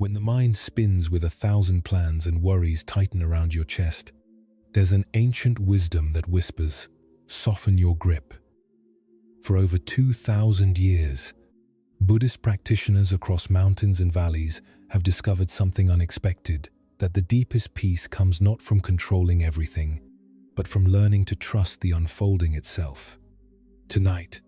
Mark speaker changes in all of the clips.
Speaker 1: When the mind spins with 1,000 plans and worries tighten around your chest, there's an ancient wisdom that whispers, "Soften your grip." For over 2,000 years, Buddhist practitioners across mountains and valleys have discovered something unexpected, that the deepest peace comes not from controlling everything, but from learning to trust the unfolding itself. Tonight,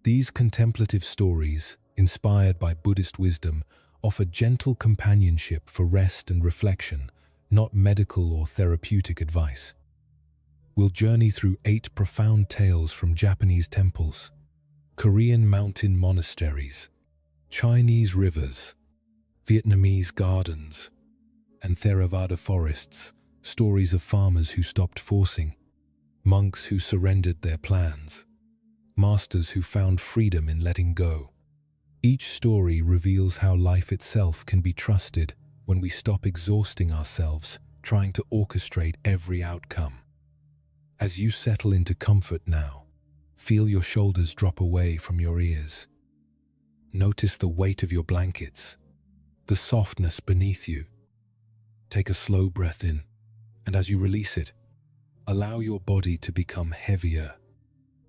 Speaker 1: these contemplative stories, inspired by Buddhist wisdom, offer gentle companionship for rest and reflection, not medical or therapeutic advice. We'll journey through 8 profound tales from Japanese temples, Korean mountain monasteries, Chinese rivers, Vietnamese gardens, and Theravada forests, stories of farmers who stopped forcing, monks who surrendered their plans, masters who found freedom in letting go. Each story reveals how life itself can be trusted when we stop exhausting ourselves trying to orchestrate every outcome. As you settle into comfort now, feel your shoulders drop away from your ears. Notice the weight of your blankets, the softness beneath you. Take a slow breath in, and as you release it, allow your body to become heavier.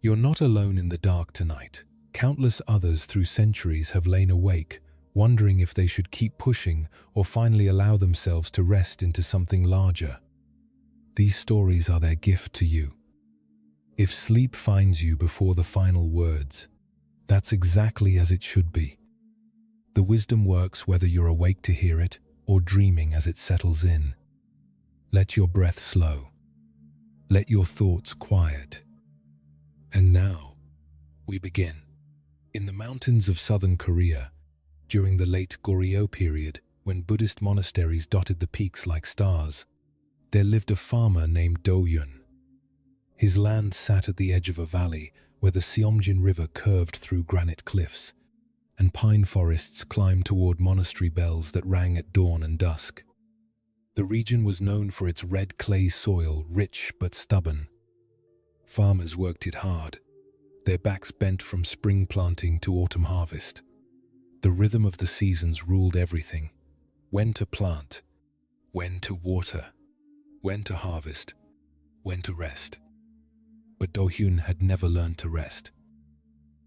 Speaker 1: You're not alone in the dark tonight. Countless others through centuries have lain awake, wondering if they should keep pushing or finally allow themselves to rest into something larger. These stories are their gift to you. If sleep finds you before the final words, that's exactly as it should be. The wisdom works whether you're awake to hear it or dreaming as it settles in. Let your breath slow. Let your thoughts quiet. And now, we begin. In the mountains of southern Korea, during the late Goryeo period, when Buddhist monasteries dotted the peaks like stars, there lived a farmer named Do-yun. His land sat at the edge of a valley where the Seomjin River curved through granite cliffs, and pine forests climbed toward monastery bells that rang at dawn and dusk. The region was known for its red clay soil, rich but stubborn. Farmers worked it hard, their backs bent from spring planting to autumn harvest. The rhythm of the seasons ruled everything: when to plant, when to water, when to harvest, when to rest. But Do-hyun had never learned to rest.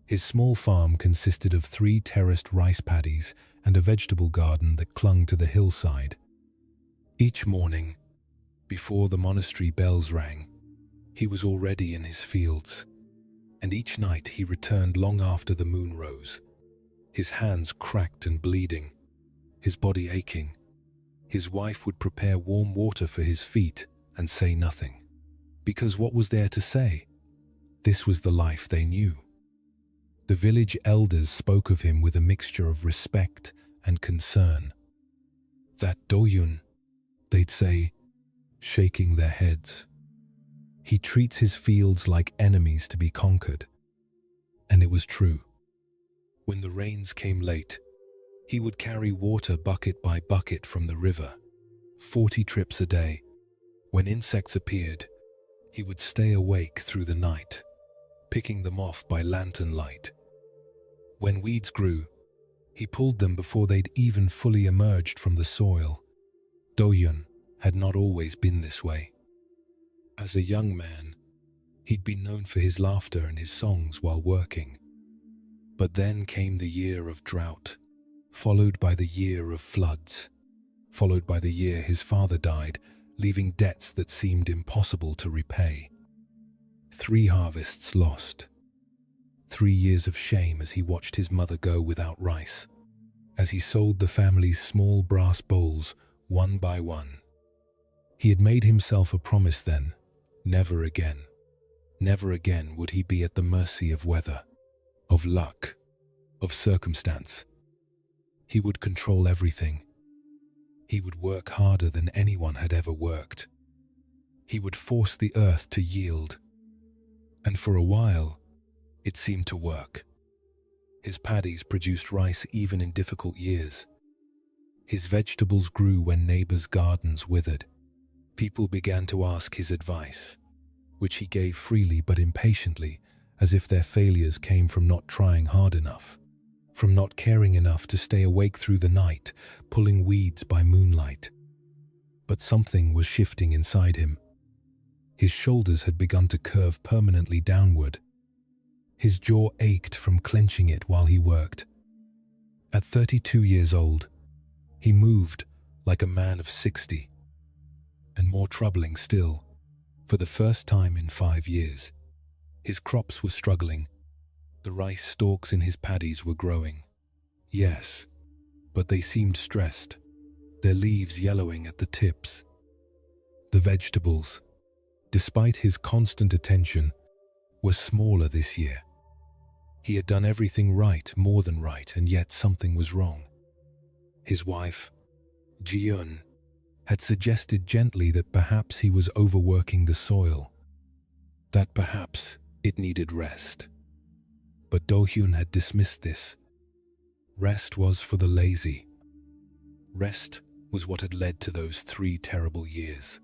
Speaker 1: His small farm consisted of 3 terraced rice paddies and a vegetable garden that clung to the hillside. Each morning, before the monastery bells rang, he was already in his fields, and each night he returned long after the moon rose, his hands cracked and bleeding, his body aching. His wife would prepare warm water for his feet and say nothing. Because what was there to say? This was the life they knew. The village elders spoke of him with a mixture of respect and concern. "That Do-hyun," they'd say, shaking their heads. "He treats his fields like enemies to be conquered." And it was true. When the rains came late, he would carry water bucket by bucket from the river, 40 trips a day. When insects appeared, he would stay awake through the night, picking them off by lantern light. When weeds grew, he pulled them before they'd even fully emerged from the soil. Do-hyun had not always been this way. As a young man, he'd been known for his laughter and his songs while working. But then came the year of drought, followed by the year of floods, followed by the year his father died, leaving debts that seemed impossible to repay. 3 harvests lost. 3 years of shame as he watched his mother go without rice, as he sold the family's small brass bowls one by one. He had made himself a promise then: never again. Never again would he be at the mercy of weather, of luck, of circumstance. He would control everything. He would work harder than anyone had ever worked. He would force the earth to yield. And for a while, it seemed to work. His paddies produced rice even in difficult years. His vegetables grew when neighbors' gardens withered. People began to ask his advice, which he gave freely but impatiently, as if their failures came from not trying hard enough. from not caring enough to stay awake through the night, pulling weeds by moonlight. But something was shifting inside him. His shoulders had begun to curve permanently downward. His jaw ached from clenching it while he worked. At 32 years old, he moved like a man of 60. And more troubling still, for the first time in 5 years, his crops were struggling. The rice stalks in his paddies were growing. Yes, but they seemed stressed, their leaves yellowing at the tips. The vegetables, despite his constant attention, were smaller this year. He had done everything right, more than right, and yet something was wrong. His wife, Ji-eun, had suggested gently that perhaps he was overworking the soil, that perhaps it needed rest. But Do-hyun had dismissed this. Rest was for the lazy. Rest was what had led to those 3 terrible years.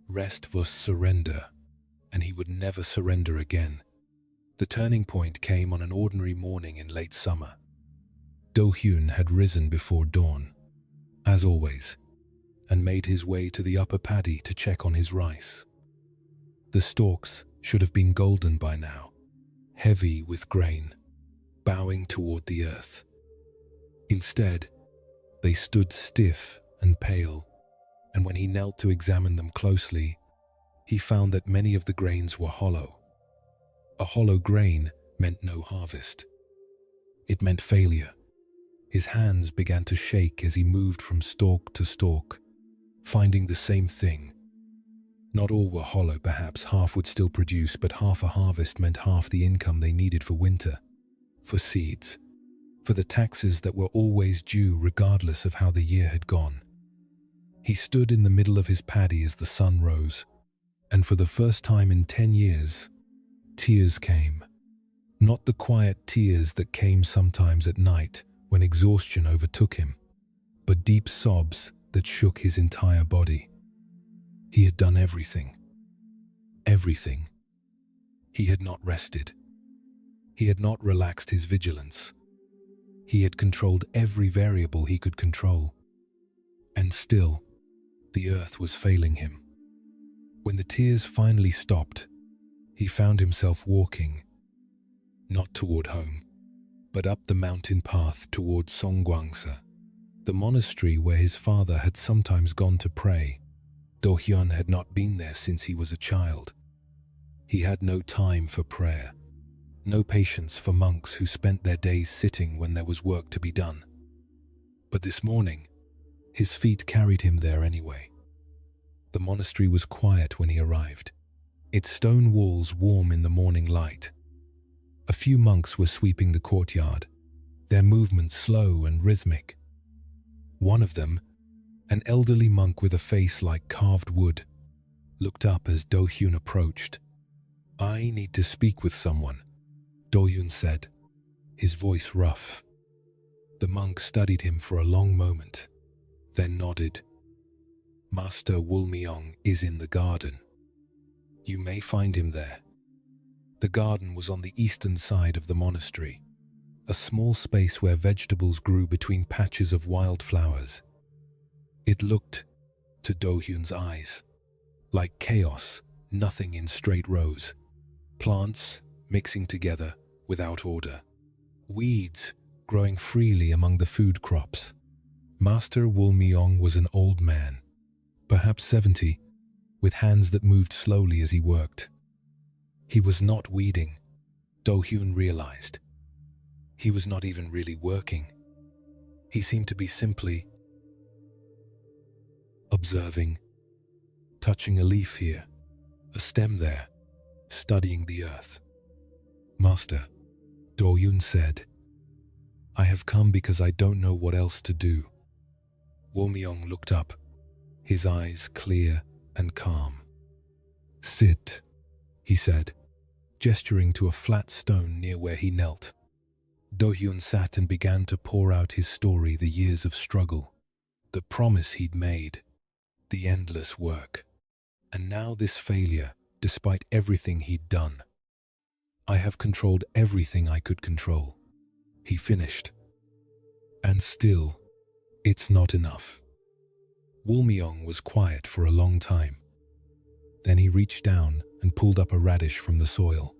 Speaker 1: Rest was surrender, and he would never surrender again. The turning point came on an ordinary morning in late summer. Do-hyun had risen before dawn, as always, and made his way to the upper paddy to check on his rice. The stalks should have been golden by now, heavy with grain, bowing toward the earth. Instead, they stood stiff and pale, and when he knelt to examine them closely, he found that many of the grains were hollow. A hollow grain meant no harvest. It meant failure. His hands began to shake as he moved from stalk to stalk, finding the same thing. Not all were hollow, perhaps half would still produce, but half a harvest meant half the income they needed for winter, for seeds, for the taxes that were always due regardless of how the year had gone. He stood in the middle of his paddy as the sun rose, and for the first time in 10 years, tears came. Not the quiet tears that came sometimes at night when exhaustion overtook him, but deep sobs that shook his entire body. He had done everything. Everything. He had not rested. He had not relaxed his vigilance. He had controlled every variable he could control. And still, the earth was failing him. When the tears finally stopped, he found himself walking, not toward home, but up the mountain path toward Songgwangsa, the monastery where his father had sometimes gone to pray. Do-hyun had not been there since he was a child. He had no time for prayer, no patience for monks who spent their days sitting when there was work to be done. But this morning, his feet carried him there anyway. The monastery was quiet when he arrived, its stone walls warm in the morning light. A few monks were sweeping the courtyard, their movements slow and rhythmic. One of them, an elderly monk with a face like carved wood, looked up as Do-hyun approached. "I need to speak with someone," Do-hyun said, his voice rough. The monk studied him for a long moment, then nodded. "Master Wulmyong is in the garden. You may find him there." The garden was on the eastern side of the monastery, a small space where vegetables grew between patches of wildflowers. It looked, to Do-hyun's eyes, like chaos, nothing in straight rows. Plants mixing together without order. Weeds growing freely among the food crops. Master Wulmyong was an old man, perhaps 70, with hands that moved slowly as he worked. He was not weeding, Do-hyun realized. He was not even really working. He seemed to be simply observing, touching a leaf here, a stem there, studying the earth. "Master," Do-hyun said, "I have come because I don't know what else to do." Wulmyong looked up, his eyes clear and calm. "Sit," he said, gesturing to a flat stone near where he knelt. Do-hyun sat and began to pour out his story, the years of struggle, the promise he'd made, the endless work, and now this failure, despite everything he'd done. "I have controlled everything I could control," he finished, And still, it's not enough. Woolmyong was quiet for a long time. Then he reached down and pulled up a radish from the soil.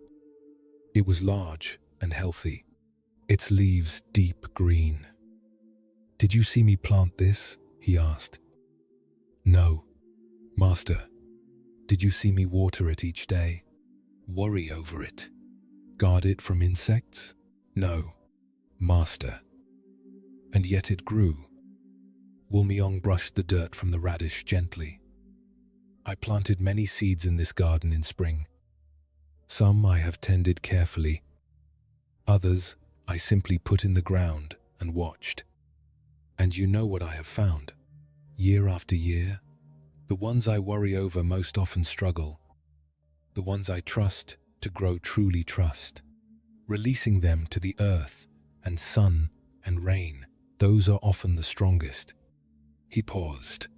Speaker 1: It was large and healthy, its leaves deep green. "Did you see me plant this?" he asked. "No, Master. Did you see me water it each day? Worry over it? Guard it from insects? No, Master." "And yet it grew." Woolmyong brushed the dirt from the radish gently. "I planted many seeds in this garden in spring. Some I have tended carefully. Others I simply put in the ground and watched. And you know what I have found? Year after year, the ones I worry over most often struggle. The ones I trust to grow truly trust. Releasing them to the earth and sun and rain, those are often the strongest." He paused,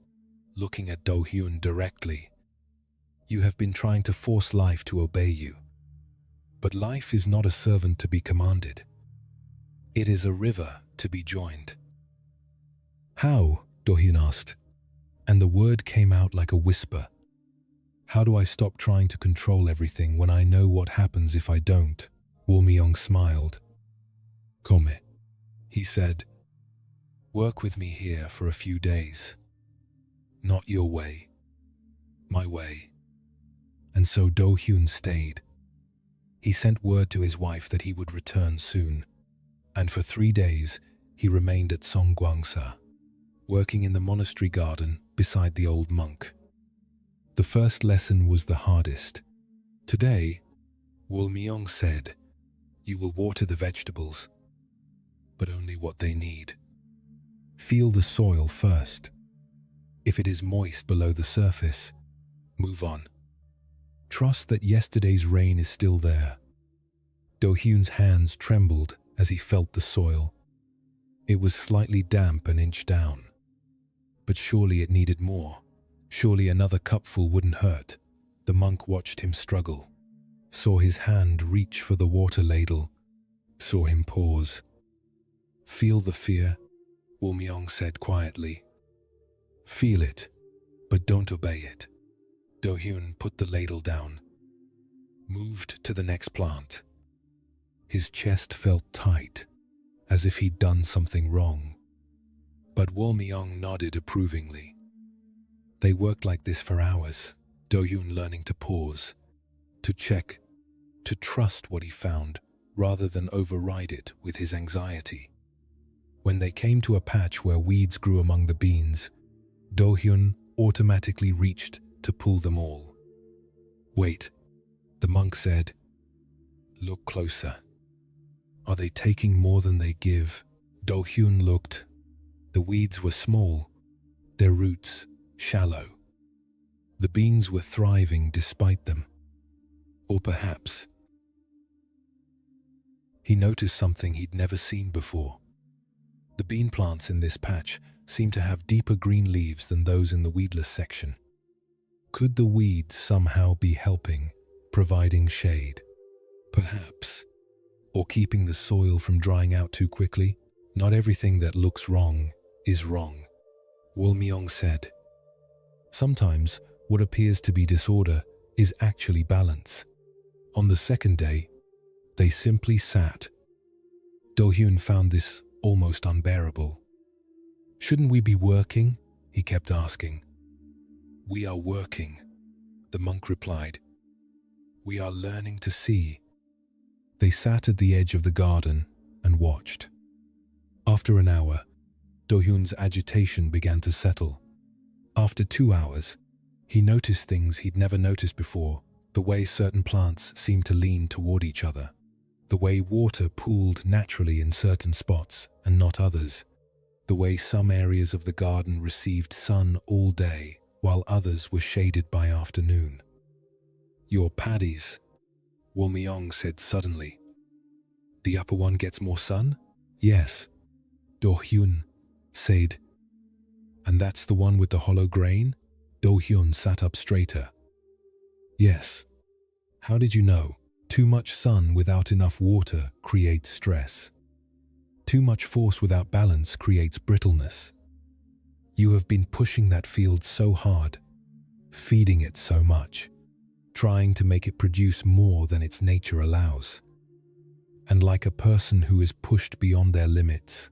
Speaker 1: looking at Do-hyun directly. "You have been trying to force life to obey you. But life is not a servant to be commanded. It is a river to be joined." "How?" Do-hyun asked, and the word came out like a whisper. "How do I stop trying to control everything when I know what happens if I don't?" Woolmyong smiled. "Come," he said. "Work with me here for a few days. Not your way, my way." And so Do-hyun stayed. He sent word to his wife that he would return soon, and for 3 days he remained at Songgwangsa, working in the monastery garden beside the old monk. The first lesson was the hardest. "Today," Woolmyong said, "you will water the vegetables, but only what they need. Feel the soil first. If it is moist below the surface, move on. Trust that yesterday's rain is still there." Do-hyun's hands trembled as he felt the soil. It was slightly damp an inch down. But surely it needed more. Surely another cupful wouldn't hurt. The monk watched him struggle, saw his hand reach for the water ladle, saw him pause. "Feel the fear," Woolmyong said quietly. "Feel it, but don't obey it." Do-hyun put the ladle down, moved to the next plant. His chest felt tight, as if he'd done something wrong. But Woolmyong nodded approvingly. They worked like this for hours, Do-hyun learning to pause, to check, to trust what he found, rather than override it with his anxiety. When they came to a patch where weeds grew among the beans, Do-hyun automatically reached to pull them all. "Wait," the monk said. "Look closer. Are they taking more than they give?" Do-hyun looked. The weeds were small, their roots shallow. The beans were thriving despite them. Or perhaps he noticed something he'd never seen before. The bean plants in this patch seemed to have deeper green leaves than those in the weedless section. Could the weeds somehow be helping, providing shade? Perhaps. Or keeping the soil from drying out too quickly? "Not everything that looks wrong is wrong," Woolmyong said. "Sometimes what appears to be disorder is actually balance." On the second day, they simply sat. Do-hyun found this almost unbearable. "Shouldn't we be working?" he kept asking. "We are working," the monk replied. "We are learning to see." They sat at the edge of the garden and watched. After an hour, Do-hyun's agitation began to settle. After 2 hours, he noticed things he'd never noticed before, the way certain plants seemed to lean toward each other, the way water pooled naturally in certain spots and not others, the way some areas of the garden received sun all day while others were shaded by afternoon. "Your paddies," Woolmyong said suddenly. "The upper one gets more sun?" "Yes," Do-hyun said. "And that's the one with the hollow grain?" Do-hyun sat up straighter. "Yes." "How did you know?" "Too much sun without enough water creates stress. Too much force without balance creates brittleness. You have been pushing that field so hard, feeding it so much, trying to make it produce more than its nature allows. And like a person who is pushed beyond their limits,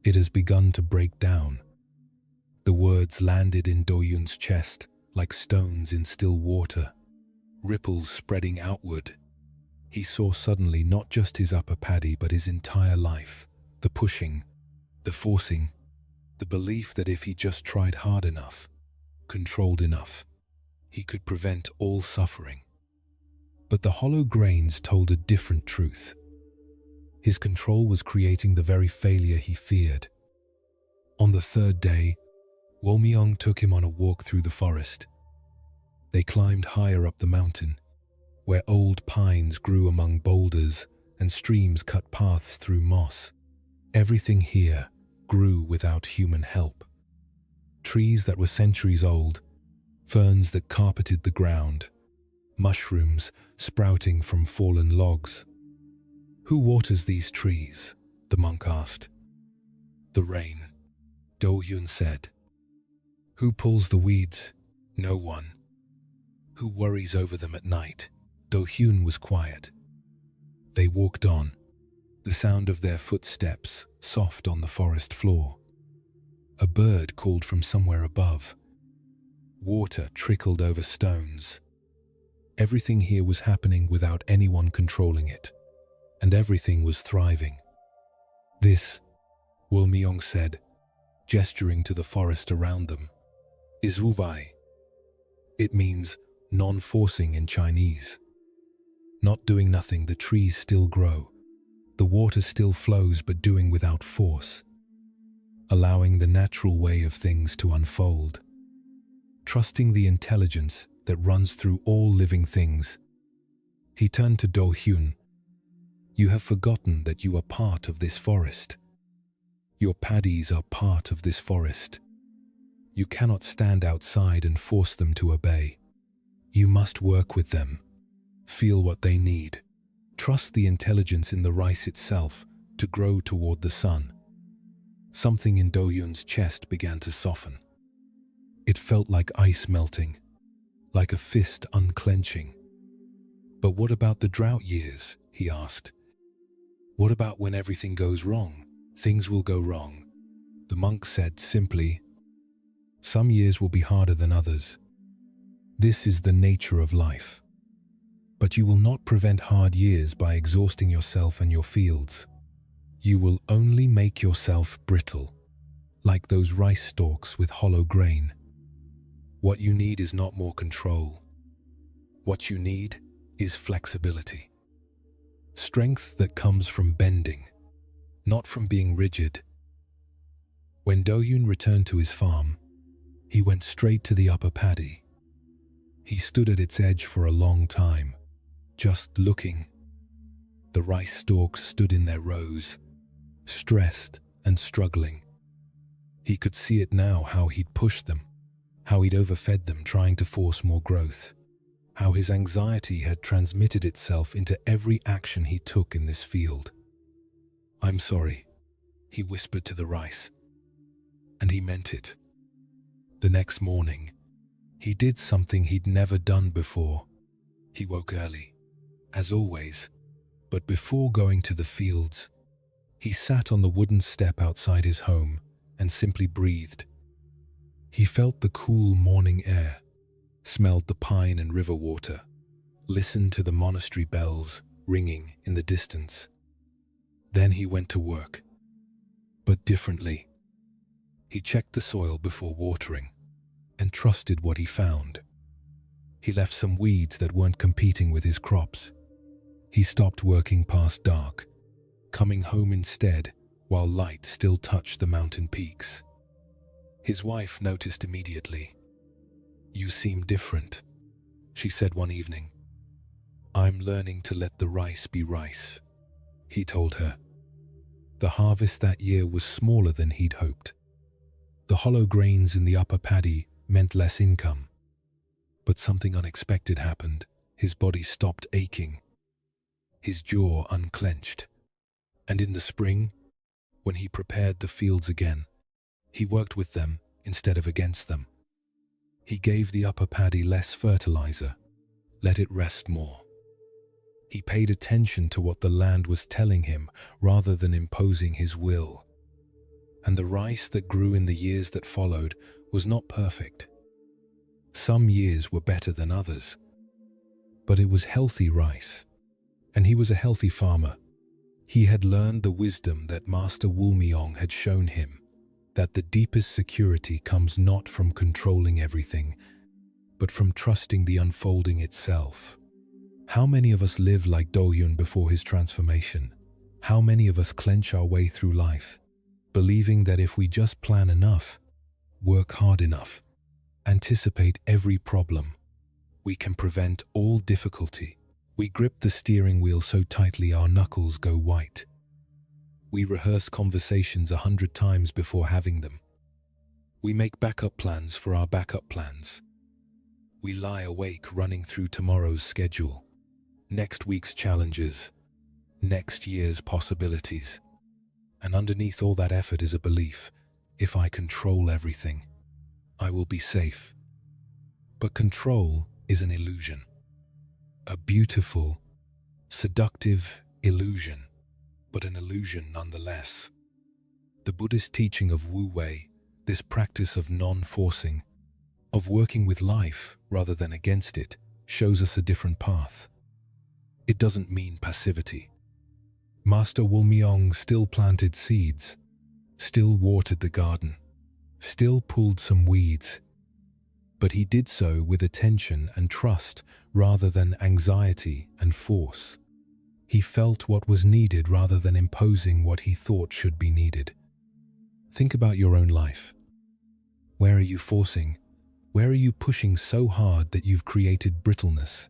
Speaker 1: it has begun to break down. The words landed in Do-Yoon's chest like stones in still water, ripples spreading outward. He saw suddenly not just his upper paddy but his entire life, the pushing, the forcing, the belief that if he just tried hard enough, controlled enough, he could prevent all suffering. But the hollow grains told a different truth. His control was creating the very failure he feared. On the third day, Wo-myung took him on a walk through the forest. They climbed higher up the mountain, where old pines grew among boulders and streams cut paths through moss. Everything here grew without human help. Trees that were centuries old, ferns that carpeted the ground, mushrooms sprouting from fallen logs. "Who waters these trees?" the monk asked. "The rain," Do-Yoon said. "Who pulls the weeds? No one. Who worries over them at night?" Do-Hyun was quiet. They walked on, the sound of their footsteps soft on the forest floor. A bird called from somewhere above. Water trickled over stones. Everything here was happening without anyone controlling it, and everything was thriving. "This," Wo-myung said, gesturing to the forest around them, "is Wuvai." It means non-forcing in Chinese. Not doing nothing, the trees still grow. The water still flows, but doing without force. Allowing the natural way of things to unfold. Trusting the intelligence that runs through all living things. He turned to Do-Hyun. "You have forgotten that you are part of this forest. Your paddies are part of this forest. You cannot stand outside and force them to obey. You must work with them. Feel what they need. Trust the intelligence in the rice itself to grow toward the sun." Something in Do-Hyun's chest began to soften. It felt like ice melting, like a fist unclenching. "But what about the drought years?" he asked. "What about when everything goes wrong?" "Things will go wrong," the monk said simply. "Some years will be harder than others. This is the nature of life. But you will not prevent hard years by exhausting yourself and your fields. You will only make yourself brittle, like those rice stalks with hollow grain. What you need is not more control. What you need is flexibility. Strength that comes from bending, not from being rigid." When Do-Hyun returned to his farm, he went straight to the upper paddy. He stood at its edge for a long time, just looking. The rice stalks stood in their rows, stressed and struggling. He could see it now, how he'd pushed them, how he'd overfed them trying to force more growth, how his anxiety had transmitted itself into every action he took in this field. "I'm sorry," he whispered to the rice, and he meant it. The next morning, he did something he'd never done before. He woke early, as always, but before going to the fields, he sat on the wooden step outside his home and simply breathed. He felt the cool morning air, smelled the pine and river water, listened to the monastery bells ringing in the distance. Then he went to work, but differently. He checked the soil before watering and trusted what he found. He left some weeds that weren't competing with his crops. He stopped working past dark, coming home instead while light still touched the mountain peaks. His wife noticed immediately. "You seem different," she said one evening. "I'm learning to let the rice be rice," he told her. The harvest that year was smaller than he'd hoped. The hollow grains in the upper paddy meant less income. But something unexpected happened. His body stopped aching. His jaw unclenched. And in the spring, When he prepared the fields again, he worked with them instead of against them. He gave the upper paddy less fertilizer, let it rest more. He paid attention to what the land was telling him rather than imposing his will. And the rice that grew in the years that followed was not perfect. Some years were better than others, but it was healthy rice, and he was a healthy farmer. He had learned the wisdom that Master Wulmyong had shown him, that the deepest security comes not from controlling everything, but from trusting the unfolding itself. How many of us live like Do-hyun before his transformation? How many of us clench our way through life, believing that if we just plan enough, work hard enough, anticipate every problem, we can prevent all difficulty? We grip the steering wheel so tightly our knuckles go white. We rehearse conversations 100 times before having them. We make backup plans for our backup plans. We lie awake running through tomorrow's schedule, next week's challenges, next year's possibilities. And underneath all that effort is a belief, if I control everything, I will be safe. But control is an illusion. A beautiful, seductive illusion, but an illusion nonetheless. The Buddhist teaching of Wu Wei, this practice of non-forcing, of working with life rather than against it, shows us a different path. It doesn't mean passivity. Master Wulmyong still planted seeds, still watered the garden, still pulled some weeds, but he did so with attention and trust rather than anxiety and force. He felt what was needed rather than imposing what he thought should be needed. Think about your own life. Where are you forcing? Where are you pushing so hard that you've created brittleness?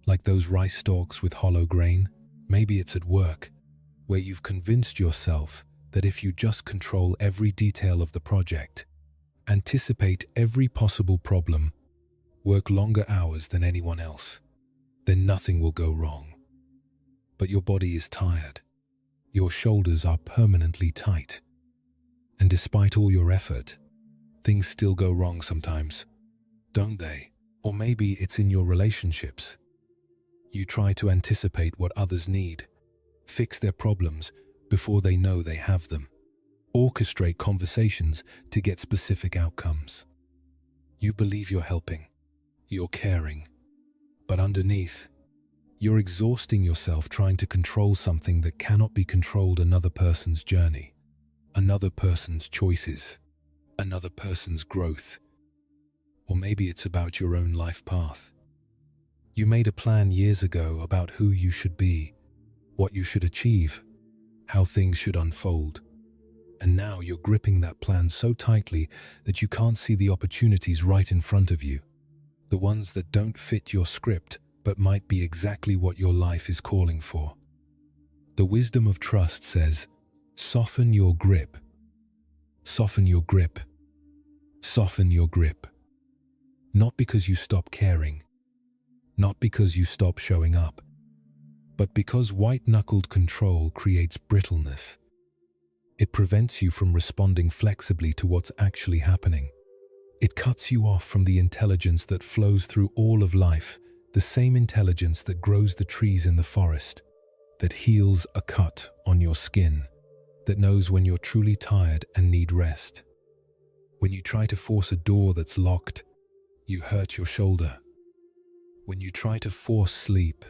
Speaker 1: Like those rice stalks with hollow grain? Maybe it's at work, where you've convinced yourself that if you just control every detail of the project, anticipate every possible problem, work longer hours than anyone else, then nothing will go wrong. But your body is tired. Your shoulders are permanently tight. And despite all your effort, things still go wrong sometimes, don't they? Or maybe it's in your relationships. You try to anticipate what others need, fix their problems before they know they have them, orchestrate conversations to get specific outcomes. You believe you're helping, you're caring, but underneath, you're exhausting yourself trying to control something that cannot be controlled. Another person's journey, another person's choices, another person's growth. Or maybe it's about your own life path. You made a plan years ago about who you should be, what you should achieve, how things should unfold. And now you're gripping that plan so tightly that you can't see the opportunities right in front of you, the ones that don't fit your script but might be exactly what your life is calling for. The wisdom of trust says, soften your grip. Soften your grip. Soften your grip. Not because you stop caring, not because you stop showing up, but because white-knuckled control creates brittleness. It prevents you from responding flexibly to what's actually happening. It cuts you off from the intelligence that flows through all of life, the same intelligence that grows the trees in the forest, that heals a cut on your skin, that knows when you're truly tired and need rest. When you try to force a door that's locked, you hurt your shoulder. When you try to force sleep,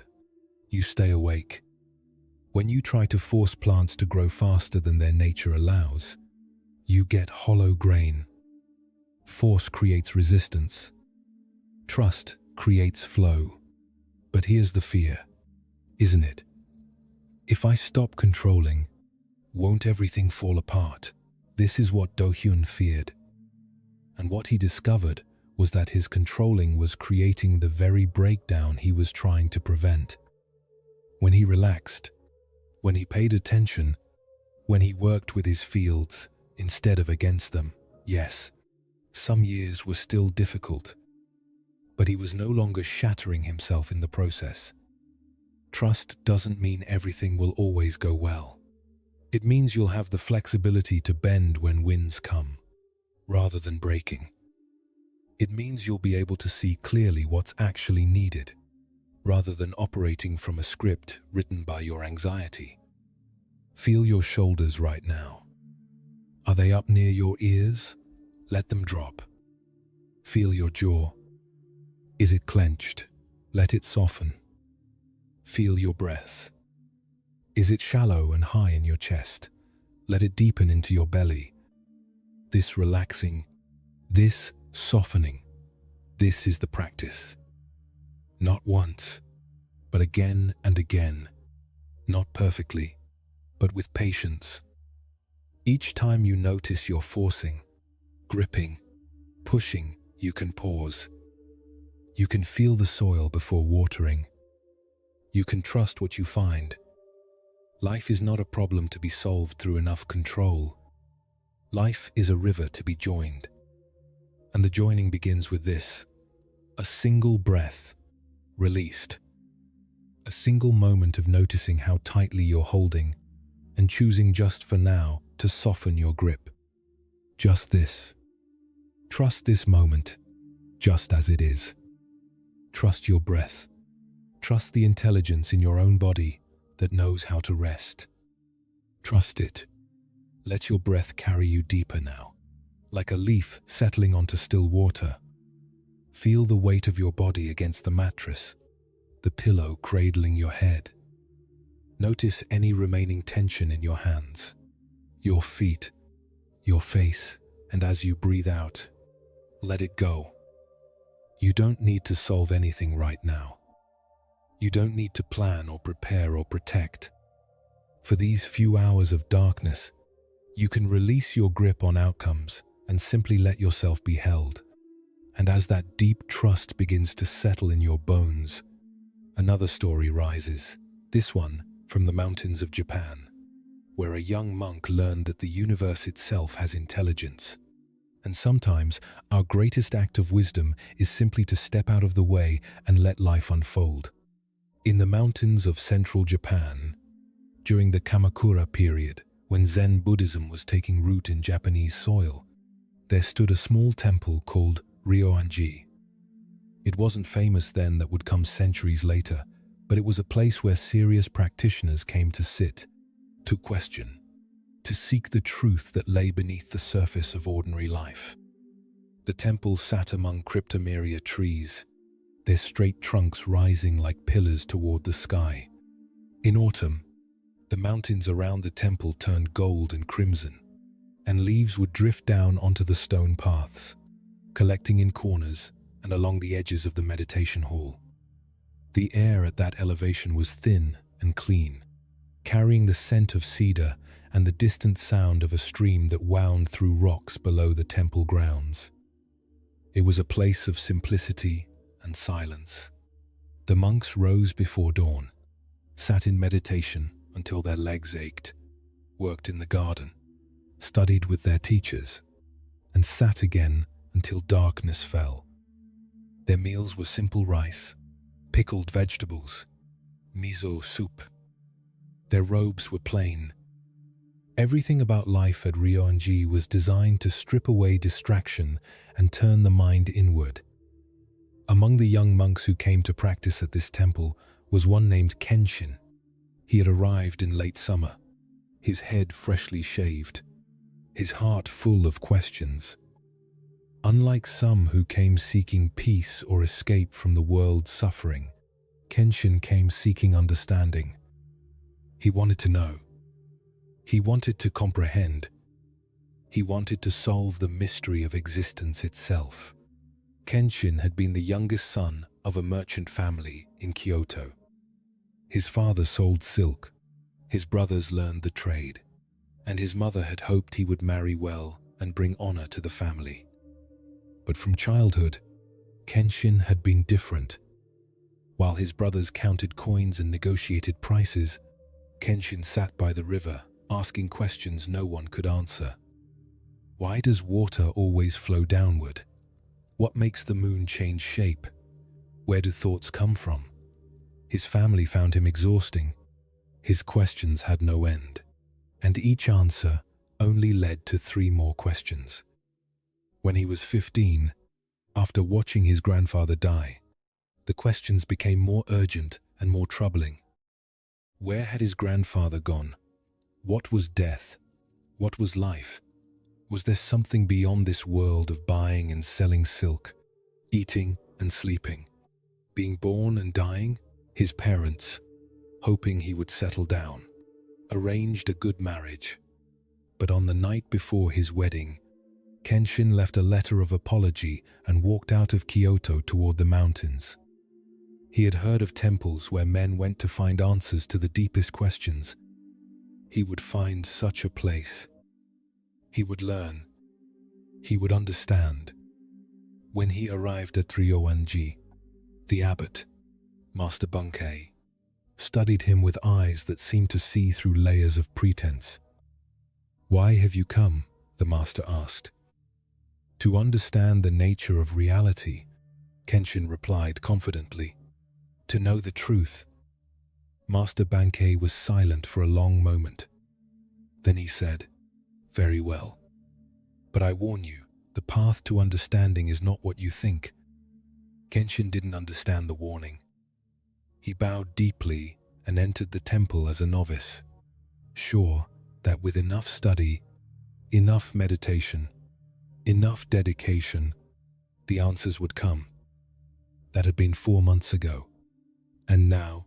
Speaker 1: you stay awake. When you try to force plants to grow faster than their nature allows, you get hollow grain. Force creates resistance. Trust creates flow. But here's the fear, isn't it? If I stop controlling, won't everything fall apart? This is what Do-hyun feared. And what he discovered was that his controlling was creating the very breakdown he was trying to prevent. When he relaxed, when he paid attention, when he worked with his fields instead of against them, yes, some years were still difficult, but he was no longer shattering himself in the process. Trust doesn't mean everything will always go well. It means you'll have the flexibility to bend when winds come, rather than breaking. It means you'll be able to see clearly what's actually needed, rather than operating from a script written by your anxiety. Feel your shoulders right now. Are they up near your ears? Let them drop. Feel your jaw. Is it clenched? Let it soften. Feel your breath. Is it shallow and high in your chest? Let it deepen into your belly. This relaxing, this softening, this is the practice. Not once, but again and again. Not perfectly, but with patience. Each time you notice you're forcing, gripping, pushing, you can pause. You can feel the soil before watering. You can trust what you find. Life is not a problem to be solved through enough control. Life is a river to be joined. And the joining begins with this: a single breath, released. A single moment of noticing how tightly you're holding and choosing just for now to soften your grip. Just this. Trust this moment, just as it is. Trust your breath. Trust the intelligence in your own body that knows how to rest. Trust it. Let your breath carry you deeper now, like a leaf settling onto still water. Feel the weight of your body against the mattress, the pillow cradling your head. Notice any remaining tension in your hands, your feet, your face, and as you breathe out, let it go. You don't need to solve anything right now. You don't need to plan or prepare or protect. For these few hours of darkness, you can release your grip on outcomes and simply let yourself be held. And as that deep trust begins to settle in your bones, another story rises, this one from the mountains of Japan, where a young monk learned that the universe itself has intelligence. And sometimes our greatest act of wisdom is simply to step out of the way and let life unfold. In the mountains of central Japan, during the Kamakura period, when Zen Buddhism was taking root in Japanese soil, there stood a small temple called Ryoanji. It wasn't famous then, that would come centuries later, but it was a place where serious practitioners came to sit, to question, to seek the truth that lay beneath the surface of ordinary life. The temple sat among cryptomeria trees, their straight trunks rising like pillars toward the sky. In autumn, the mountains around the temple turned gold and crimson, and leaves would drift down onto the stone paths, collecting in corners and along the edges of the meditation hall. The air at that elevation was thin and clean, carrying the scent of cedar and the distant sound of a stream that wound through rocks below the temple grounds. It was a place of simplicity and silence. The monks rose before dawn, sat in meditation until their legs ached, worked in the garden, studied with their teachers, and sat again until darkness fell. Their meals were simple rice, pickled vegetables, miso soup. Their robes were plain. Everything about life at Ryoanji was designed to strip away distraction and turn the mind inward. Among the young monks who came to practice at this temple was one named Kenshin. He had arrived in late summer, his head freshly shaved, his heart full of questions. Unlike some who came seeking peace or escape from the world's suffering, Kenshin came seeking understanding. He wanted to know. He wanted to comprehend. He wanted to solve the mystery of existence itself. Kenshin had been the youngest son of a merchant family in Kyoto. His father sold silk, his brothers learned the trade, and his mother had hoped he would marry well and bring honor to the family. But from childhood, Kenshin had been different. While his brothers counted coins and negotiated prices, Kenshin sat by the river, asking questions no one could answer. Why does water always flow downward? What makes the moon change shape? Where do thoughts come from? His family found him exhausting. His questions had no end. and each answer only led to 3 more questions. When he was 15, after watching his grandfather die, the questions became more urgent and more troubling. Where had his grandfather gone? What was death? What was life? Was there something beyond this world of buying and selling silk, eating and sleeping, being born and dying? His parents, hoping he would settle down, arranged a good marriage. But on the night before his wedding, Kenshin left a letter of apology and walked out of Kyoto toward the mountains. He had heard of temples where men went to find answers to the deepest questions. He would find such a place. He would learn. He would understand. When he arrived at Ryoanji, the abbot, Master Bunkei, studied him with eyes that seemed to see through layers of pretense. "Why have you come?" the master asked. "To understand the nature of reality," Kenshin replied confidently. "To know the truth." Master Bunkei was silent for a long moment. Then he said, "Very well. But I warn you, the path to understanding is not what you think." Kenshin didn't understand the warning. He bowed deeply and entered the temple as a novice, sure that with enough study, enough meditation, enough dedication, the answers would come. That had been 4 months ago. And now,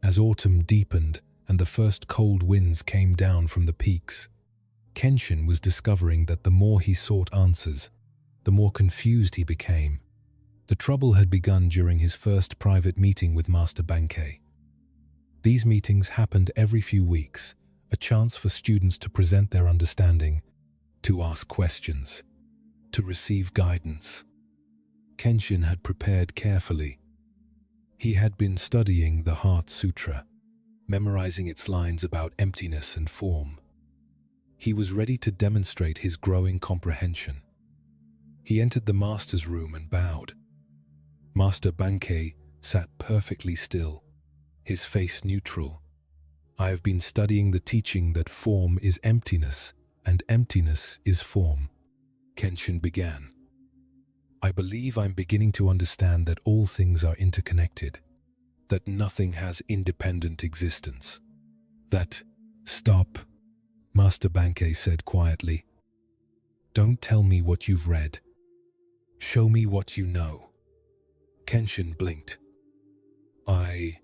Speaker 1: as autumn deepened and the first cold winds came down from the peaks, Kenshin was discovering that the more he sought answers, the more confused he became. The trouble had begun during his first private meeting with Master Bunkei. These meetings happened every few weeks, a chance for students to present their understanding, to ask questions, to receive guidance. Kenshin had prepared carefully. He had been studying the Heart Sutra, memorizing its lines about emptiness and form. He was ready to demonstrate his growing comprehension. He entered the master's room and bowed. Master Bunkei sat perfectly still, his face neutral. "I have been studying the teaching that form is emptiness and emptiness is form," Kenshin began. "I believe I'm beginning to understand that all things are interconnected, that nothing has independent existence, that—" "Stop," Master Bunkei said quietly. "Don't tell me what you've read. Show me what you know." Kenshin blinked. I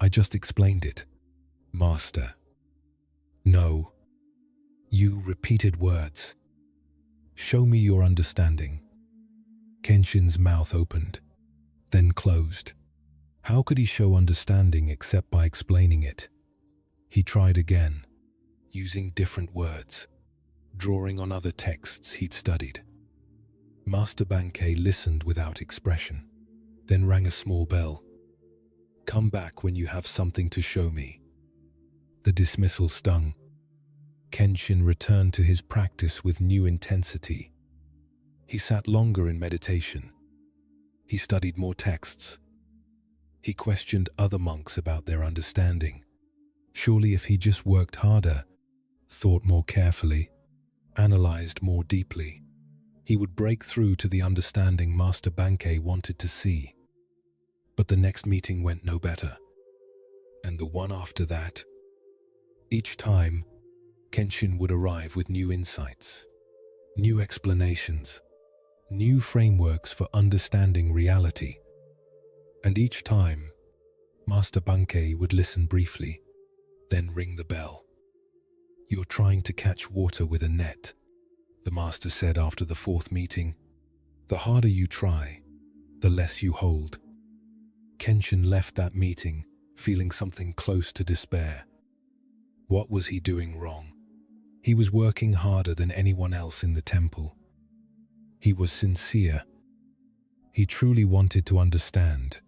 Speaker 1: just explained it, Master." "No. You repeated words. Show me your understanding." Kenshin's mouth opened, then closed. How could he show understanding except by explaining it? He tried again, using different words, drawing on other texts he'd studied. Master Bunkei listened without expression, then rang a small bell. "Come back when you have something to show me." The dismissal stung. Kenshin returned to his practice with new intensity. He sat longer in meditation. He studied more texts. He questioned other monks about their understanding. Surely if he just worked harder, thought more carefully, analyzed more deeply, he would break through to the understanding Master Bunkei wanted to see. But the next meeting went no better. And the one after that. Each time, Kenshin would arrive with new insights, new explanations, new frameworks for understanding reality. And each time, Master Bunkei would listen briefly, then ring the bell. "You're trying to catch water with a net," the master said after the 4th meeting. "The harder you try, the less you hold." Kenshin left that meeting feeling something close to despair. What was he doing wrong? He was working harder than anyone else in the temple. He was sincere. He truly wanted to understand.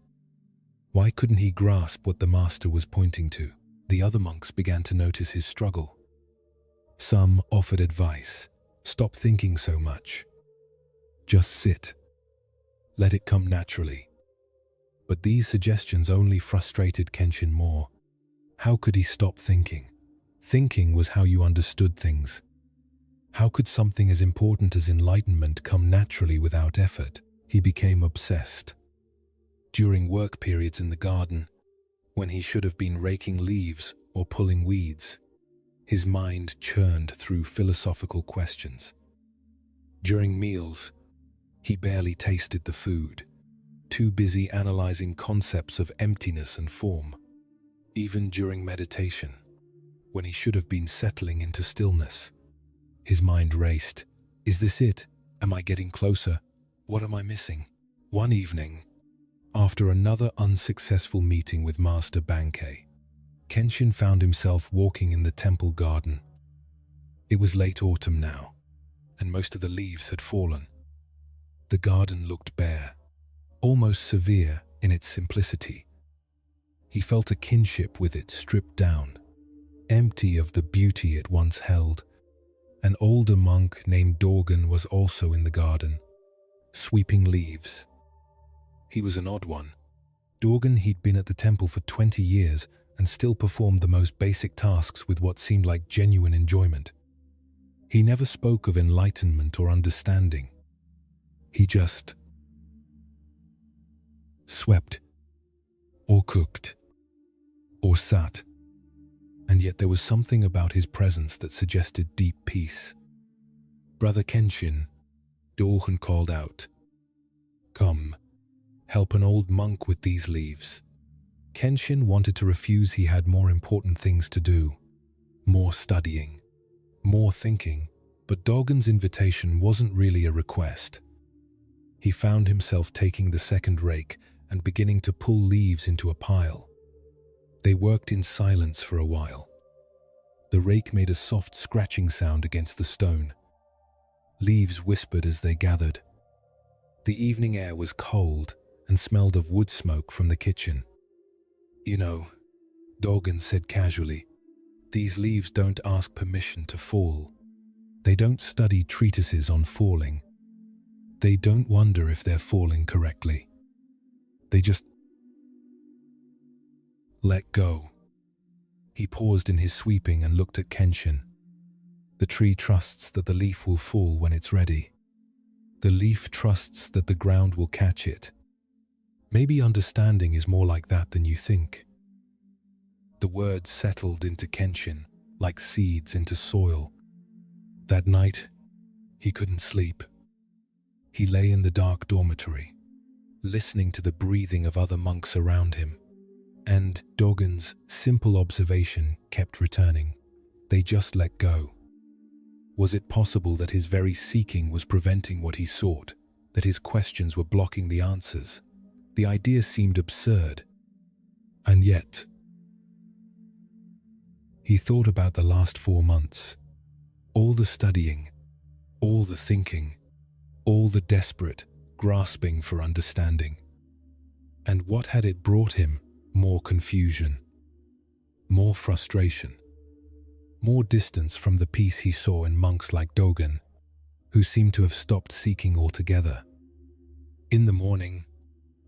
Speaker 1: Why couldn't he grasp what the master was pointing to? The other monks began to notice his struggle. Some offered advice. "Stop thinking so much. Just sit. Let it come naturally." But these suggestions only frustrated Kenshin more. How could he stop thinking? Thinking was how you understood things. How could something as important as enlightenment come naturally without effort? He became obsessed. During work periods in the garden, when he should have been raking leaves or pulling weeds, his mind churned through philosophical questions. During meals, he barely tasted the food, too busy analyzing concepts of emptiness and form. Even during meditation, when he should have been settling into stillness, his mind raced. Is this it? Am I getting closer? What am I missing? One evening, after another unsuccessful meeting with Master Bankei, Kenshin found himself walking in the temple garden. It was late autumn now, and most of the leaves had fallen. The garden looked bare, almost severe in its simplicity. He felt a kinship with it, stripped down, empty of the beauty it once held. An older monk named Dorgan was also in the garden, sweeping leaves. He was an odd one. Dorgan, he'd been at the temple for 20 years and still performed the most basic tasks with what seemed like genuine enjoyment. He never spoke of enlightenment or understanding. He just swept, or cooked, or sat. And yet there was something about his presence that suggested deep peace. "Brother Kenshin," Dorgan called out. "Come, help an old monk with these leaves." Kenshin wanted to refuse. He had more important things to do. More studying, more thinking, but Dorgan's invitation wasn't really a request. He found himself taking the second rake and beginning to pull leaves into a pile. They worked in silence for a while. The rake made a soft scratching sound against the stone. Leaves whispered as they gathered. The evening air was cold and smelled of wood smoke from the kitchen. "You know," Dorgan said casually, "these leaves don't ask permission to fall. They don't study treatises on falling. They don't wonder if they're falling correctly. They just let go." He paused in his sweeping and looked at Kenshin. "The tree trusts that the leaf will fall when it's ready. The leaf trusts that the ground will catch it. Maybe understanding is more like that than you think." The words settled into Kenshin like seeds into soil. That night, he couldn't sleep. He lay in the dark dormitory, listening to the breathing of other monks around him. And Dorgan's simple observation kept returning. They just let go. Was it possible that his very seeking was preventing what he sought, that his questions were blocking the answers? The idea seemed absurd. And yet, he thought about the last 4 months. All the studying, all the thinking, all the desperate grasping for understanding. And what had it brought him? More confusion, more frustration, more distance from the peace he saw in monks like Dogen, who seemed to have stopped seeking altogether. In the morning,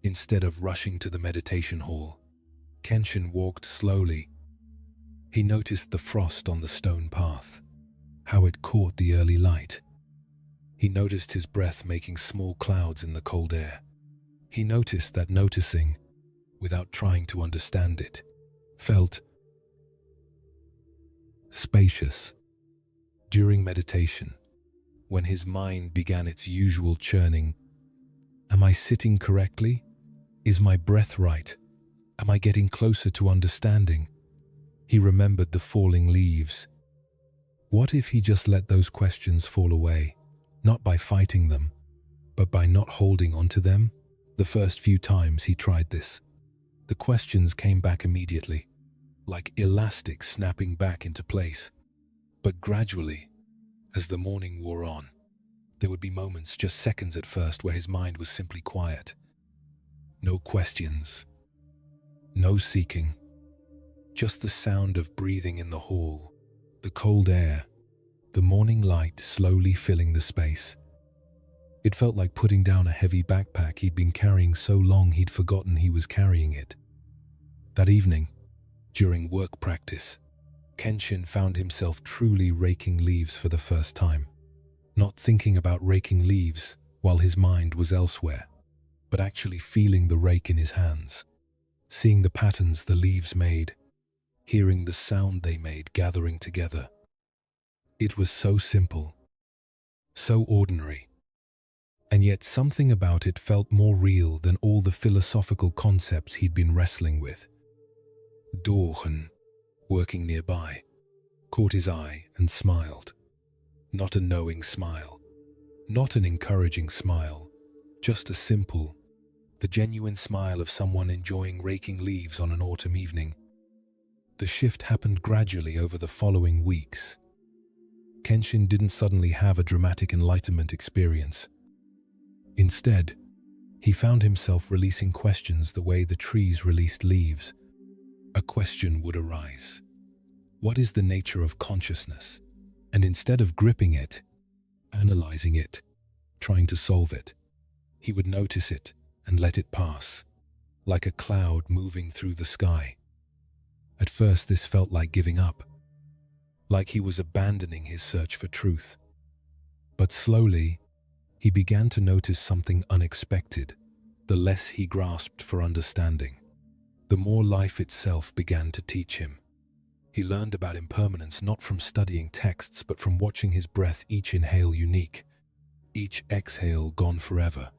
Speaker 1: instead of rushing to the meditation hall, Kenshin walked slowly. He noticed the frost on the stone path, how it caught the early light. He noticed his breath making small clouds in the cold air. He noticed that noticing, without trying to understand it, felt spacious. During meditation, when his mind began its usual churning, am I sitting correctly? Is my breath right? Am I getting closer to understanding? He remembered the falling leaves. What if he just let those questions fall away, not by fighting them, but by not holding on to them? The first few times he tried this, the questions came back immediately, like elastic snapping back into place. But gradually, as the morning wore on, there would be moments, just seconds at first, where his mind was simply quiet. No questions, no seeking, just the sound of breathing in the hall, the cold air, the morning light slowly filling the space. It felt like putting down a heavy backpack he'd been carrying so long he'd forgotten he was carrying it. That evening, During work practice, Kenshin found himself truly raking leaves for the first time. Not thinking about raking leaves while his mind was elsewhere, but actually feeling the rake in his hands, seeing the patterns the leaves made, hearing the sound they made gathering together. It was so simple, so ordinary, and yet something about it felt more real than all the philosophical concepts he'd been wrestling with. Dorhan, working nearby, caught his eye and smiled. Not a knowing smile, not an encouraging smile, just a simple, the genuine smile of someone enjoying raking leaves on an autumn evening. The shift happened gradually over the following weeks. Kenshin didn't suddenly have a dramatic enlightenment experience. Instead, he found himself releasing questions the way the trees released leaves. A question would arise. What is the nature of consciousness? And instead of gripping it, analyzing it, trying to solve it, he would notice it and let it pass, like a cloud moving through the sky. At first, this felt like giving up, like he was abandoning his search for truth. But slowly, he began to notice something unexpected. The less he grasped for understanding, the more life itself began to teach him. He learned about impermanence not from studying texts, but from watching his breath, each inhale unique, each exhale gone forever.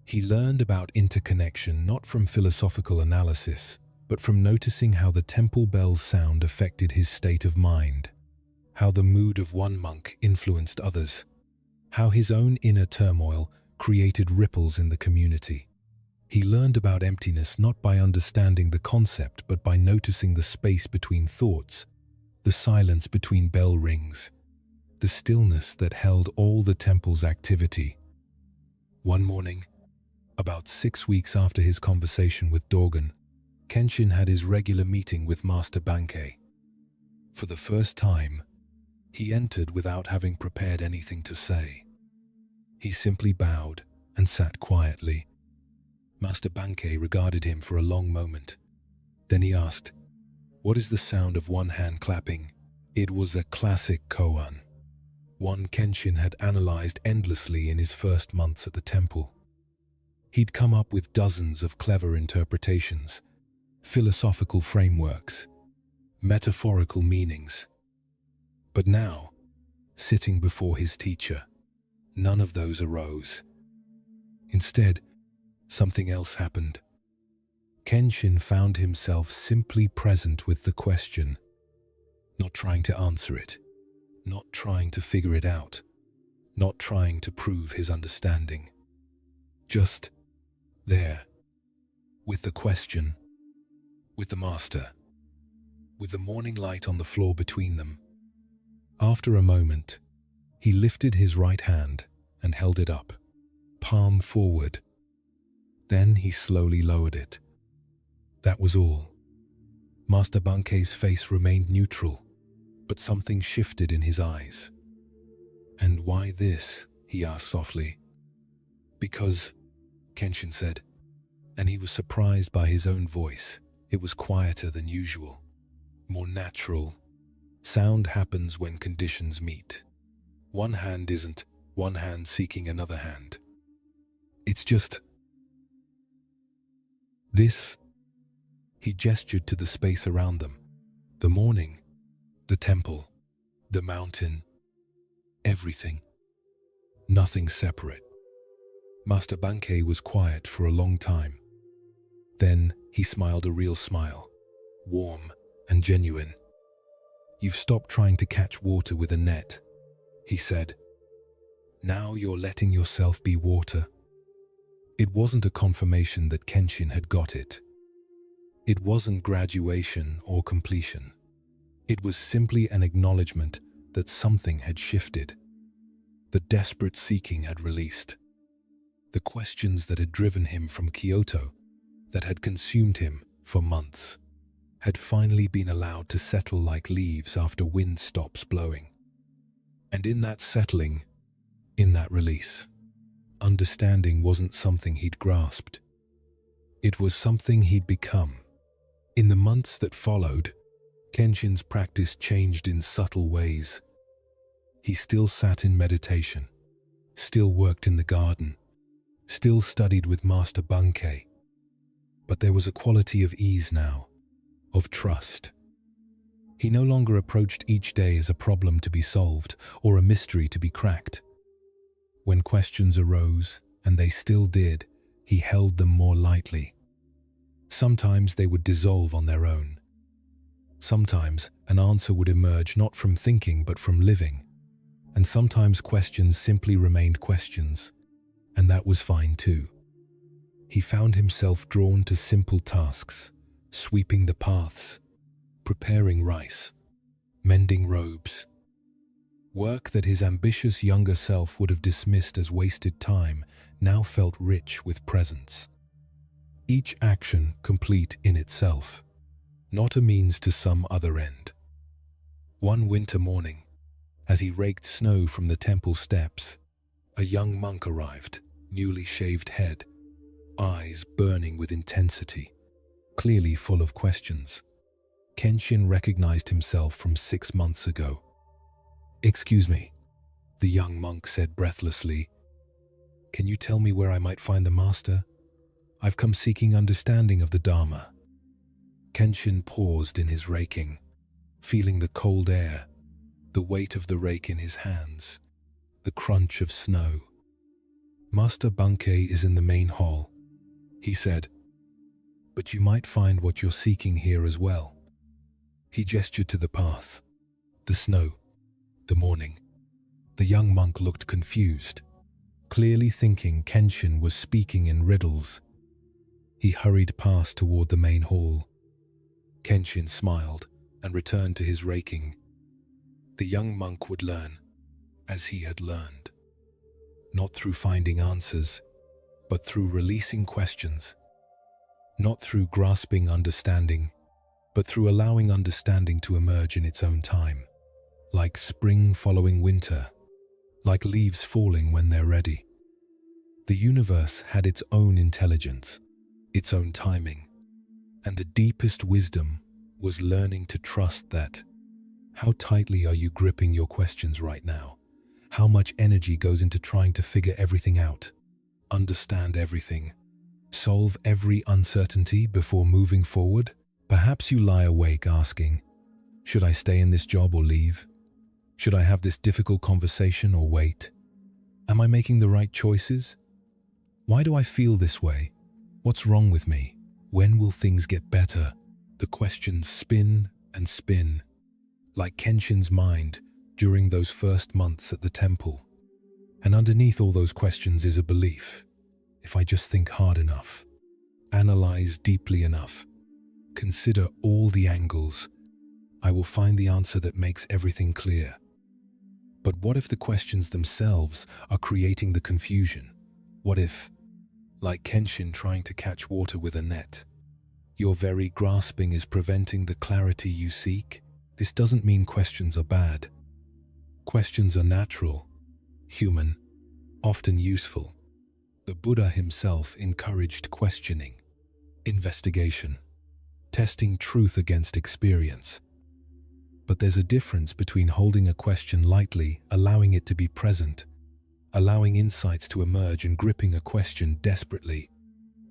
Speaker 1: He learned about interconnection not from philosophical analysis, but from noticing how the temple bell's sound affected his state of mind, how the mood of one monk influenced others, how his own inner turmoil created ripples in the community. He learned about emptiness not by understanding the concept, but by noticing the space between thoughts, the silence between bell rings, the stillness that held all the temple's activity. One morning, about 6 weeks after his conversation with Dorgan, Kenshin had his regular meeting with Master Bankei. For the first time, he entered without having prepared anything to say. He simply bowed and sat quietly. Master Bankei regarded him for a long moment. Then he asked, "What is the sound of one hand clapping?" It was a classic koan, one Kenshin had analyzed endlessly in his first months at the temple. He'd come up with dozens of clever interpretations, philosophical frameworks, metaphorical meanings. But now, sitting before his teacher, none of those arose. Instead, something else happened. Kenshin found himself simply present with the question, not trying to answer it, not trying to figure it out, not trying to prove his understanding. Just there, with the question, with the master, with the morning light on the floor between them. After a moment, he lifted his right hand and held it up, palm forward. Then he slowly lowered it. That was all. Master Bankei's face remained neutral, but something shifted in his eyes. "And why this?" he asked softly. "Because," Kenshin said, and he was surprised by his own voice. It was quieter than usual, more natural. Sound happens when conditions meet. One hand isn't one hand seeking another hand. It's just this. He gestured to the space around them. The morning, the temple, the mountain, everything. Nothing separate. Master Bankei was quiet for a long time. Then he smiled a real smile, warm and genuine. "You've stopped trying to catch water with a net," he said. "Now you're letting yourself be water." It wasn't a confirmation that Kenshin had got it. It wasn't graduation or completion. It was simply an acknowledgement that something had shifted. The desperate seeking had released. The questions that had driven him from Kyoto, that had consumed him for months, had finally been allowed to settle like leaves after wind stops blowing. And in that settling, in that release, understanding wasn't something he'd grasped. It was something he'd become. In the months that followed, Kenshin's practice changed in subtle ways. He still sat in meditation, still worked in the garden, still studied with Master Bankei. But there was a quality of ease now, of trust. He no longer approached each day as a problem to be solved or a mystery to be cracked. When questions arose, and they still did, he held them more lightly. Sometimes they would dissolve on their own. Sometimes an answer would emerge not from thinking but from living. And sometimes questions simply remained questions, and that was fine too. He found himself drawn to simple tasks, sweeping the paths, preparing rice, mending robes. Work that his ambitious younger self would have dismissed as wasted time now felt rich with presence. Each action complete in itself, not a means to some other end. One winter morning, as he raked snow from the temple steps, a young monk arrived, newly shaved head, eyes burning with intensity, clearly full of questions. Kenshin recognized himself from 6 months ago. "Excuse me," the young monk said breathlessly. "Can you tell me where I might find the master? I've come seeking understanding of the Dharma." Kenshin paused in his raking, feeling the cold air, the weight of the rake in his hands, the crunch of snow. "Master Bankei is in the main hall," he said. "But you might find what you're seeking here as well." He gestured to the path, the snow, the morning. The young monk looked confused, clearly thinking Kenshin was speaking in riddles. He hurried past toward the main hall. Kenshin smiled and returned to his raking. The young monk would learn, as he had learned. Not through finding answers, but through releasing questions. Not through grasping understanding, but through allowing understanding to emerge in its own time. Like spring following winter, like leaves falling when they're ready. The universe had its own intelligence, its own timing, and the deepest wisdom was learning to trust that. How tightly are you gripping your questions right now? How much energy goes into trying to figure everything out, understand everything, solve every uncertainty before moving forward? Perhaps you lie awake asking, should I stay in this job or leave? Should I have this difficult conversation or wait? Am I making the right choices? Why do I feel this way? What's wrong with me? When will things get better? The questions spin and spin, like Kenshin's mind during those first months at the temple. And underneath all those questions is a belief. If I just think hard enough, analyze deeply enough, consider all the angles, I will find the answer that makes everything clear. But what if the questions themselves are creating the confusion? What if, like Kenshin trying to catch water with a net, your very grasping is preventing the clarity you seek? This doesn't mean questions are bad. Questions are natural, human, often useful. The Buddha himself encouraged questioning, investigation, testing truth against experience. But there's a difference between holding a question lightly, allowing it to be present, allowing insights to emerge, and gripping a question desperately,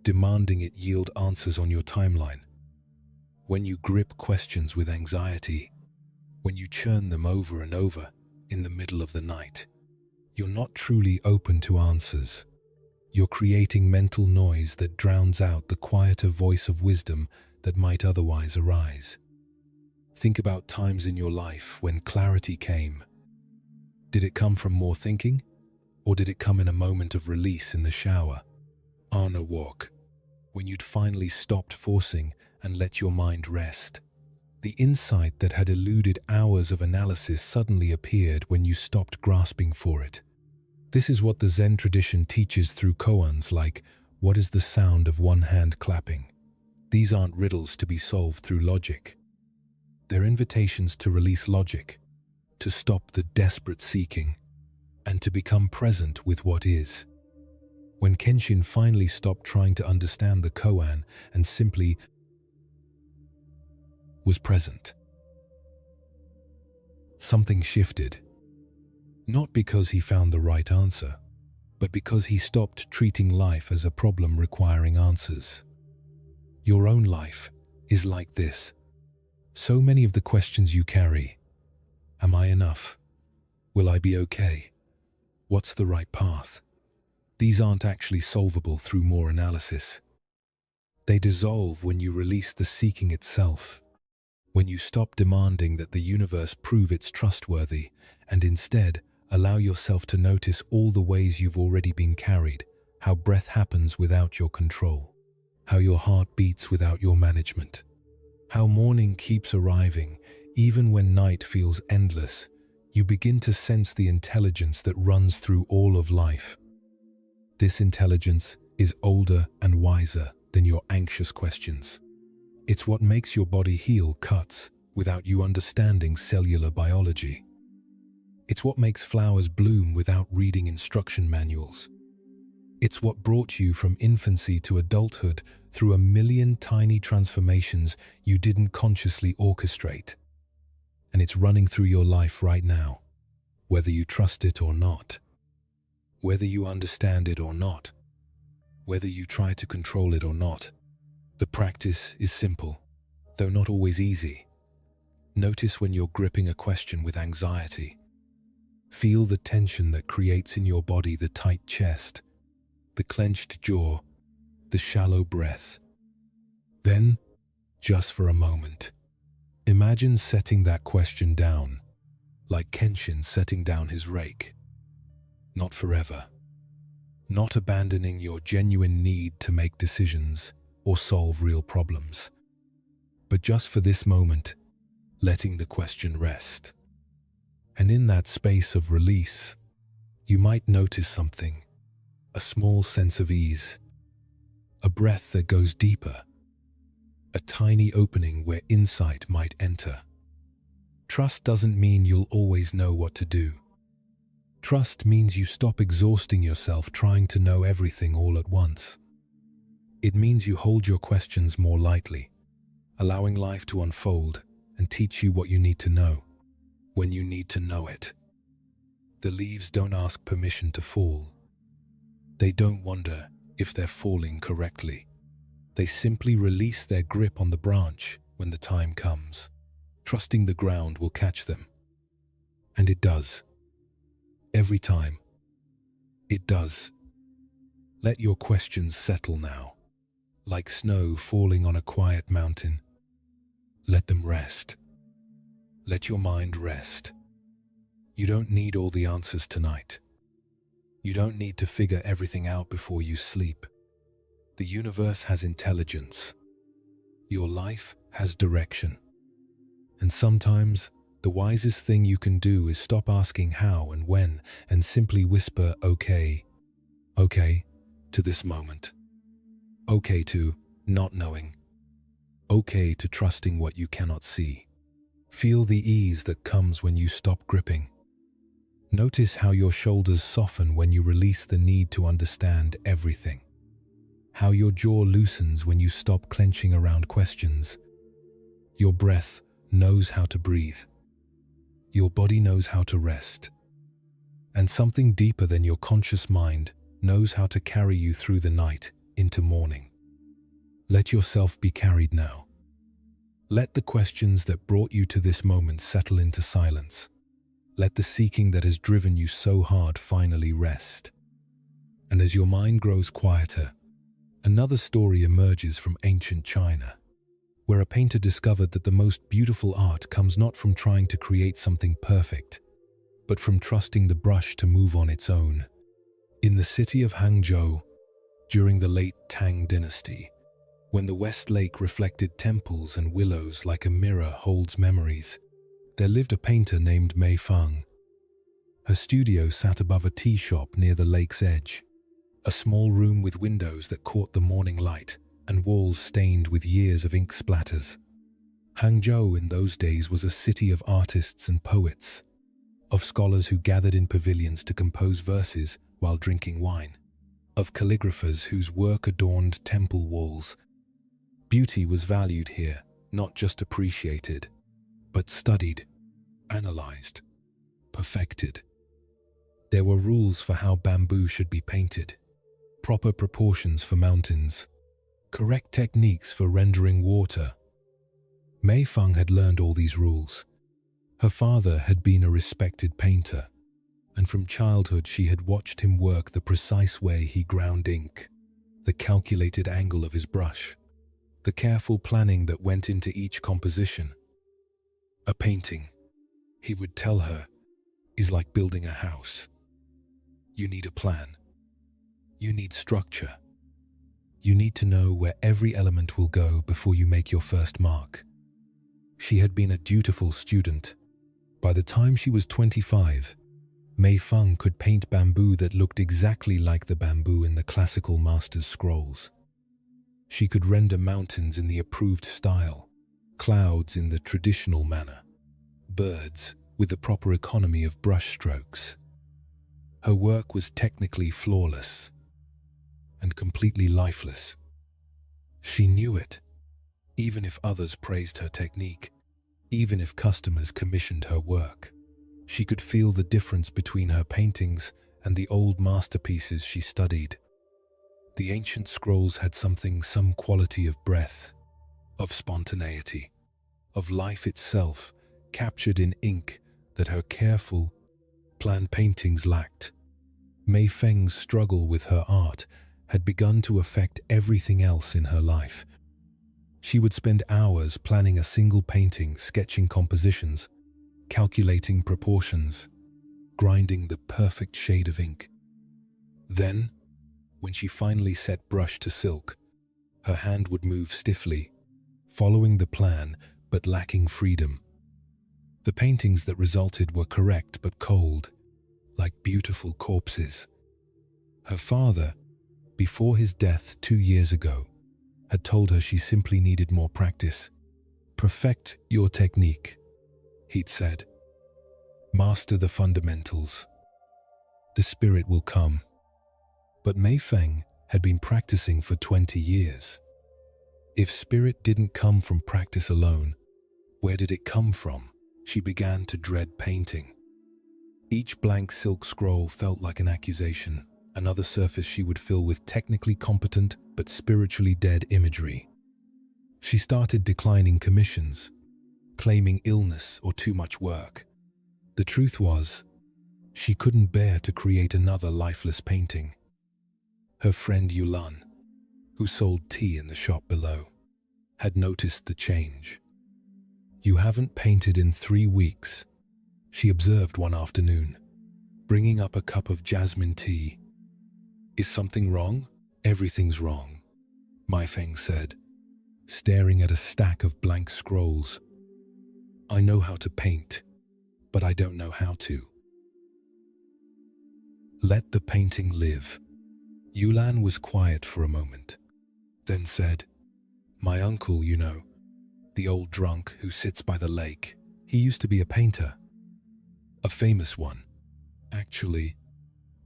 Speaker 1: demanding it yield answers on your timeline. When you grip questions with anxiety, when you churn them over and over in the middle of the night, you're not truly open to answers. You're creating mental noise that drowns out the quieter voice of wisdom that might otherwise arise. Think about times in your life when clarity came. Did it come from more thinking, or did it come in a moment of release in the shower, on a walk, when you'd finally stopped forcing and let your mind rest? The insight that had eluded hours of analysis suddenly appeared when you stopped grasping for it. This is what the Zen tradition teaches through koans like, what is the sound of one hand clapping? These aren't riddles to be solved through logic. They're invitations to release logic, to stop the desperate seeking, and to become present with what is. When Kenshin finally stopped trying to understand the koan and simply was present. Something shifted, not because he found the right answer, but because he stopped treating life as a problem requiring answers. Your own life is like this. So many of the questions you carry: am I enough? Will I be okay? What's the right path? These aren't actually solvable through more analysis. They dissolve when you release the seeking itself, when you stop demanding that the universe prove it's trustworthy and instead allow yourself to notice all the ways you've already been carried, how breath happens without your control, how your heart beats without your management, how morning keeps arriving even when night feels endless. You begin to sense the intelligence that runs through all of life. This intelligence is older and wiser than your anxious questions. It's what makes your body heal cuts without you understanding cellular biology. It's what makes flowers bloom without reading instruction manuals. It's what brought you from infancy to adulthood through a million tiny transformations you didn't consciously orchestrate. And it's running through your life right now, whether you trust it or not, whether you understand it or not, whether you try to control it or not. The practice is simple, though not always easy. Notice when you're gripping a question with anxiety. Feel the tension that creates in your body, the tight chest, the clenched jaw, the shallow breath. Then, just for a moment, imagine setting that question down, like Kenshin setting down his rake. Not forever. Not abandoning your genuine need to make decisions or solve real problems, but just for this moment, letting the question rest. And in that space of release, you might notice something, a small sense of ease, a breath that goes deeper, a tiny opening where insight might enter. Trust doesn't mean you'll always know what to do. Trust means you stop exhausting yourself trying to know everything all at once. It means you hold your questions more lightly, allowing life to unfold and teach you what you need to know, when you need to know it. The leaves don't ask permission to fall. They don't wonder if they're falling correctly. They simply release their grip on the branch when the time comes, trusting the ground will catch them. And it does. Every time. It does. Let your questions settle now, like snow falling on a quiet mountain. Let them rest. Let your mind rest. You don't need all the answers tonight. You don't need to figure everything out before you sleep. The universe has intelligence. Your life has direction. And sometimes, the wisest thing you can do is stop asking how and when and simply whisper, okay, to this moment. Okay to not knowing. Okay to trusting what you cannot see. Feel the ease that comes when you stop gripping. Notice how your shoulders soften when you release the need to understand everything. How your jaw loosens when you stop clenching around questions. Your breath knows how to breathe. Your body knows how to rest. And something deeper than your conscious mind knows how to carry you through the night into morning. Let yourself be carried now. Let the questions that brought you to this moment settle into silence. Let the seeking that has driven you so hard finally rest. And as your mind grows quieter, another story emerges from ancient China, where a painter discovered that the most beautiful art comes not from trying to create something perfect, but from trusting the brush to move on its own. In the city of Hangzhou, during the late Tang dynasty, when the West Lake reflected temples and willows like a mirror holds memories, there lived a painter named Mei Feng. Her studio sat above a tea shop near the lake's edge, a small room with windows that caught the morning light and walls stained with years of ink splatters. Hangzhou in those days was a city of artists and poets, of scholars who gathered in pavilions to compose verses while drinking wine, of calligraphers whose work adorned temple walls. Beauty was valued here, not just appreciated, but studied, analyzed, perfected. There were rules for how bamboo should be painted, proper proportions for mountains, correct techniques for rendering water. Mei Feng had learned all these rules. Her father had been a respected painter, and from childhood she had watched him work the precise way he ground ink, the calculated angle of his brush, the careful planning that went into each composition. A painting, he would tell her, is like building a house. You need a plan. You need structure. You need to know where every element will go before you make your first mark. She had been a dutiful student. By the time she was 25, Mei Feng could paint bamboo that looked exactly like the bamboo in the classical master's scrolls. She could render mountains in the approved style, clouds in the traditional manner, birds with the proper economy of brush strokes. Her work was technically flawless and completely lifeless. She knew it, even if others praised her technique, even if customers commissioned her work. She could feel the difference between her paintings and the old masterpieces she studied. The ancient scrolls had some quality of breath, of spontaneity, of life itself, captured in ink that her careful, planned paintings lacked. Mei Feng's struggle with her art had begun to affect everything else in her life. She would spend hours planning a single painting, sketching compositions, calculating proportions, grinding the perfect shade of ink. Then, when she finally set brush to silk, her hand would move stiffly, following the plan but lacking freedom. The paintings that resulted were correct but cold, like beautiful corpses. Her father, before his death 2 years ago, had told her she simply needed more practice. Perfect your technique, he'd said. Master the fundamentals. The spirit will come. But Mei Feng had been practicing for 20 years. If spirit didn't come from practice alone, where did it come from? She began to dread painting. Each blank silk scroll felt like an accusation, another surface she would fill with technically competent but spiritually dead imagery. She started declining commissions, claiming illness or too much work. The truth was, she couldn't bear to create another lifeless painting. Her friend Yulan, who sold tea in the shop below, had noticed the change. "You haven't painted in 3 weeks," she observed one afternoon, bringing up a cup of jasmine tea. "Is something wrong?" "Everything's wrong," Mei Feng said, staring at a stack of blank scrolls. "I know how to paint, but I don't know how to." "Let the painting live." Yulan was quiet for a moment, then said, "My uncle, you know, the old drunk who sits by the lake, he used to be a painter. A famous one, actually,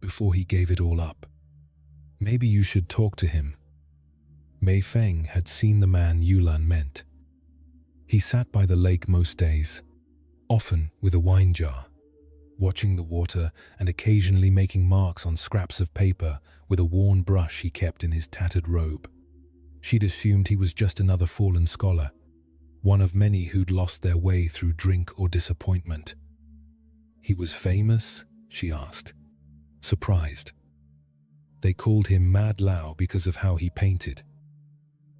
Speaker 1: before he gave it all up. Maybe you should talk to him." Mei Feng had seen the man Yulan meant. He sat by the lake most days, often with a wine jar, watching the water and occasionally making marks on scraps of paper with a worn brush he kept in his tattered robe. She'd assumed he was just another fallen scholar, one of many who'd lost their way through drink or disappointment. "He was famous?" she asked, surprised. "They called him Mad Lao because of how he painted.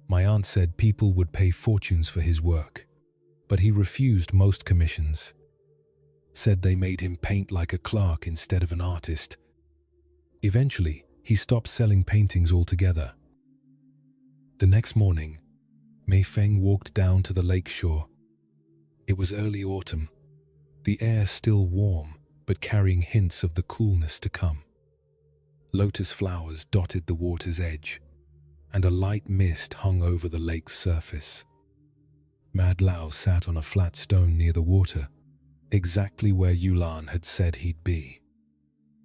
Speaker 1: My aunt said people would pay fortunes for his work, but he refused most commissions. Said they made him paint like a clerk instead of an artist. Eventually, he stopped selling paintings altogether." The next morning, Mei Feng walked down to the lake shore. It was early autumn, the air still warm but carrying hints of the coolness to come. Lotus flowers dotted the water's edge, and a light mist hung over the lake's surface. Mad Lao sat on a flat stone near the water, exactly where Yulan had said he'd be.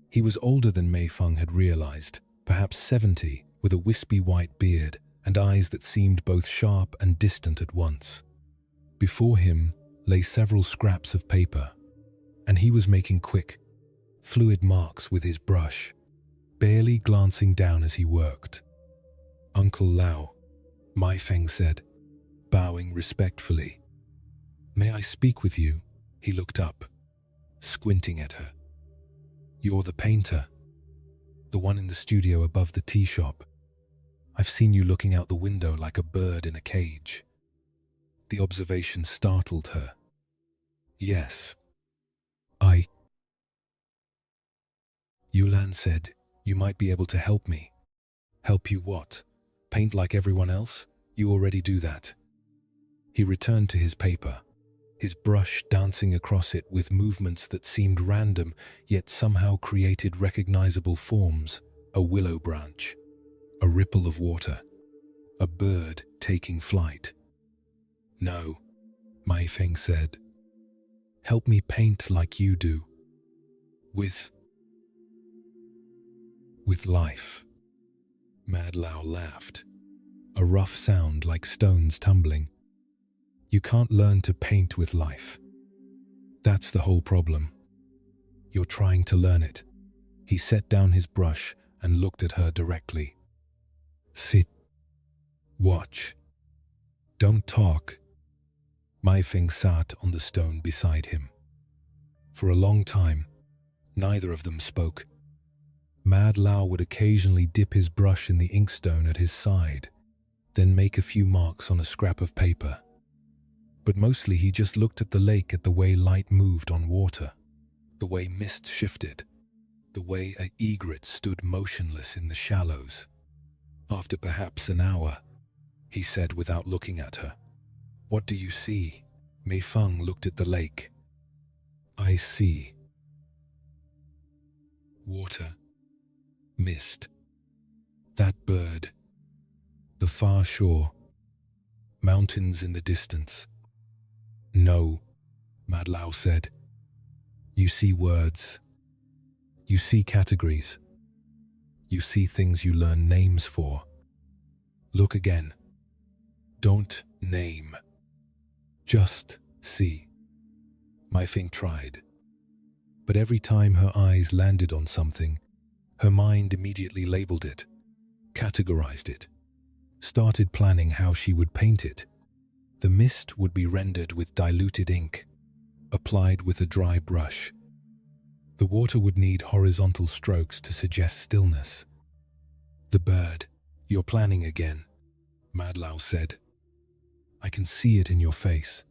Speaker 1: He was older than Mei Feng had realized, perhaps 70, with a wispy white beard and eyes that seemed both sharp and distant at once. Before him lay several scraps of paper, and he was making quick, fluid marks with his brush, barely glancing down as he worked. "Uncle Lao," Mai Feng said, bowing respectfully. "May I speak with you?" He looked up, squinting at her. "You're the painter, the one in the studio above the tea shop. I've seen you looking out the window like a bird in a cage." The observation startled her. "Yes. Yulan said, "You might be able to help me." "Help you what? Paint like everyone else? You already do that." He returned to his paper, his brush dancing across it with movements that seemed random, yet somehow created recognizable forms. A willow branch, a ripple of water, a bird taking flight. "No," Mai Feng said. "Help me paint like you do. With life." Mad Lao laughed, a rough sound like stones tumbling. "You can't learn to paint with life. That's the whole problem. You're trying to learn it." He set down his brush and looked at her directly. "Sit. Watch. Don't talk." Mai Feng sat on the stone beside him. For a long time, neither of them spoke. Mad Lao would occasionally dip his brush in the inkstone at his side, then make a few marks on a scrap of paper. But mostly he just looked at the lake, at the way light moved on water, the way mist shifted, the way an egret stood motionless in the shallows. After perhaps an hour, he said without looking at her, "What do you see?" Mei Feng looked at the lake. "I see water, mist, that bird, the far shore, mountains in the distance." "No," Mad Lao said. "You see words. You see categories. You see things you learn names for. Look again. Don't name. Just see." Mai Feng tried. But every time her eyes landed on something, her mind immediately labeled it, categorized it, started planning how she would paint it. The mist would be rendered with diluted ink, applied with a dry brush. The water would need horizontal strokes to suggest stillness. "The bird, you're planning again," Mad Lao said. "I can see it in your face.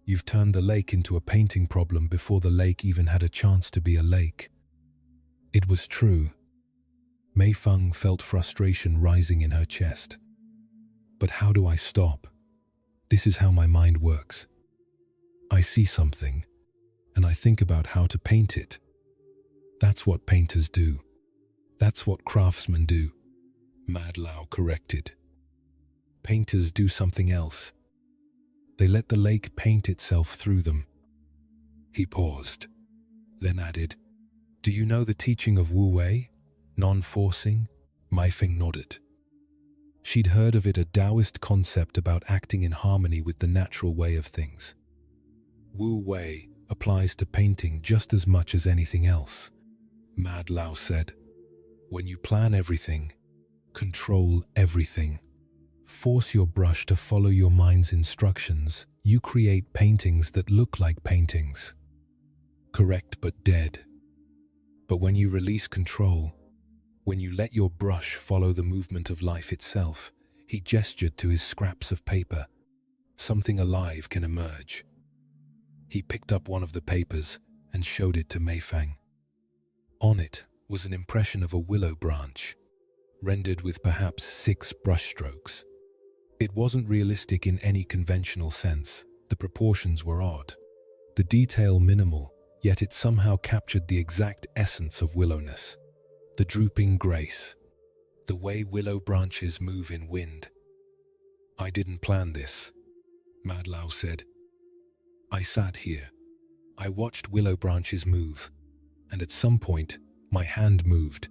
Speaker 1: You've turned the lake into a painting problem before the lake even had a chance to be a lake." It was true. Mei Feng felt frustration rising in her chest. "But how do I stop? This is how my mind works. I see something, and I think about how to paint it. That's what painters do. That's what craftsmen do," Mad Lao corrected. "Painters do something else. They let the lake paint itself through them." He paused, then added, "Do you know the teaching of Wu Wei, non-forcing?" Mai Feng nodded. She'd heard of it, a Taoist concept about acting in harmony with the natural way of things. Wu Wei applies to painting just as much as anything else, Mad Lao said. When you plan everything, control everything, force your brush to follow your mind's instructions, you create paintings that look like paintings. Correct but dead. But when you release control, when you let your brush follow the movement of life itself, he gestured to his scraps of paper, something alive can emerge. He picked up one of the papers and showed it to Mei Feng. On it was an impression of a willow branch, rendered with perhaps 6 brushstrokes. It wasn't realistic in any conventional sense. The proportions were odd, the detail minimal, yet it somehow captured the exact essence of willowness. The drooping grace, the way willow branches move in wind. "I didn't plan this," Mad Lao said. "I sat here. I watched willow branches move, and at some point, my hand moved.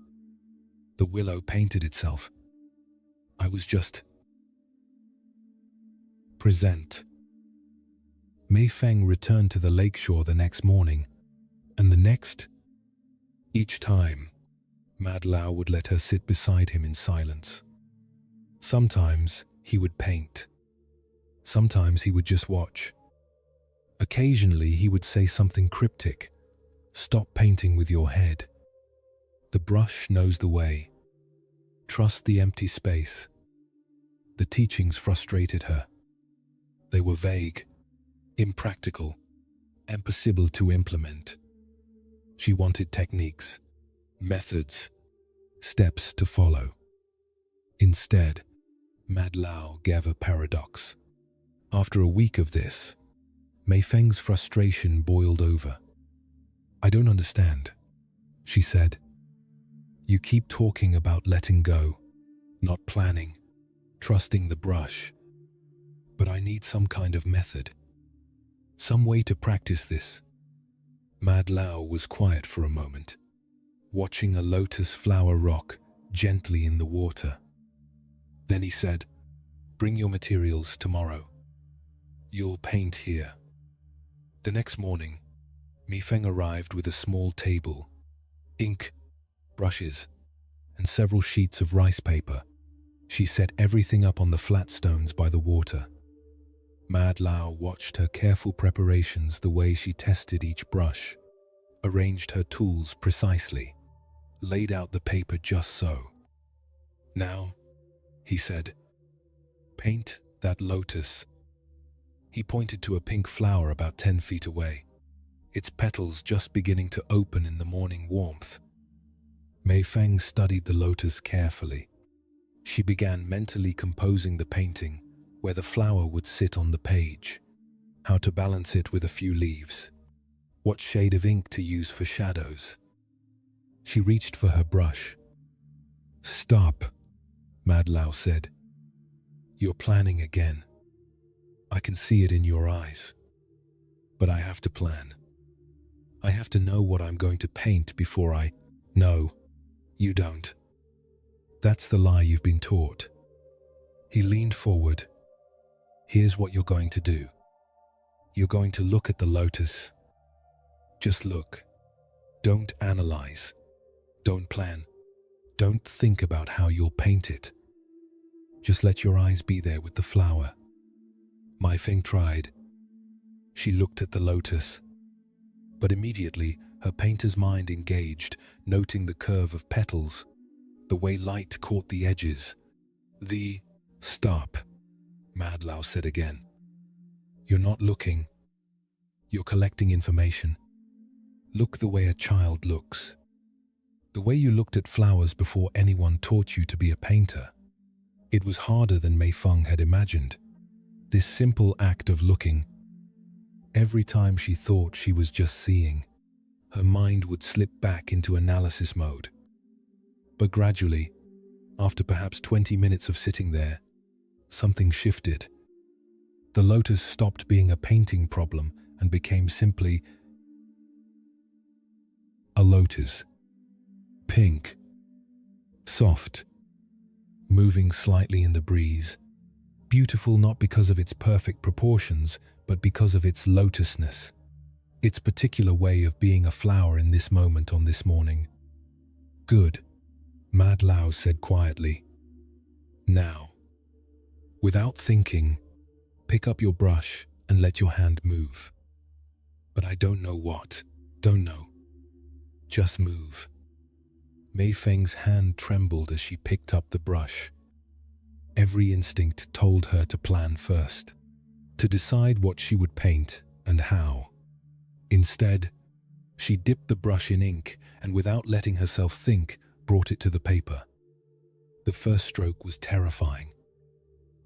Speaker 1: The willow painted itself. I was just present." Mei Feng returned to the lakeshore the next morning, and the next. Each time, Mad Lao would let her sit beside him in silence. Sometimes he would paint. Sometimes he would just watch. Occasionally he would say something cryptic. "Stop painting with your head. The brush knows the way. Trust the empty space." The teachings frustrated her. They were vague, impractical, impossible to implement. She wanted techniques, methods, steps to follow. Instead, Mad Lao gave a paradox. After a week of this, Mei Feng's frustration boiled over. "I don't understand," she said. "You keep talking about letting go, not planning, trusting the brush. But I need some kind of method, some way to practice this." Mad Lao was quiet for a moment, watching a lotus flower rock gently in the water. Then he said, "Bring your materials tomorrow. You'll paint here." The next morning, Mi Feng arrived with a small table, ink, brushes, and several sheets of rice paper. She set everything up on the flat stones by the water. Mad Lao watched her careful preparations, the way she tested each brush, arranged her tools precisely, laid out the paper just so. "Now," he said, "paint that lotus." He pointed to a pink flower about 10 feet away, its petals just beginning to open in the morning warmth. Mei Feng studied the lotus carefully. She began mentally composing the painting, where the flower would sit on the page, how to balance it with a few leaves, what shade of ink to use for shadows. She reached for her brush. "Stop," Mad Lao said. "You're planning again. I can see it in your eyes. But I have to plan. I have to know what I'm going to paint before I—" "No, you don't. That's the lie you've been taught." He leaned forward. "Here's what you're going to do. You're going to look at the lotus. Just look. Don't analyze. Don't plan. Don't think about how you'll paint it. Just let your eyes be there with the flower." Mei Feng tried. She looked at the lotus, but immediately her painter's mind engaged, noting the curve of petals, the way light caught the edges. "Stop," Mad Lao said again. "You're not looking. You're collecting information. Look the way a child looks. The way you looked at flowers before anyone taught you to be a painter." It was harder than Mei Feng had imagined. This simple act of looking. Every time she thought she was just seeing, her mind would slip back into analysis mode. But gradually, after perhaps 20 minutes of sitting there, something shifted. The lotus stopped being a painting problem and became simply a lotus. Pink. Soft. Moving slightly in the breeze. Beautiful not because of its perfect proportions, but because of its lotusness. Its particular way of being a flower in this moment on this morning. "Good," Mad Lao said quietly. "Now, without thinking, pick up your brush and let your hand move. But I don't know what. Don't know. Just move." Mei Feng's hand trembled as she picked up the brush. Every instinct told her to plan first, to decide what she would paint and how. Instead, she dipped the brush in ink and, without letting herself think, brought it to the paper. The first stroke was terrifying.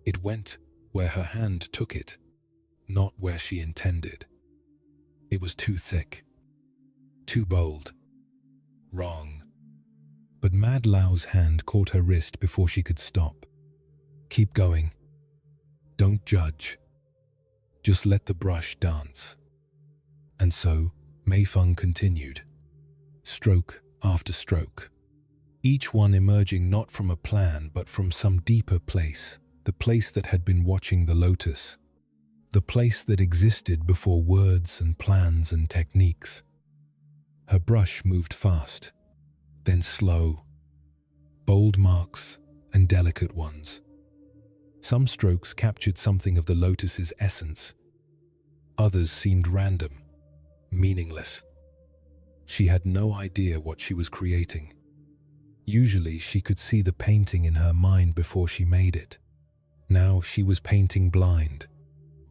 Speaker 1: It went where her hand took it, not where she intended. It was too thick, too bold, wrong. But Mad Lao's hand caught her wrist before she could stop. "Keep going. Don't judge. Just let the brush dance." And so, Mei Feng continued, stroke after stroke, each one emerging not from a plan but from some deeper place, the place that had been watching the lotus. the place that existed before words and plans and techniques. Her brush moved fast, then slow, bold marks and delicate ones. Some strokes captured something of the lotus's essence. Others seemed random, meaningless. She had no idea what she was creating. Usually she could see the painting in her mind before she made it. Now she was painting blind,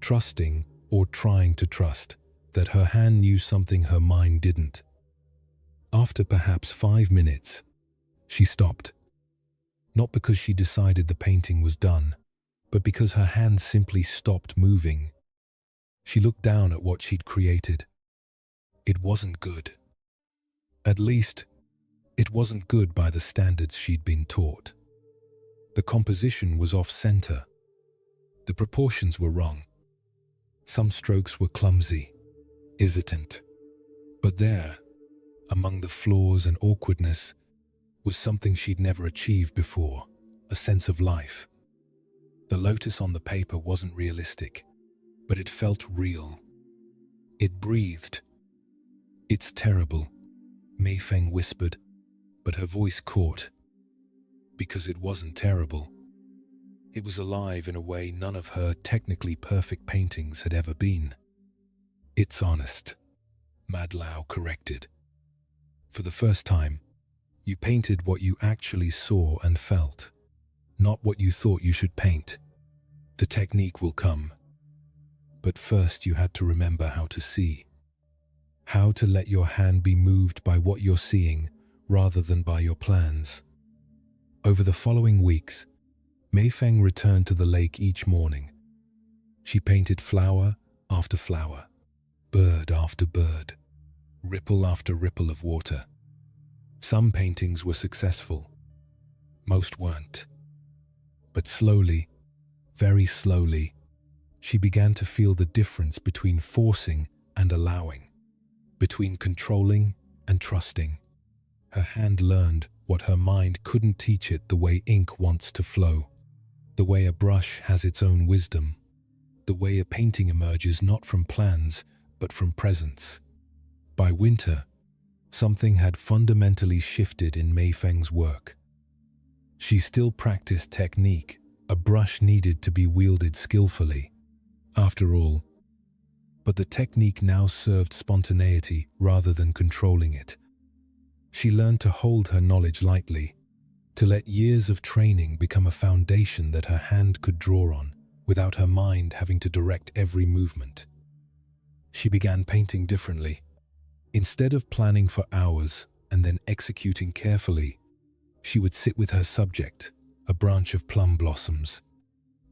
Speaker 1: trusting or trying to trust that her hand knew something her mind didn't. After perhaps 5 minutes, she stopped. Not because she decided the painting was done, but because her hand simply stopped moving. She looked down at what she'd created. It wasn't good. At least, it wasn't good by the standards she'd been taught. The composition was off-center. The proportions were wrong. Some strokes were clumsy, hesitant. But there, among the flaws and awkwardness, was something she'd never achieved before, a sense of life. The lotus on the paper wasn't realistic, but it felt real. It breathed. "It's terrible," Mei Feng whispered, but her voice caught. Because it wasn't terrible. It was alive in a way none of her technically perfect paintings had ever been. "It's honest," Mad Lao corrected. "For the first time, you painted what you actually saw and felt, not what you thought you should paint. The technique will come. But first you had to remember how to see. How to let your hand be moved by what you're seeing rather than by your plans." Over the following weeks, Mei Feng returned to the lake each morning. She painted flower after flower, bird after bird, ripple after ripple of water. Some paintings were successful. Most weren't. But slowly, very slowly, she began to feel the difference between forcing and allowing, between controlling and trusting. Her hand learned what her mind couldn't teach it, the way ink wants to flow, the way a brush has its own wisdom, the way a painting emerges not from plans but from presence. By winter, something had fundamentally shifted in Mei Feng's work. She still practiced technique. A brush needed to be wielded skillfully, after all. But the technique now served spontaneity rather than controlling it. She learned to hold her knowledge lightly, to let years of training become a foundation that her hand could draw on, without her mind having to direct every movement. She began painting differently. Instead of planning for hours and then executing carefully, she would sit with her subject, a branch of plum blossoms,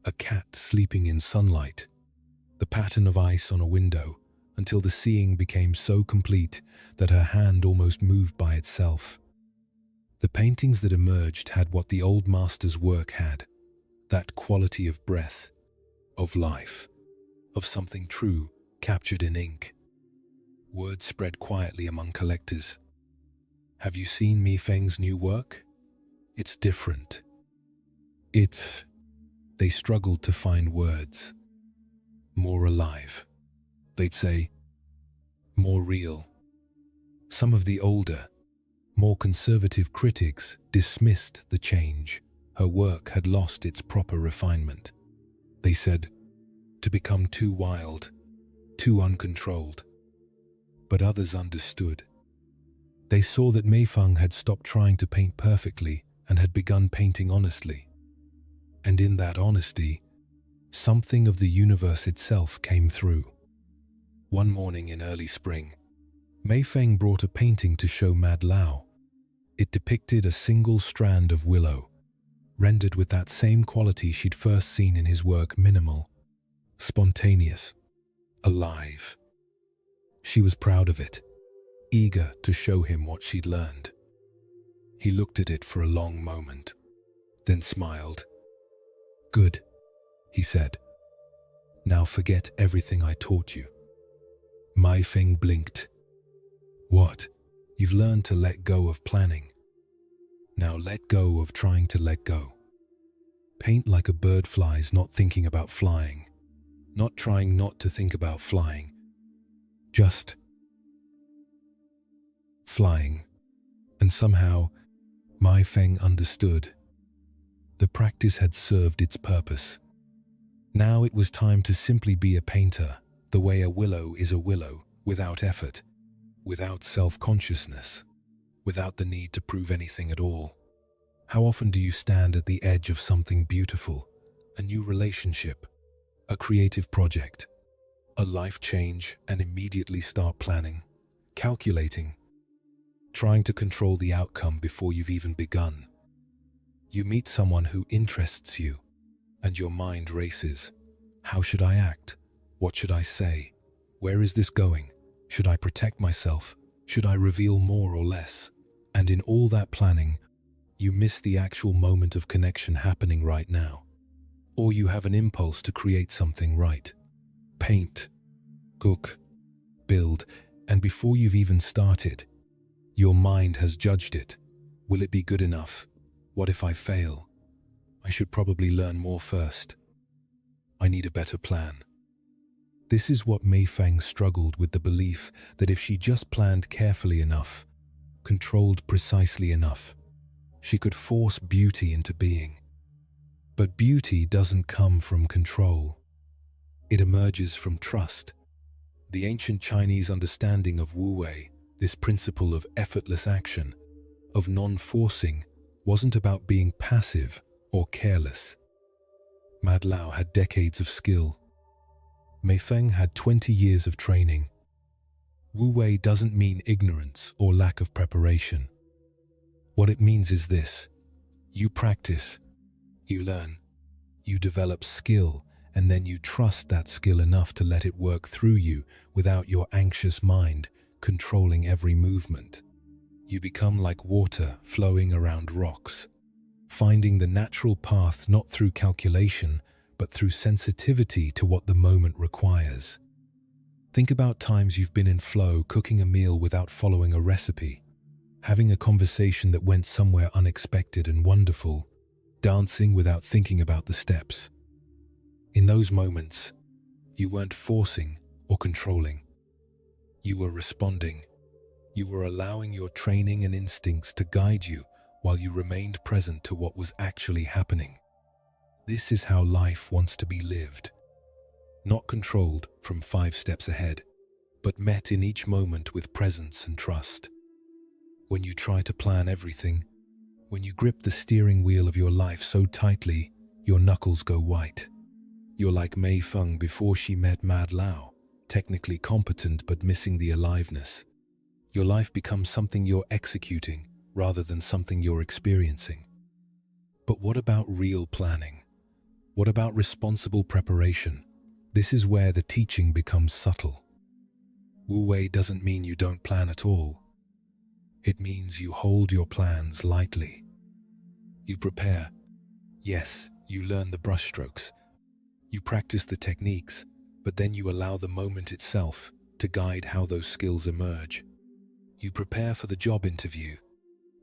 Speaker 1: a cat sleeping in sunlight, the pattern of ice on a window, until the seeing became so complete that her hand almost moved by itself. The paintings that emerged had what the old master's work had, that quality of breath, of life, of something true captured in ink. Word spread quietly among collectors. "Have you seen Mei Feng's new work? It's different. They struggled to find words. More alive. They'd say, more real." Some of the older, more conservative critics dismissed the change. Her work had lost its proper refinement. They said, to become too wild, too uncontrolled. But others understood. They saw that Mei Feng had stopped trying to paint perfectly and had begun painting honestly. And in that honesty, something of the universe itself came through. One morning in early spring, Mei Feng brought a painting to show Mad Lao. It depicted a single strand of willow, rendered with that same quality she'd first seen in his work: minimal, spontaneous, alive. She was proud of it, eager to show him what she'd learned. He looked at it for a long moment, then smiled. "Good," he said. "Now forget everything I taught you." Mei Feng blinked. "What? You've learned to let go of planning. Now let go of trying to let go. Paint like a bird flies, not thinking about flying. not trying not to think about flying, just flying. And somehow, Mai Feng understood. The practice had served its purpose. Now it was time to simply be a painter, the way a willow is a willow, without effort, without self-consciousness, without the need to prove anything at all. How often do you stand at the edge of something beautiful, a new relationship, a creative project, a life change, and immediately start planning, calculating, trying to control the outcome before you've even begun? You meet someone who interests you, and your mind races. How should I act? What should I say? Where is this going? Should I protect myself? Should I reveal more or less? And in all that planning, you miss the actual moment of connection happening right now. Or you have an impulse to create something right. Paint, cook, build, and before you've even started, your mind has judged it. Will it be good enough? What if I fail? I should probably learn more first. I need a better plan. This is what Mai Feng struggled with, the belief that if she just planned carefully enough, controlled precisely enough, she could force beauty into being. But beauty doesn't come from control. It emerges from trust. The ancient Chinese understanding of Wu Wei, this principle of effortless action, of non-forcing, wasn't about being passive or careless. Mad Lao had decades of skill. Mai Feng had 20 years of training. Wu Wei doesn't mean ignorance or lack of preparation. What it means is this: you practice, you learn, you develop skill, and then you trust that skill enough to let it work through you without your anxious mind controlling every movement. You become like water flowing around rocks, finding the natural path not through calculation, but through sensitivity to what the moment requires. Think about times you've been in flow, cooking a meal without following a recipe, having a conversation that went somewhere unexpected and wonderful, dancing without thinking about the steps. In those moments, you weren't forcing or controlling. You were responding. You were allowing your training and instincts to guide you while you remained present to what was actually happening. This is how life wants to be lived. Not controlled from 5 steps ahead, but met in each moment with presence and trust. When you try to plan everything, when you grip the steering wheel of your life so tightly, your knuckles go white. You're like Mai Feng before she met Mad Lao, technically competent but missing the aliveness. Your life becomes something you're executing rather than something you're experiencing. But what about real planning? What about responsible preparation? This is where the teaching becomes subtle. Wu Wei doesn't mean you don't plan at all. It means you hold your plans lightly. You prepare. Yes, you learn the brushstrokes. You practice the techniques, but then you allow the moment itself to guide how those skills emerge. You prepare for the job interview,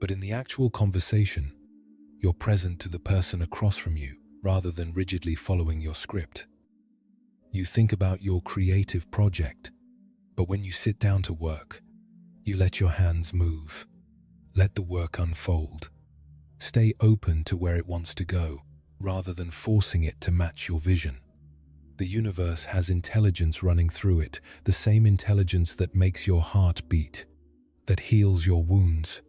Speaker 1: but in the actual conversation, you're present to the person across from you rather than rigidly following your script. You think about your creative project, but when you sit down to work, you let your hands move. Let the work unfold. Stay open to where it wants to go, rather than forcing it to match your vision. The universe has intelligence running through it, the same intelligence that makes your heart beat, that heals your wounds,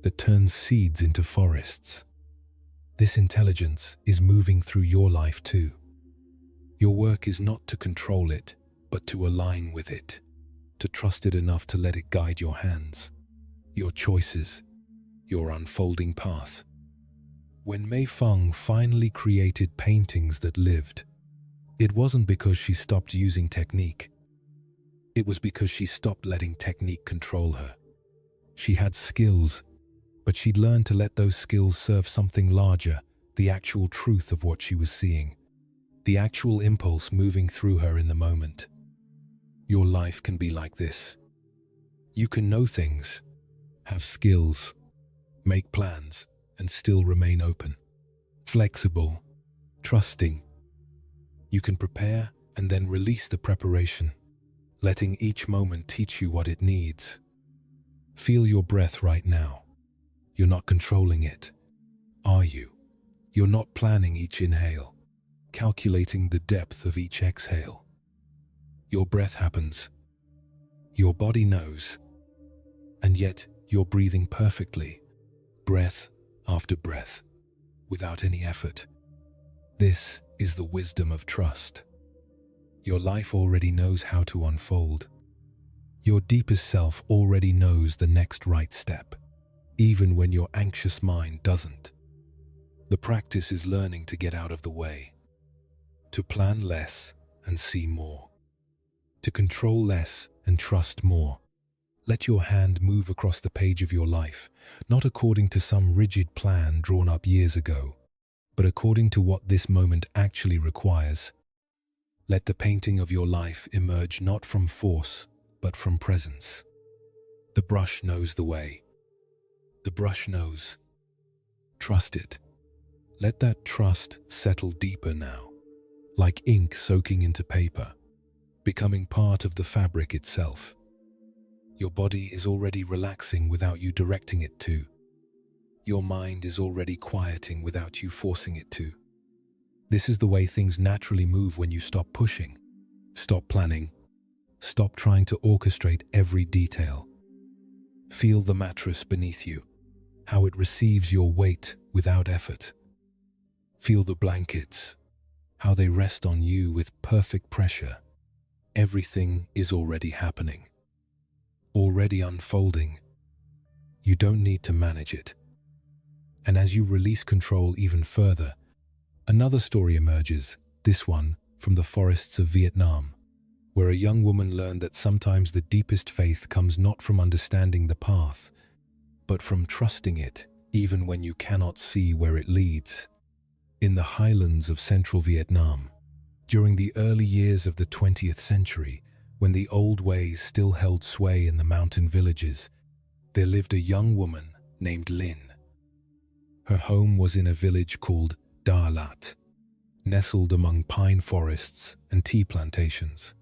Speaker 1: that turns seeds into forests. This intelligence is moving through your life too. Your work is not to control it, but to align with it, to trust it enough to let it guide your hands, your choices, your unfolding path. When Mai Feng finally created paintings that lived, it wasn't because she stopped using technique. It was because she stopped letting technique control her. She had skills, but she'd learned to let those skills serve something larger, the actual truth of what she was seeing, the actual impulse moving through her in the moment. Your life can be like this. You can know things, have skills, make plans, and still remain open, flexible, trusting. You can prepare and then release the preparation, letting each moment teach you what it needs. Feel your breath right now. You're not controlling it, are you? You're not planning each inhale, calculating the depth of each exhale. Your breath happens. Your body knows. And yet you're breathing perfectly, breath after breath, without any effort. This is the wisdom of trust. Your life already knows how to unfold. Your deepest self already knows the next right step, even when your anxious mind doesn't. The practice is learning to get out of the way, to plan less and see more, to control less and trust more. Let your hand move across the page of your life, not according to some rigid plan drawn up years ago, but according to what this moment actually requires. Let the painting of your life emerge not from force, but from presence. The brush knows the way. The brush knows. Trust it. Let that trust settle deeper now, like ink soaking into paper, becoming part of the fabric itself. Your body is already relaxing without you directing it to. Your mind is already quieting without you forcing it to. This is the way things naturally move when you stop pushing, stop planning, stop trying to orchestrate every detail. Feel the mattress beneath you, how it receives your weight without effort. Feel the blankets, how they rest on you with perfect pressure. Everything is already happening, already unfolding. You don't need to manage it. And as you release control even further, another story emerges, this one from the forests of Vietnam, where a young woman learned that sometimes the deepest faith comes not from understanding the path, but from trusting it, even when you cannot see where it leads. In the highlands of central Vietnam, during the early years of the 20th century, when the old ways still held sway in the mountain villages, there lived a young woman named Linh. Her home was in a village called Da Lat, nestled among pine forests and tea plantations,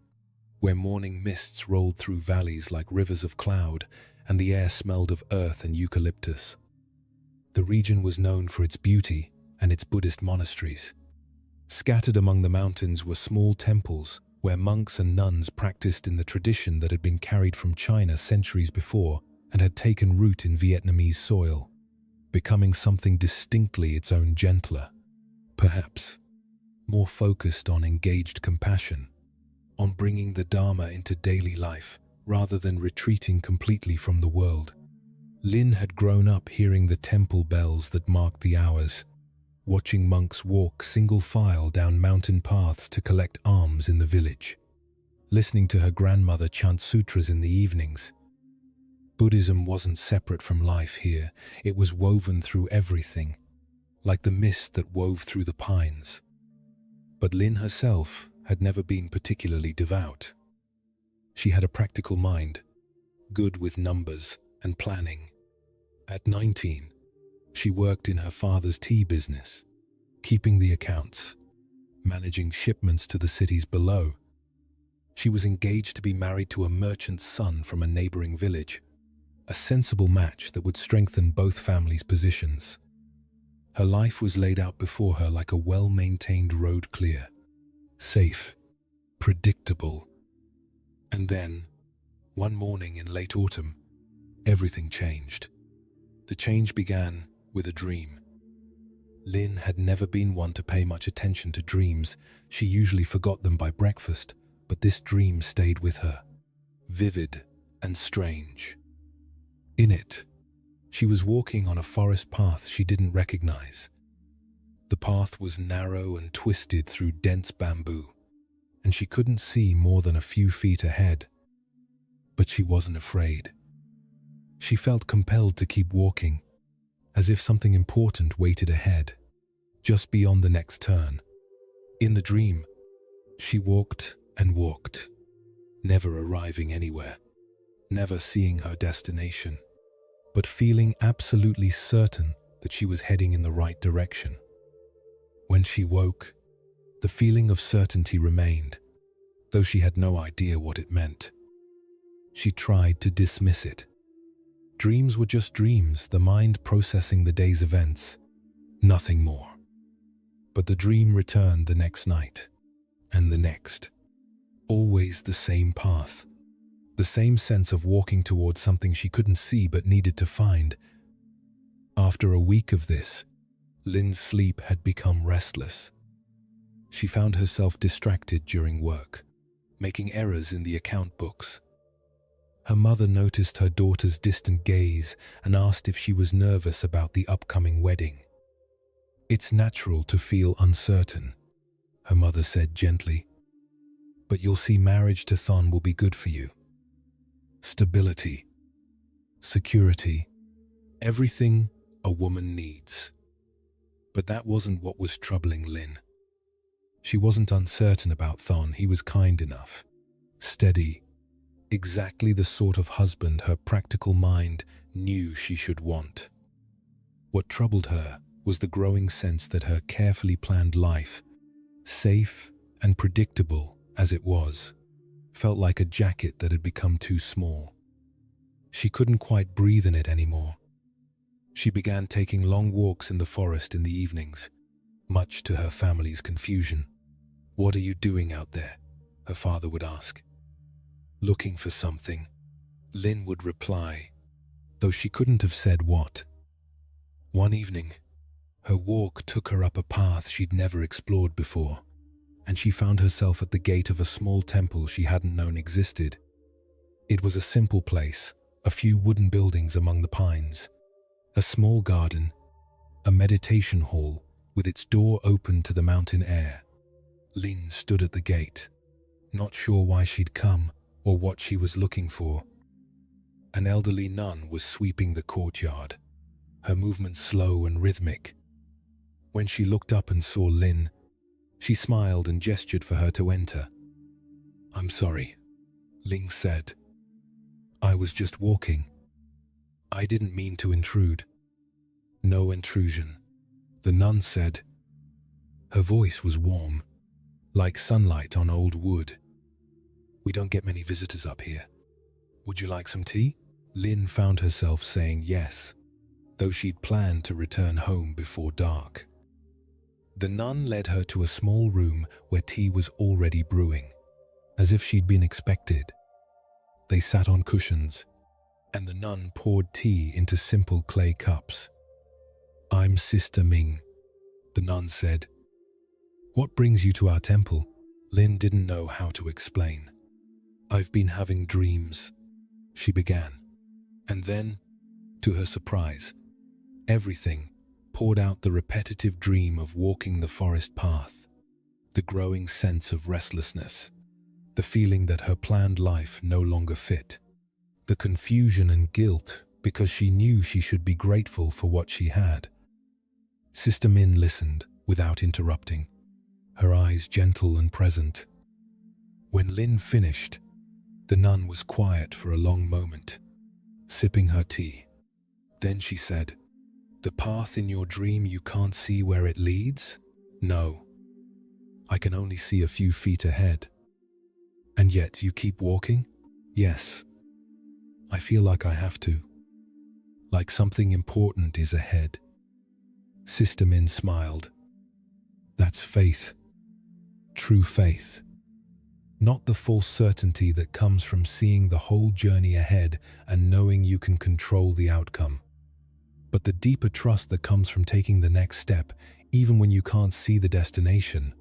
Speaker 1: where morning mists rolled through valleys like rivers of cloud, and the air smelled of earth and eucalyptus. The region was known for its beauty and its Buddhist monasteries. Scattered among the mountains were small temples where monks and nuns practiced in the tradition that had been carried from China centuries before and had taken root in Vietnamese soil, becoming something distinctly its own, gentler, perhaps more focused on engaged compassion, on bringing the Dharma into daily life rather than retreating completely from the world. Linh had grown up hearing the temple bells that marked the hours, watching monks walk single file down mountain paths to collect alms in the village, listening to her grandmother chant sutras in the evenings. Buddhism wasn't separate from life here, it was woven through everything, like the mist that wove through the pines. But Linh herself had never been particularly devout. She had a practical mind, good with numbers and planning. At 19, she worked in her father's tea business, keeping the accounts, managing shipments to the cities below. She was engaged to be married to a merchant's son from a neighboring village, a sensible match that would strengthen both families' positions. Her life was laid out before her like a well-maintained road, clear, safe, predictable. And then, one morning in late autumn, everything changed. The change began with a dream. Linh had never been one to pay much attention to dreams. She usually forgot them by breakfast, but this dream stayed with her, vivid and strange. In it, she was walking on a forest path she didn't recognize. The path was narrow and twisted through dense bamboo, and she couldn't see more than a few feet ahead. But she wasn't afraid. She felt compelled to keep walking, as if something important waited ahead, just beyond the next turn. In the dream, she walked and walked, never arriving anywhere, never seeing her destination, but feeling absolutely certain that she was heading in the right direction. When she woke, the feeling of certainty remained, though she had no idea what it meant. She tried to dismiss it. Dreams were just dreams, the mind processing the day's events, nothing more. But the dream returned the next night, and the next. Always the same path. The same sense of walking towards something she couldn't see but needed to find. After a week of this, Lynn's sleep had become restless. She found herself distracted during work, making errors in the account books. Her mother noticed her daughter's distant gaze and asked if she was nervous about the upcoming wedding. "It's natural to feel uncertain," her mother said gently. "But you'll see, marriage to Thon will be good for you. Stability, security, everything a woman needs." But that wasn't what was troubling Lynn. She wasn't uncertain about Thon. He was kind enough, steady, exactly the sort of husband her practical mind knew she should want. What troubled her was the growing sense that her carefully planned life, safe and predictable as it was, felt like a jacket that had become too small. She couldn't quite breathe in it anymore. She began taking long walks in the forest in the evenings, much to her family's confusion. "What are you doing out there?" her father would ask. "Looking for something," Lynn would reply, though she couldn't have said what. One evening, her walk took her up a path she'd never explored before, and she found herself at the gate of a small temple she hadn't known existed. It was a simple place, a few wooden buildings among the pines, a small garden, a meditation hall with its door open to the mountain air. Lynn stood at the gate, not sure why she'd come or what she was looking for. An elderly nun was sweeping the courtyard, her movements slow and rhythmic. When she looked up and saw Lynn, she smiled and gestured for her to enter. "I'm sorry," Lynn said. "I was just walking. I didn't mean to intrude." "No intrusion," the nun said. Her voice was warm, like sunlight on old wood. "We don't get many visitors up here. Would you like some tea?" Lynn found herself saying yes, though she'd planned to return home before dark. The nun led her to a small room where tea was already brewing, as if she'd been expected. They sat on cushions, and the nun poured tea into simple clay cups. "I'm Sister Ming," the nun said. "What brings you to our temple?" Lynn didn't know how to explain. "I've been having dreams," she began. And then, to her surprise, everything poured out: the repetitive dream of walking the forest path, the growing sense of restlessness, the feeling that her planned life no longer fit, the confusion and guilt because she knew she should be grateful for what she had. Sister Min listened without interrupting, her eyes gentle and present. When Lynn finished, the nun was quiet for a long moment, sipping her tea. Then she said, "The path in your dream, you can't see where it leads?" "No. I can only see a few feet ahead." "And yet you keep walking?" "Yes. I feel like I have to. Like something important is ahead." Sister Min smiled. "That's faith. True faith. Not the false certainty that comes from seeing the whole journey ahead and knowing you can control the outcome, but the deeper trust that comes from taking the next step, even when you can't see the destination."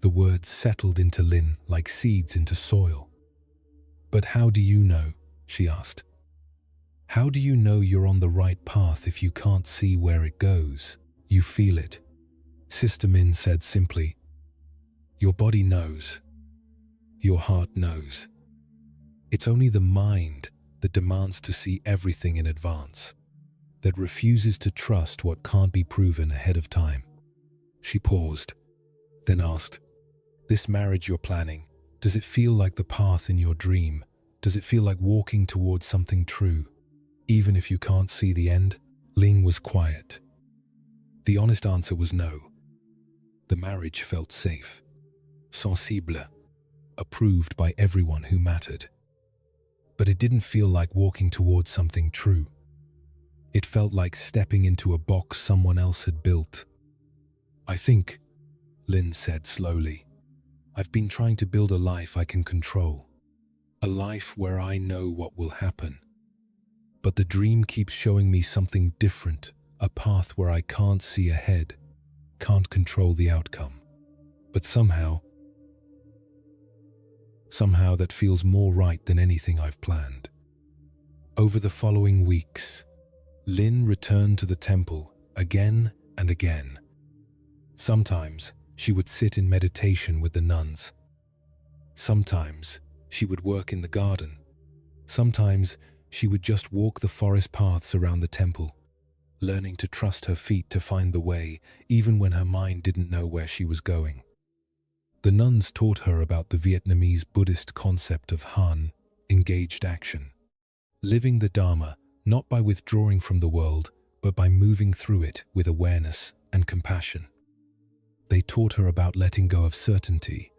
Speaker 1: The words settled into Lynn like seeds into soil. "But how do you know?" she asked. "How do you know you're on the right path if you can't see where it goes? You feel it." Sister Min said simply, "Your body knows. Your heart knows. It's only the mind that demands to see everything in advance, that refuses to trust what can't be proven ahead of time." She paused, then asked, "This marriage you're planning, does it feel like the path in your dream? Does it feel like walking towards something true, even if you can't see the end?" Ling was quiet. The honest answer was no. The marriage felt safe, sensible, approved by everyone who mattered. But it didn't feel like walking towards something true. It felt like stepping into a box someone else had built. "I think," Lynn said slowly, "I've been trying to build a life I can control. A life where I know what will happen. But the dream keeps showing me something different, a path where I can't see ahead, can't control the outcome. But somehow that feels more right than anything I've planned." Over the following weeks, Lynn returned to the temple again and again. Sometimes she would sit in meditation with the nuns. Sometimes she would work in the garden. Sometimes she would just walk the forest paths around the temple, learning to trust her feet to find the way, even when her mind didn't know where she was going. The nuns taught her about the Vietnamese Buddhist concept of Han, engaged action, living the Dharma not by withdrawing from the world, but by moving through it with awareness and compassion. They taught her about letting go of certainty,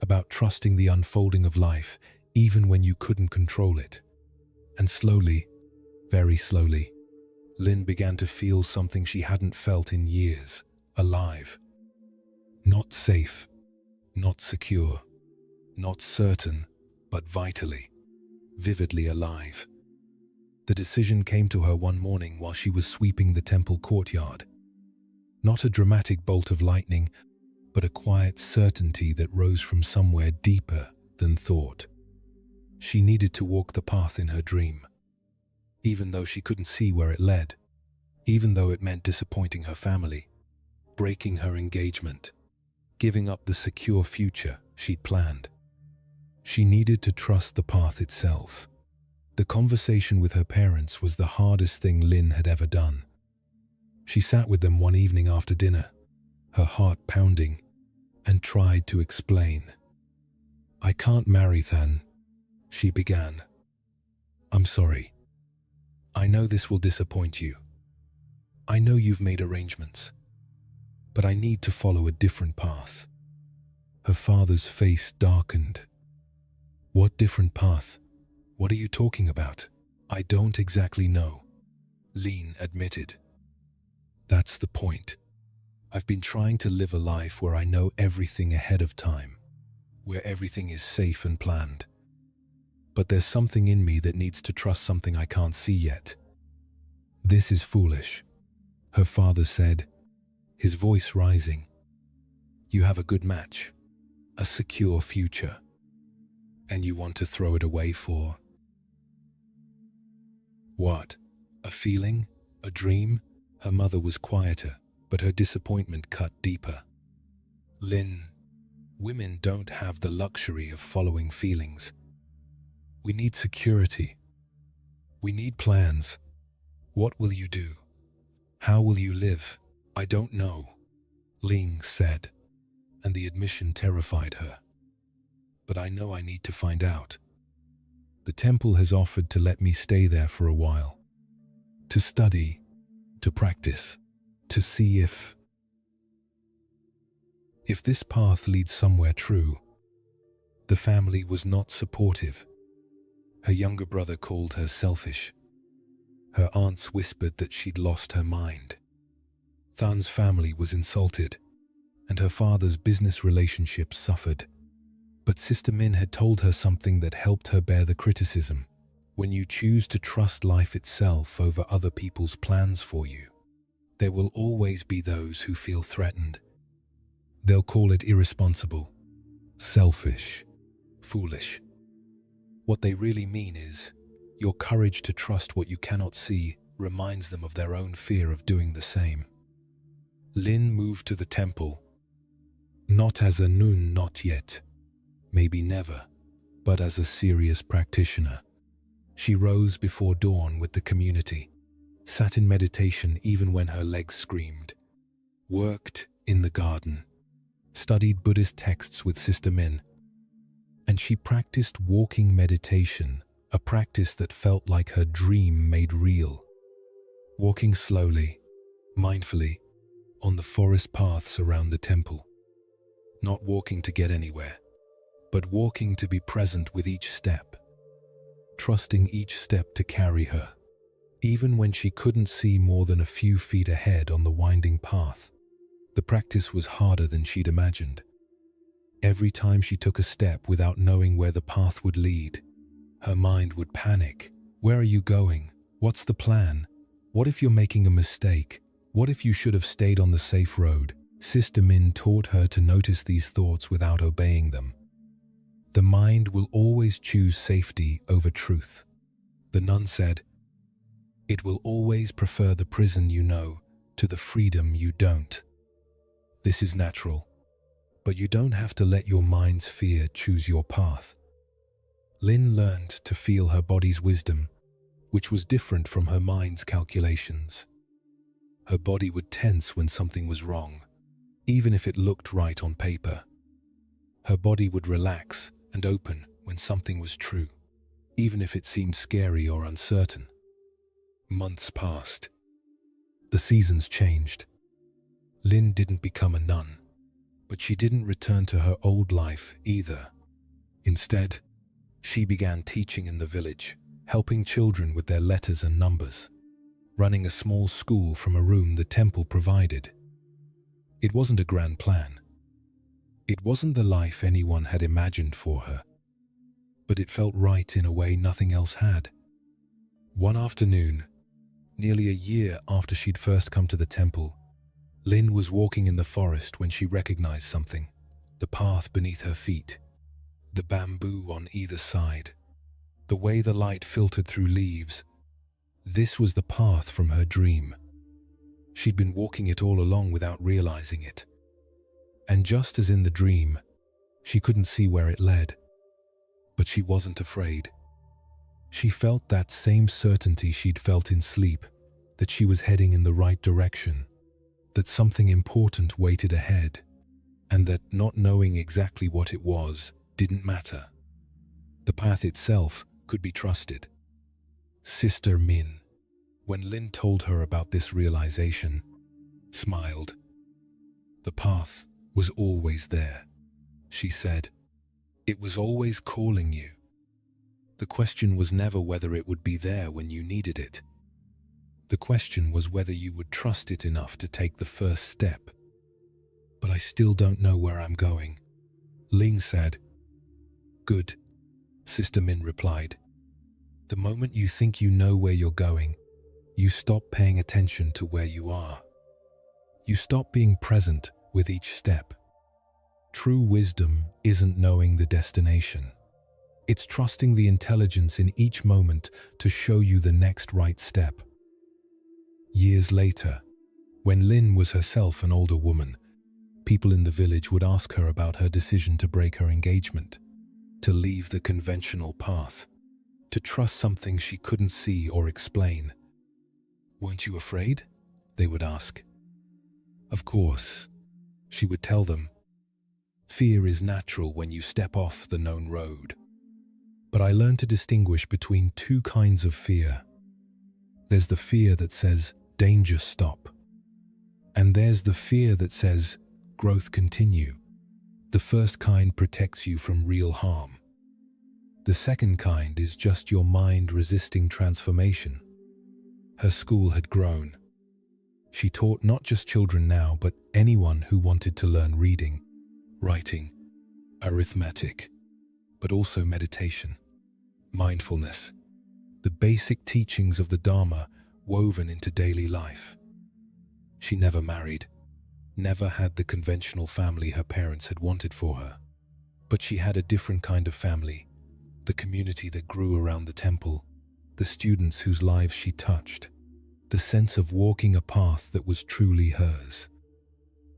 Speaker 1: about trusting the unfolding of life even when you couldn't control it. And slowly, very slowly, Lynn began to feel something she hadn't felt in years, alive. Not safe, not secure, not certain, but vitally, vividly alive. The decision came to her one morning while she was sweeping the temple courtyard. Not a dramatic bolt of lightning, but a quiet certainty that rose from somewhere deeper than thought. She needed to walk the path in her dream, even though she couldn't see where it led, even though it meant disappointing her family, breaking her engagement, giving up the secure future she'd planned. She needed to trust the path itself. The conversation with her parents was the hardest thing Lynn had ever done. She sat with them one evening after dinner, her heart pounding, and tried to explain. "I can't marry Than," she began. "I'm sorry. I know this will disappoint you. I know you've made arrangements, but I need to follow a different path." Her father's face darkened. "What different path? What are you talking about?" "I don't exactly know," Lynn admitted. "That's the point. I've been trying to live a life where I know everything ahead of time, where everything is safe and planned. But there's something in me that needs to trust something I can't see yet." "This is foolish," her father said, his voice rising. "You have a good match, a secure future, and you want to throw it away for what? A feeling? A dream?" Her mother was quieter, but her disappointment cut deeper. "Lynn, women don't have the luxury of following feelings. We need security. We need plans. What will you do? How will you live?" "I don't know," Lynn said, and the admission terrified her. "But I know I need to find out. The temple has offered to let me stay there for a while, to study, to practice, to see if this path leads somewhere true." The family was not supportive. Her younger brother called her selfish. Her aunts whispered that she'd lost her mind. Than's family was insulted, and her father's business relationships suffered. But Sister Min had told her something that helped her bear the criticism. When you choose to trust life itself over other people's plans for you, there will always be those who feel threatened. They'll call it irresponsible, selfish, foolish. What they really mean is, your courage to trust what you cannot see reminds them of their own fear of doing the same. Lynn moved to the temple, not as a nun, not yet, maybe never, but as a serious practitioner. She rose before dawn with the community, sat in meditation even when her legs screamed, worked in the garden, studied Buddhist texts with Sister Min, and she practiced walking meditation, a practice that felt like her dream made real. Walking slowly, mindfully, on the forest paths around the temple. Not walking to get anywhere, but walking to be present with each step, trusting each step to carry her, even when she couldn't see more than a few feet ahead on the winding path. The practice was harder than she'd imagined. Every time she took a step without knowing where the path would lead, her mind would panic. Where are you going? What's the plan? What if you're making a mistake? What if you should have stayed on the safe road? Sister Min taught her to notice these thoughts without obeying them. The mind will always choose safety over truth. The nun said, "It will always prefer the prison you know to the freedom you don't. This is natural, but you don't have to let your mind's fear choose your path." Lin learned to feel her body's wisdom, which was different from her mind's calculations. Her body would tense when something was wrong, even if it looked right on paper. Her body would relax and open when something was true, even if it seemed scary or uncertain. Months passed. The seasons changed. Lin didn't become a nun, but she didn't return to her old life either. Instead, she began teaching in the village, helping children with their letters and numbers, running a small school from a room the temple provided. It wasn't a grand plan. It wasn't the life anyone had imagined for her, but it felt right in a way nothing else had. One afternoon, nearly a year after she'd first come to the temple, Lin was walking in the forest when she recognized something: the path beneath her feet, the bamboo on either side, the way the light filtered through leaves. This was the path from her dream. She'd been walking it all along without realizing it. And just as in the dream, she couldn't see where it led. But she wasn't afraid. She felt that same certainty she'd felt in sleep, that she was heading in the right direction, that something important waited ahead, and that not knowing exactly what it was didn't matter. The path itself could be trusted. Sister Min, when Lin told her about this realization, smiled. "The path was always there," she said. "It was always calling you. The question was never whether it would be there when you needed it. The question was whether you would trust it enough to take the first step." "But I still don't know where I'm going," Ling said. "Good," Sister Min replied. "The moment you think you know where you're going, you stop paying attention to where you are. You stop being present with each step. True wisdom isn't knowing the destination. It's trusting the intelligence in each moment to show you the next right step." Years later, when Lin was herself an older woman, people in the village would ask her about her decision to break her engagement, to leave the conventional path, to trust something she couldn't see or explain. "Weren't you afraid?" they would ask. "Of course," she would tell them. "Fear is natural when you step off the known road. But I learned to distinguish between two kinds of fear. There's the fear that says, 'Danger, stop.' And there's the fear that says, 'Growth, continue.' The first kind protects you from real harm. The second kind is just your mind resisting transformation." Her school had grown. She taught not just children now, but anyone who wanted to learn reading, writing, arithmetic, but also meditation, mindfulness, the basic teachings of the Dharma woven into daily life. She never married, never had the conventional family her parents had wanted for her. But she had a different kind of family, the community that grew around the temple, the students whose lives she touched, the sense of walking a path that was truly hers.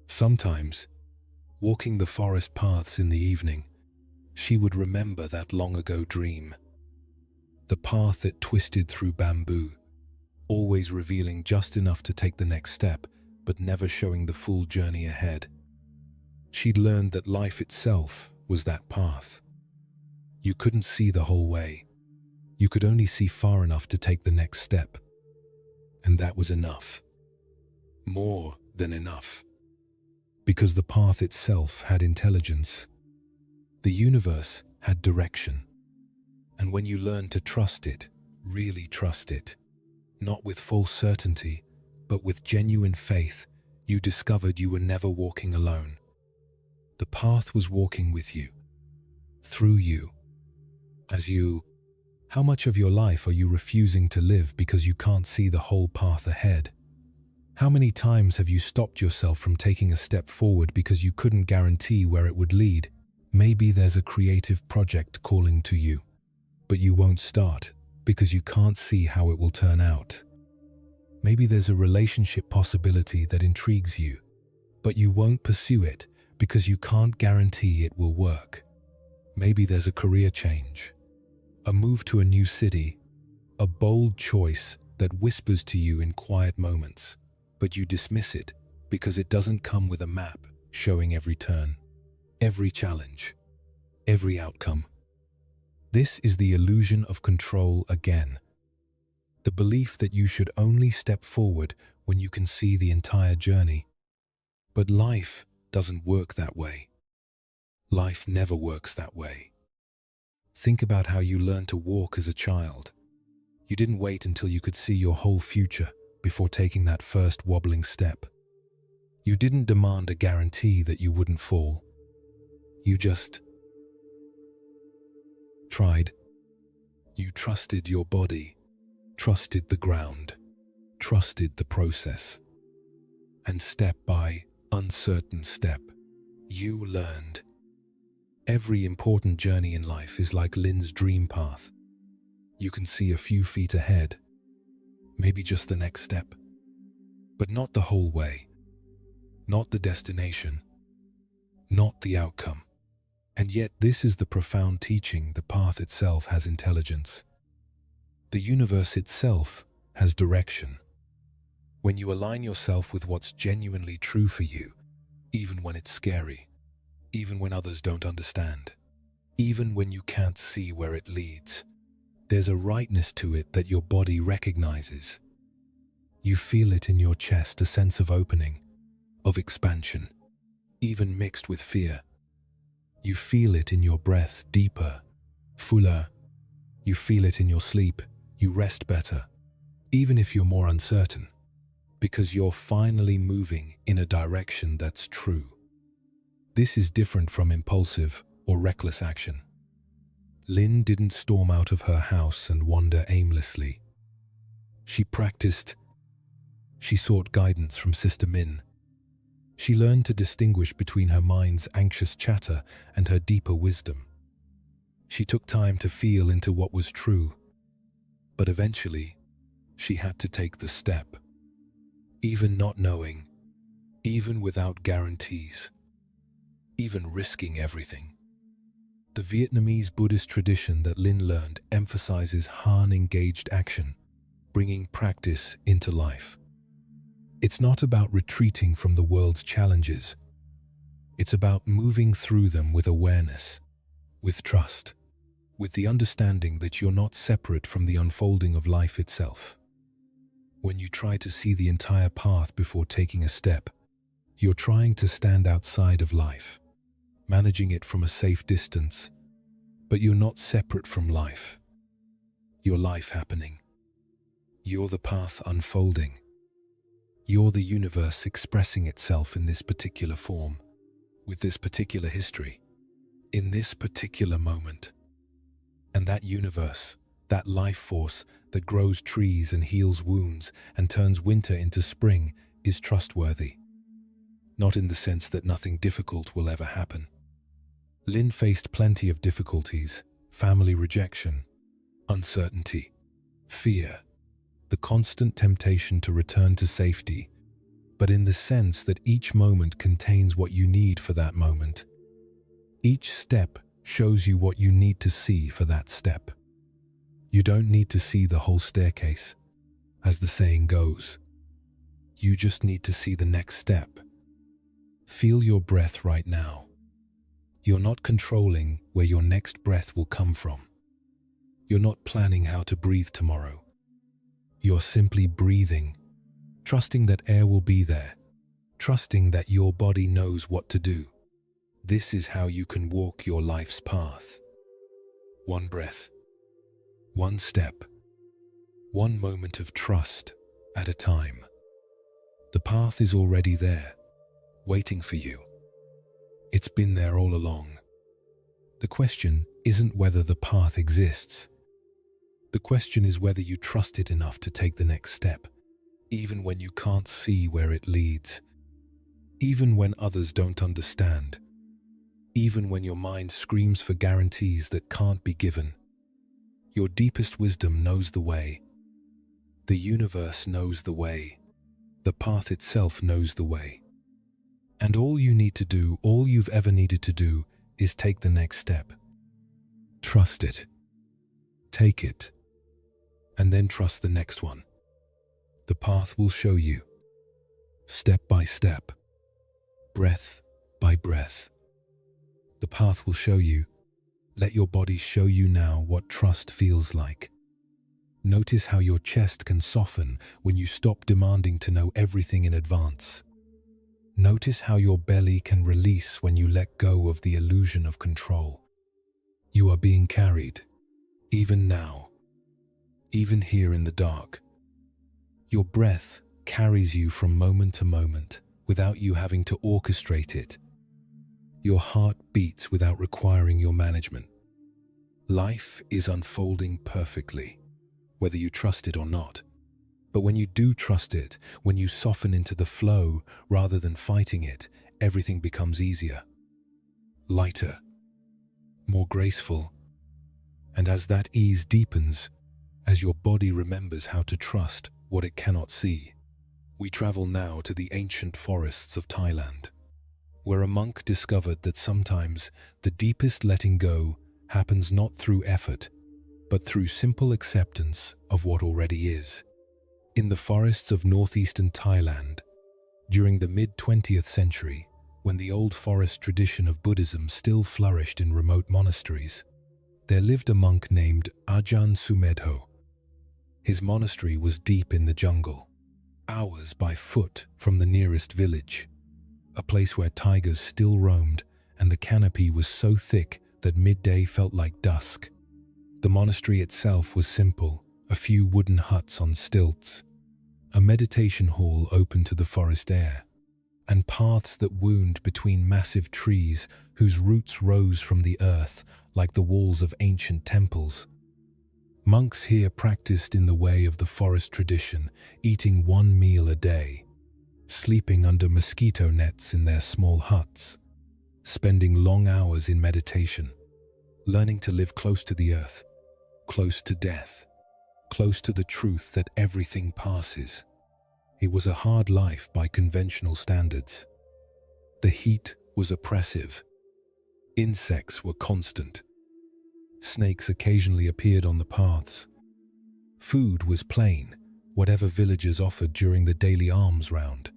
Speaker 1: Sometimes, walking the forest paths in the evening, she would remember that long-ago dream. The path that twisted through bamboo, always revealing just enough to take the next step, but never showing the full journey ahead. She'd learned that life itself was that path. You couldn't see the whole way. You could only see far enough to take the next step. And that was enough. More than enough. Because the path itself had intelligence. The universe had direction. And when you learn to trust it, really trust it, not with false certainty, but with genuine faith, you discovered you were never walking alone. The path was walking with you, through you, as you. How much of your life are you refusing to live because you can't see the whole path ahead? How many times have you stopped yourself from taking a step forward because you couldn't guarantee where it would lead? Maybe there's a creative project calling to you, but you won't start because you can't see how it will turn out. Maybe there's a relationship possibility that intrigues you, but you won't pursue it because you can't guarantee it will work. Maybe there's a career change, a move to a new city, a bold choice that whispers to you in quiet moments, but you dismiss it because it doesn't come with a map showing every turn, every challenge, every outcome. This is the illusion of control again. The belief that you should only step forward when you can see the entire journey. But life doesn't work that way. Life never works that way. Think about how you learned to walk as a child. You didn't wait until you could see your whole future before taking that first wobbling step. You didn't demand a guarantee that you wouldn't fall. You just tried. You trusted your body, trusted the ground, trusted the process. And step by uncertain step, you learned. Every important journey in life is like Lynn's dream path. You can see a few feet ahead, maybe just the next step, but not the whole way, not the destination, not the outcome. And yet this is the profound teaching: the path itself has intelligence. The universe itself has direction. When you align yourself with what's genuinely true for you, even when it's scary, even when others don't understand, even when you can't see where it leads, there's a rightness to it that your body recognizes. You feel it in your chest, a sense of opening, of expansion, even mixed with fear. You feel it in your breath, deeper, fuller. You feel it in your sleep. You rest better, even if you're more uncertain, because you're finally moving in a direction that's true. This is different from impulsive or reckless action. Lynn didn't storm out of her house and wander aimlessly. She practiced. She sought guidance from Sister Min. She learned to distinguish between her mind's anxious chatter and her deeper wisdom. She took time to feel into what was true, but eventually she had to take the step. Even not knowing, even without guarantees, even risking everything. The Vietnamese Buddhist tradition that Lynn learned emphasizes Han-engaged action, bringing practice into life. It's not about retreating from the world's challenges. It's about moving through them with awareness, with trust, with the understanding that you're not separate from the unfolding of life itself. When you try to see the entire path before taking a step, you're trying to stand outside of life, managing it from a safe distance, but you're not separate from life. You're life happening. You're the path unfolding. You're the universe expressing itself in this particular form, with this particular history, in this particular moment. And that universe, that life force that grows trees and heals wounds and turns winter into spring, is trustworthy. Not in the sense that nothing difficult will ever happen. Lynn faced plenty of difficulties: family rejection, uncertainty, fear, the constant temptation to return to safety, but in the sense that each moment contains what you need for that moment. Each step shows you what you need to see for that step. You don't need to see the whole staircase, as the saying goes. You just need to see the next step. Feel your breath right now. You're not controlling where your next breath will come from. You're not planning how to breathe tomorrow. You're simply breathing, trusting that air will be there, trusting that your body knows what to do. This is how you can walk your life's path. One breath, one step, one moment of trust at a time. The path is already there, waiting for you. It's been there all along. The question isn't whether the path exists. The question is whether you trust it enough to take the next step, even when you can't see where it leads, even when others don't understand, even when your mind screams for guarantees that can't be given. Your deepest wisdom knows the way. The universe knows the way. The path itself knows the way. And all you need to do, all you've ever needed to do, is take the next step. Trust it. Take it. And then trust the next one. The path will show you. Step by step. Breath by breath. The path will show you. Let your body show you now what trust feels like. Notice how your chest can soften when you stop demanding to know everything in advance. Notice how your belly can release when you let go of the illusion of control. You are being carried, even now, even here in the dark. Your breath carries you from moment to moment without you having to orchestrate it. Your heart beats without requiring your management. Life is unfolding perfectly, whether you trust it or not. But when you do trust it, when you soften into the flow rather than fighting it, everything becomes easier, lighter, more graceful. And as that ease deepens, as your body remembers how to trust what it cannot see, we travel now to the ancient forests of Thailand, where a monk discovered that sometimes the deepest letting go happens not through effort, but through simple acceptance of what already is. In the forests of northeastern Thailand, during the mid-20th century, when the old forest tradition of Buddhism still flourished in remote monasteries, there lived a monk named Ajahn Sumedho. His monastery was deep in the jungle, hours by foot from the nearest village, a place where tigers still roamed and the canopy was so thick that midday felt like dusk. The monastery itself was simple, a few wooden huts on stilts, a meditation hall open to the forest air, and paths that wound between massive trees whose roots rose from the earth like the walls of ancient temples. Monks here practiced in the way of the forest tradition, eating one meal a day, sleeping under mosquito nets in their small huts, spending long hours in meditation, learning to live close to the earth, close to death, close to the truth that everything passes. It was a hard life by conventional standards. The heat was oppressive. Insects were constant. Snakes occasionally appeared on the paths. Food was plain, whatever villagers offered during the daily alms round,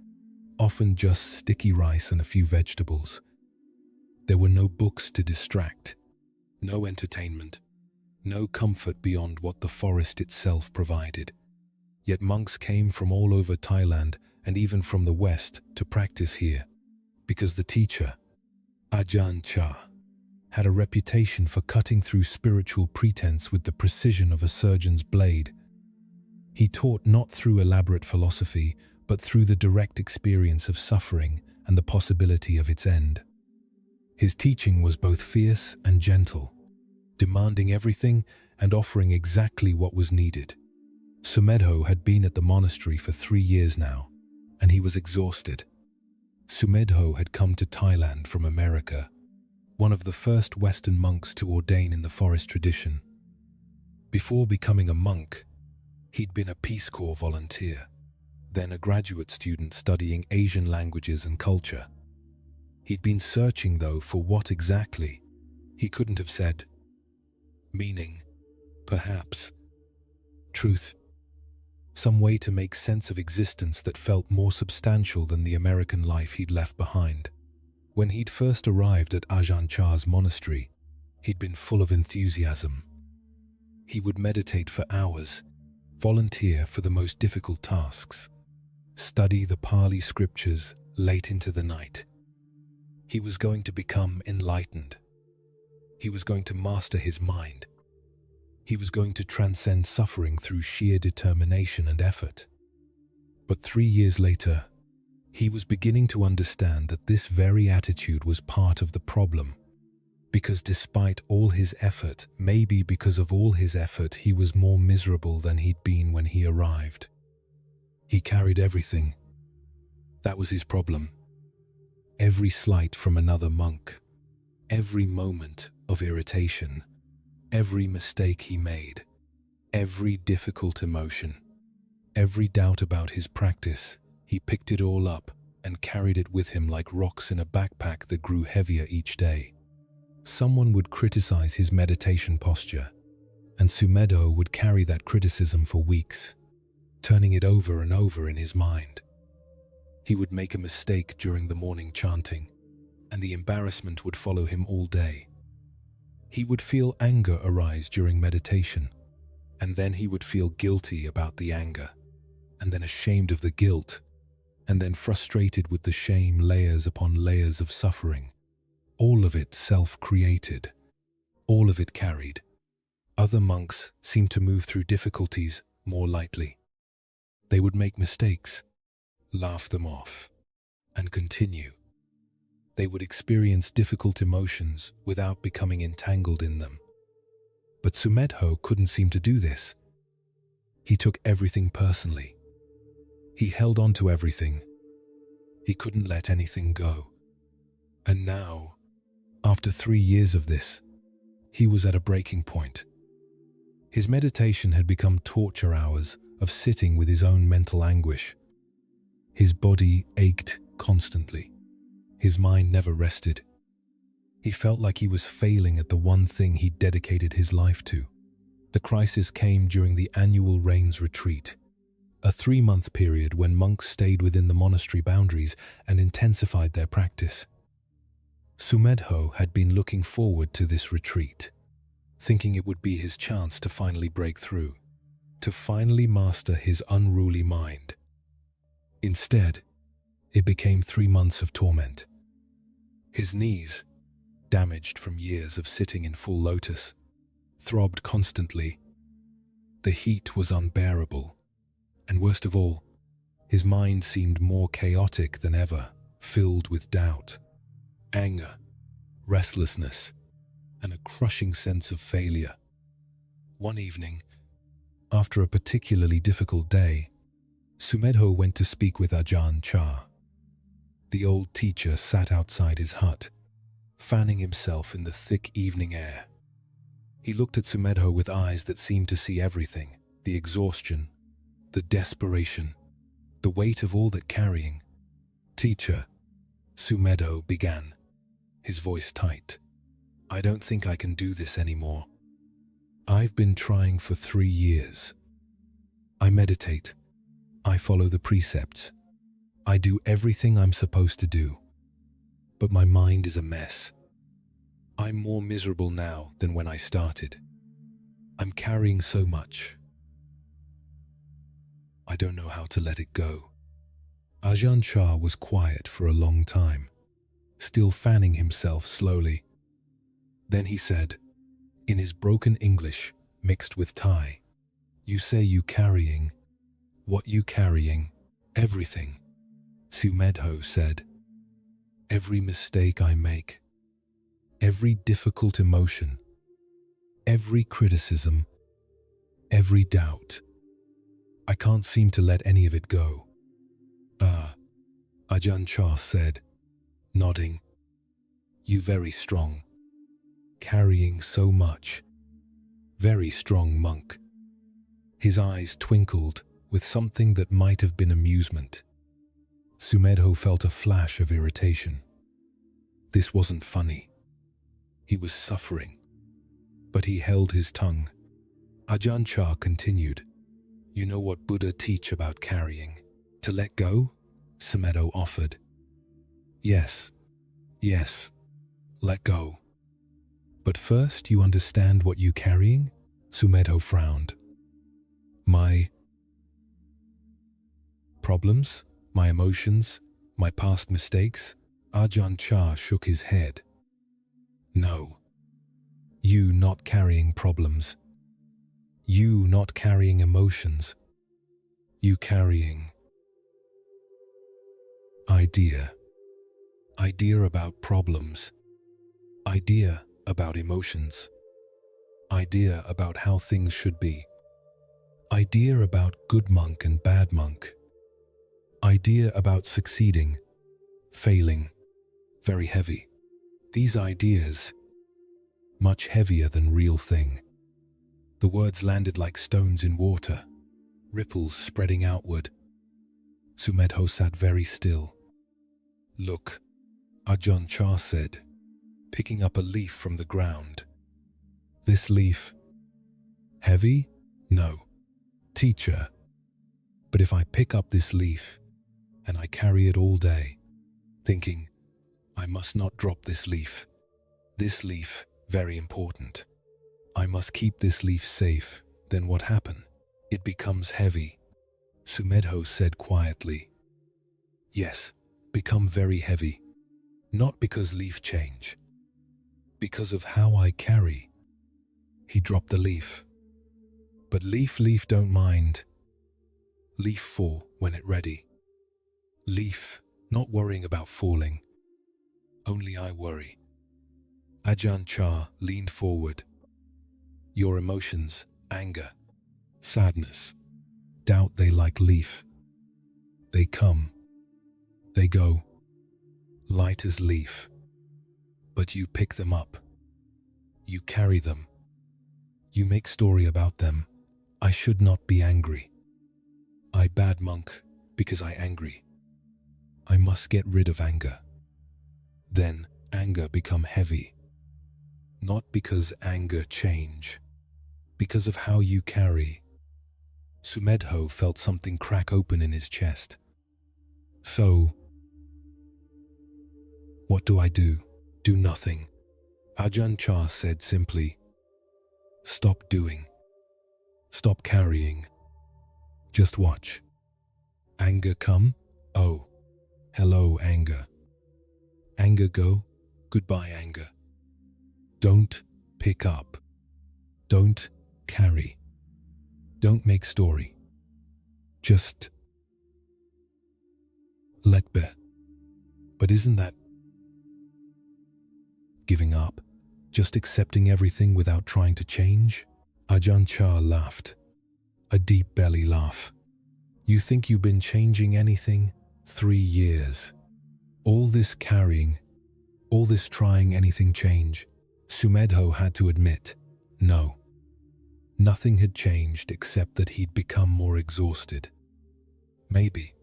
Speaker 1: often just sticky rice and a few vegetables. There were no books to distract, no entertainment, no comfort beyond what the forest itself provided. Yet monks came from all over Thailand and even from the West to practice here, because the teacher, Ajahn Chah, had a reputation for cutting through spiritual pretense with the precision of a surgeon's blade. He taught not through elaborate philosophy, but through the direct experience of suffering and the possibility of its end. His teaching was both fierce and gentle, demanding everything and offering exactly what was needed. Sumedho had been at the monastery for 3 years now, and he was exhausted. Sumedho had come to Thailand from America, one of the first Western monks to ordain in the forest tradition. Before becoming a monk, he'd been a Peace Corps volunteer, then a graduate student studying Asian languages and culture. He'd been searching, though, for what exactly? He couldn't have said. Meaning, perhaps. Truth. Some way to make sense of existence that felt more substantial than the American life he'd left behind. When he'd first arrived at Ajahn Chah's monastery, he'd been full of enthusiasm. He would meditate for hours, volunteer for the most difficult tasks, study the Pali scriptures late into the night. He was going to become enlightened. He was going to master his mind. He was going to transcend suffering through sheer determination and effort. But 3 years later, he was beginning to understand that this very attitude was part of the problem, because despite all his effort, maybe because of all his effort, he was more miserable than he'd been when he arrived. He carried everything. That was his problem. Every slight from another monk, every moment of irritation, every mistake he made, every difficult emotion, every doubt about his practice, he picked it all up and carried it with him like rocks in a backpack that grew heavier each day. Someone would criticize his meditation posture, and Sumedho would carry that criticism for weeks, turning it over and over in his mind. He would make a mistake during the morning chanting, and the embarrassment would follow him all day. He would feel anger arise during meditation, and then he would feel guilty about the anger, and then ashamed of the guilt, and then frustrated with the shame, layers upon layers of suffering. All of it self-created, all of it carried. Other monks seemed to move through difficulties more lightly. They would make mistakes, laugh them off, and continue. They would experience difficult emotions without becoming entangled in them. But Sumedho couldn't seem to do this. He took everything personally. He held on to everything. He couldn't let anything go. And now, after 3 years of this, he was at a breaking point. His meditation had become torture hours of sitting with his own mental anguish. His body ached constantly. His mind never rested. He felt like he was failing at the one thing he'd dedicated his life to. The crisis came during the annual Rains Retreat, a 3-month period when monks stayed within the monastery boundaries and intensified their practice. Sumedho had been looking forward to this retreat, thinking it would be his chance to finally break through, to finally master his unruly mind. Instead, it became 3 months of torment. His knees, damaged from years of sitting in full lotus, throbbed constantly. The heat was unbearable, and worst of all, his mind seemed more chaotic than ever, filled with doubt, anger, restlessness, and a crushing sense of failure. One evening, after a particularly difficult day, Sumedho went to speak with Ajahn Chah. The old teacher sat outside his hut, fanning himself in the thick evening air. He looked at Sumedho with eyes that seemed to see everything, the exhaustion, the desperation, the weight of all that carrying. "Teacher," Sumedho began, his voice tight, "I don't think I can do this anymore. I've been trying for 3 years. I meditate. I follow the precepts. I do everything I'm supposed to do. But my mind is a mess. I'm more miserable now than when I started. I'm carrying so much. I don't know how to let it go." Ajahn Chah was quiet for a long time, still fanning himself slowly. Then he said, in his broken English mixed with Thai, "You say you carrying. What you carrying?" "Everything," Sumedho said. "Every mistake I make, every difficult emotion, every criticism, every doubt. I can't seem to let any of it go." "Ah," Ajahn Chah said, nodding. "You very strong. Carrying so much. Very strong monk." His eyes twinkled with something that might have been amusement. Sumedho felt a flash of irritation. This wasn't funny. He was suffering. But he held his tongue. Ajahn Chah continued, "You know what Buddha teach about carrying? To let go?" Sumedho offered. Yes, let go. But first you understand what you carrying?" Sumedho frowned. "My problems, my emotions, my past mistakes, Ajahn Chah shook his head. No. You not carrying problems. You not carrying emotions. You carrying idea. Idea about problems. Idea about emotions. Idea about how things should be. Idea about good monk and bad monk. Idea about succeeding, failing. Very heavy. These ideas, much heavier than real thing. The words landed like stones in water, ripples spreading outward. Sumedho sat very still. Look, Ajahn Chah said, picking up a leaf from the ground. This leaf, heavy? No, teacher. But if I pick up this leaf and I carry it all day, thinking, I must not drop this leaf. This leaf, very important. I must keep this leaf safe. Then what happen? It becomes heavy. Sumedho said quietly. Yes, become very heavy. Not because leaf change. Because of how I carry. He dropped the leaf. But leaf don't mind. Leaf fall when it ready. Leaf not worrying about falling. Only I worry. Ajahn Chah leaned forward. Your emotions, anger, sadness, doubt, they like leaf. They come, they go, light as leaf. But you pick them up. You carry them. You make story about them. I should not be angry. I bad monk because I angry. I must get rid of anger. Then anger become heavy. Not because anger change, because of how you carry. Sumedho felt something crack open in his chest. So, what do I do? Do nothing. Ajahn Chah said simply, stop doing. Stop carrying. Just watch. Anger come? Oh, hello anger. Anger go? Goodbye anger. Don't pick up. Don't carry. Don't make story. Just let be. But isn't that giving up? Just accepting everything without trying to change? Ajahn Chah laughed. A deep belly laugh. You think you've been changing anything? 3 years. All this carrying, all this trying anything change? Sumedho had to admit, no. Nothing had changed except that he'd become more exhausted. Maybe,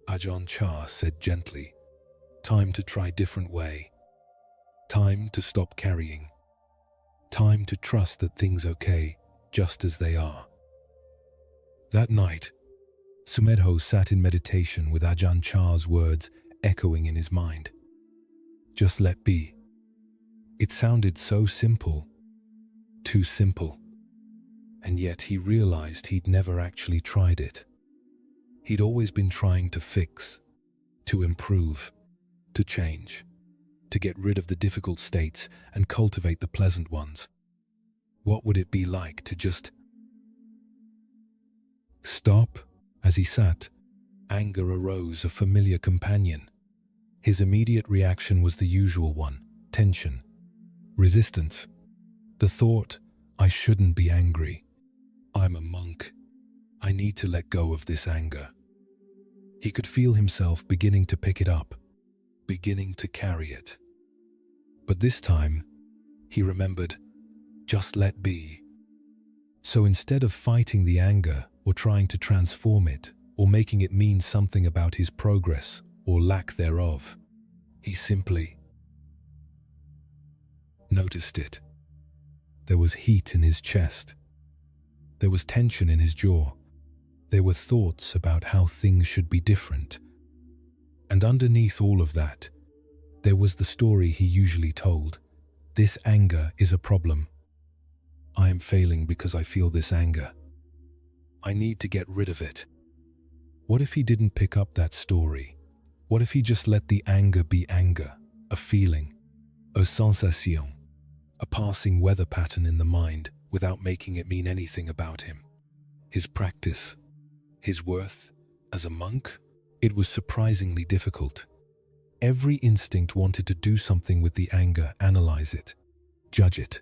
Speaker 1: Ajahn Chah said gently, time to try different way. Time to stop carrying. Time to trust that things okay, just as they are. That night, Sumedho sat in meditation with Ajahn Chah's words echoing in his mind. Just let be. It sounded so simple, too simple. And yet he realized he'd never actually tried it. He'd always been trying to fix, to improve, to change, to get rid of the difficult states and cultivate the pleasant ones. What would it be like to just stop? As he sat, anger arose, a familiar companion. His immediate reaction was the usual one, tension, resistance. The thought, I shouldn't be angry. I'm a monk. I need to let go of this anger. He could feel himself beginning to pick it up, beginning to carry it. But this time, he remembered, just let be. So instead of fighting the anger or trying to transform it or making it mean something about his progress or lack thereof, he simply noticed it. There was heat in his chest. There was tension in his jaw. There were thoughts about how things should be different. And underneath all of that, there was the story he usually told. This anger is a problem. I am failing because I feel this anger. I need to get rid of it. What if he didn't pick up that story? What if he just let the anger be anger, a feeling, a sensation, a passing weather pattern in the mind without making it mean anything about him? His practice, his worth as a monk, it was surprisingly difficult. Every instinct wanted to do something with the anger, analyze it, judge it,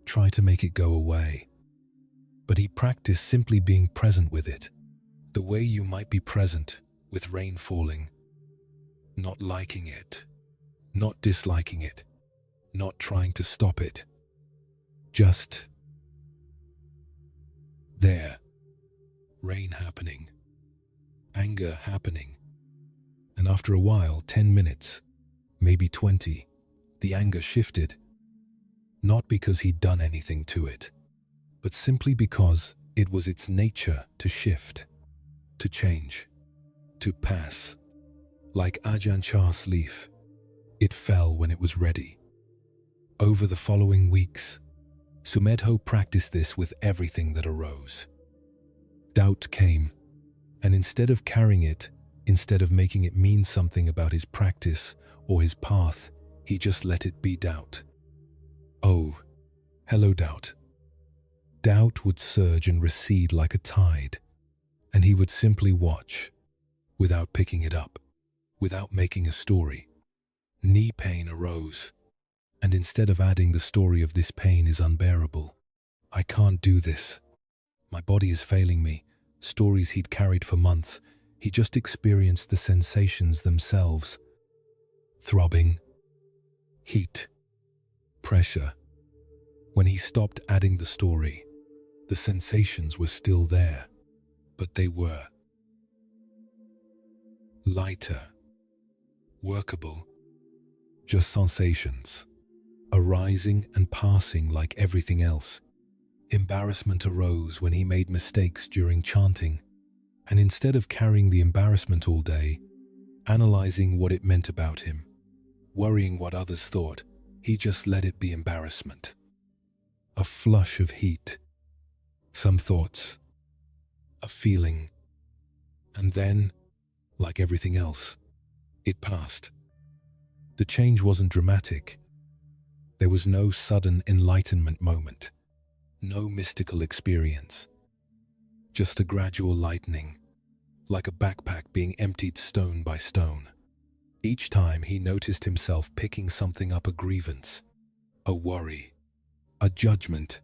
Speaker 1: try to make it go away. But he practiced simply being present with it, the way you might be present with rain falling, not liking it, not disliking it, not trying to stop it, just there. Rain happening, anger happening, and after a while, 10 minutes, maybe 20, the anger shifted, not because he'd done anything to it, but simply because it was its nature to shift, to change, to pass. Like Ajahn Chah's leaf, it fell when it was ready. Over the following weeks, Sumedho practiced this with everything that arose. Doubt came, and instead of carrying it, instead of making it mean something about his practice or his path, he just let it be doubt. Oh, hello doubt. Doubt would surge and recede like a tide, and he would simply watch, without picking it up, without making a story. Knee pain arose, and instead of adding the story of this pain is unbearable, I can't do this, my body is failing me, stories he'd carried for months, he just experienced the sensations themselves. Throbbing, heat, pressure. When he stopped adding the story, the sensations were still there, but they were lighter, workable, just sensations, arising and passing like everything else. Embarrassment arose when he made mistakes during chanting, and instead of carrying the embarrassment all day, analyzing what it meant about him, worrying what others thought, he just let it be embarrassment. A flush of heat, some thoughts, a feeling, and then, like everything else, it passed. The change wasn't dramatic. There was no sudden enlightenment moment, no mystical experience, just a gradual lightening, like a backpack being emptied stone by stone. Each time he noticed himself picking something up, a grievance, a worry, a judgment,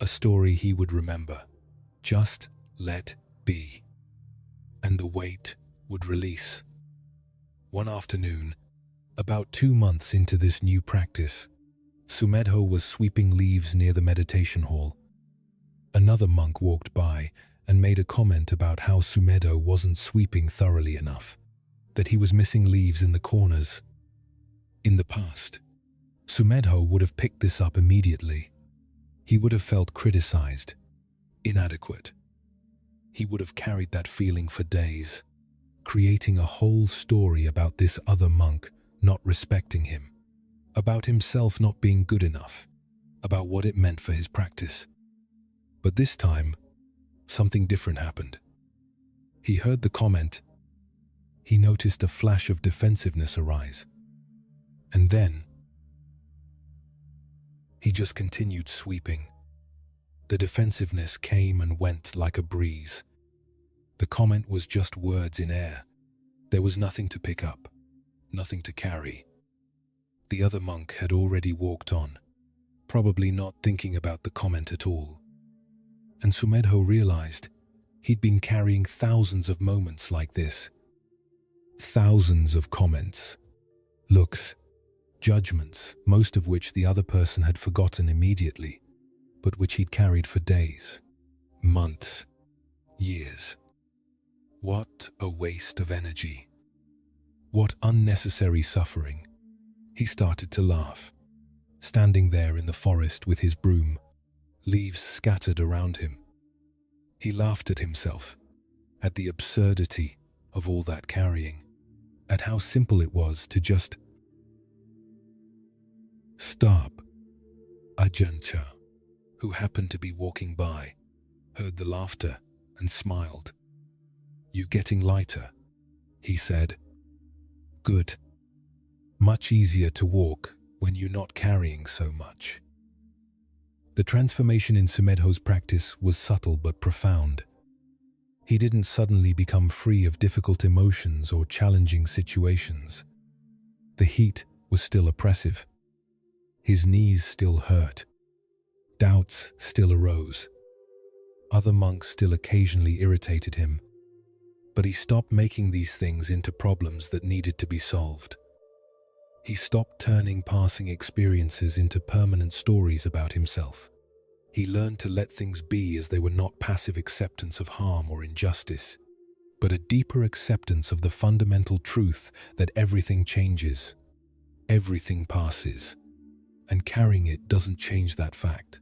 Speaker 1: a story he would remember, just let be, and the weight would release. One afternoon, about 2 months into this new practice, Sumedho was sweeping leaves near the meditation hall. Another monk walked by and made a comment about how Sumedho wasn't sweeping thoroughly enough, that he was missing leaves in the corners. In the past, Sumedho would have picked this up immediately. He would have felt criticized, inadequate. He would have carried that feeling for days, creating a whole story about this other monk not respecting him, about himself not being good enough, about what it meant for his practice. But this time, something different happened. He heard the comment. He noticed a flash of defensiveness arise. And then, he just continued sweeping. The defensiveness came and went like a breeze. The comment was just words in air. There was nothing to pick up, nothing to carry. The other monk had already walked on, probably not thinking about the comment at all. And Sumedho realized he'd been carrying thousands of moments like this. Thousands of comments, looks, judgments, most of which the other person had forgotten immediately, but which he'd carried for days, months, years. What a waste of energy. What unnecessary suffering. He started to laugh, standing there in the forest with his broom, leaves scattered around him. He laughed at himself, at the absurdity of all that carrying, at how simple it was to just stop. Ajahn Chah, who happened to be walking by, heard the laughter and smiled. "You getting lighter?" he said. good. Much easier to walk when you're not carrying so much. The transformation in Sumedho's practice was subtle but profound. He didn't suddenly become free of difficult emotions or challenging situations. The heat was still oppressive. His knees still hurt. Doubts still arose. Other monks still occasionally irritated him. But he stopped making these things into problems that needed to be solved. He stopped turning passing experiences into permanent stories about himself. He learned to let things be as they were not passive acceptance of harm or injustice, but a deeper acceptance of the fundamental truth that everything changes, everything passes, and carrying it doesn't change that fact.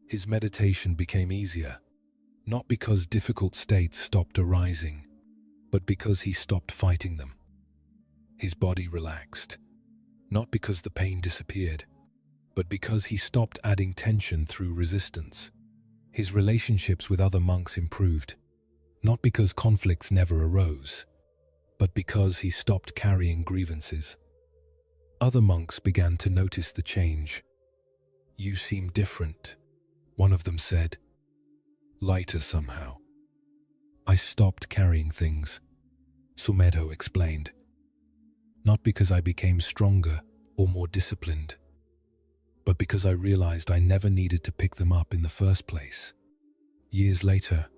Speaker 1: His meditation became easier, not because difficult states stopped arising, but because he stopped fighting them. His body relaxed, not because the pain disappeared, but because he stopped adding tension through resistance. His relationships with other monks improved, not because conflicts never arose, but because he stopped carrying grievances. Other monks began to notice the change. "You seem different," one of them said. "Lighter somehow." "I stopped carrying things," Sumedho explained. "Not because I became stronger or more disciplined, but because I realized I never needed to pick them up in the first place." Years later,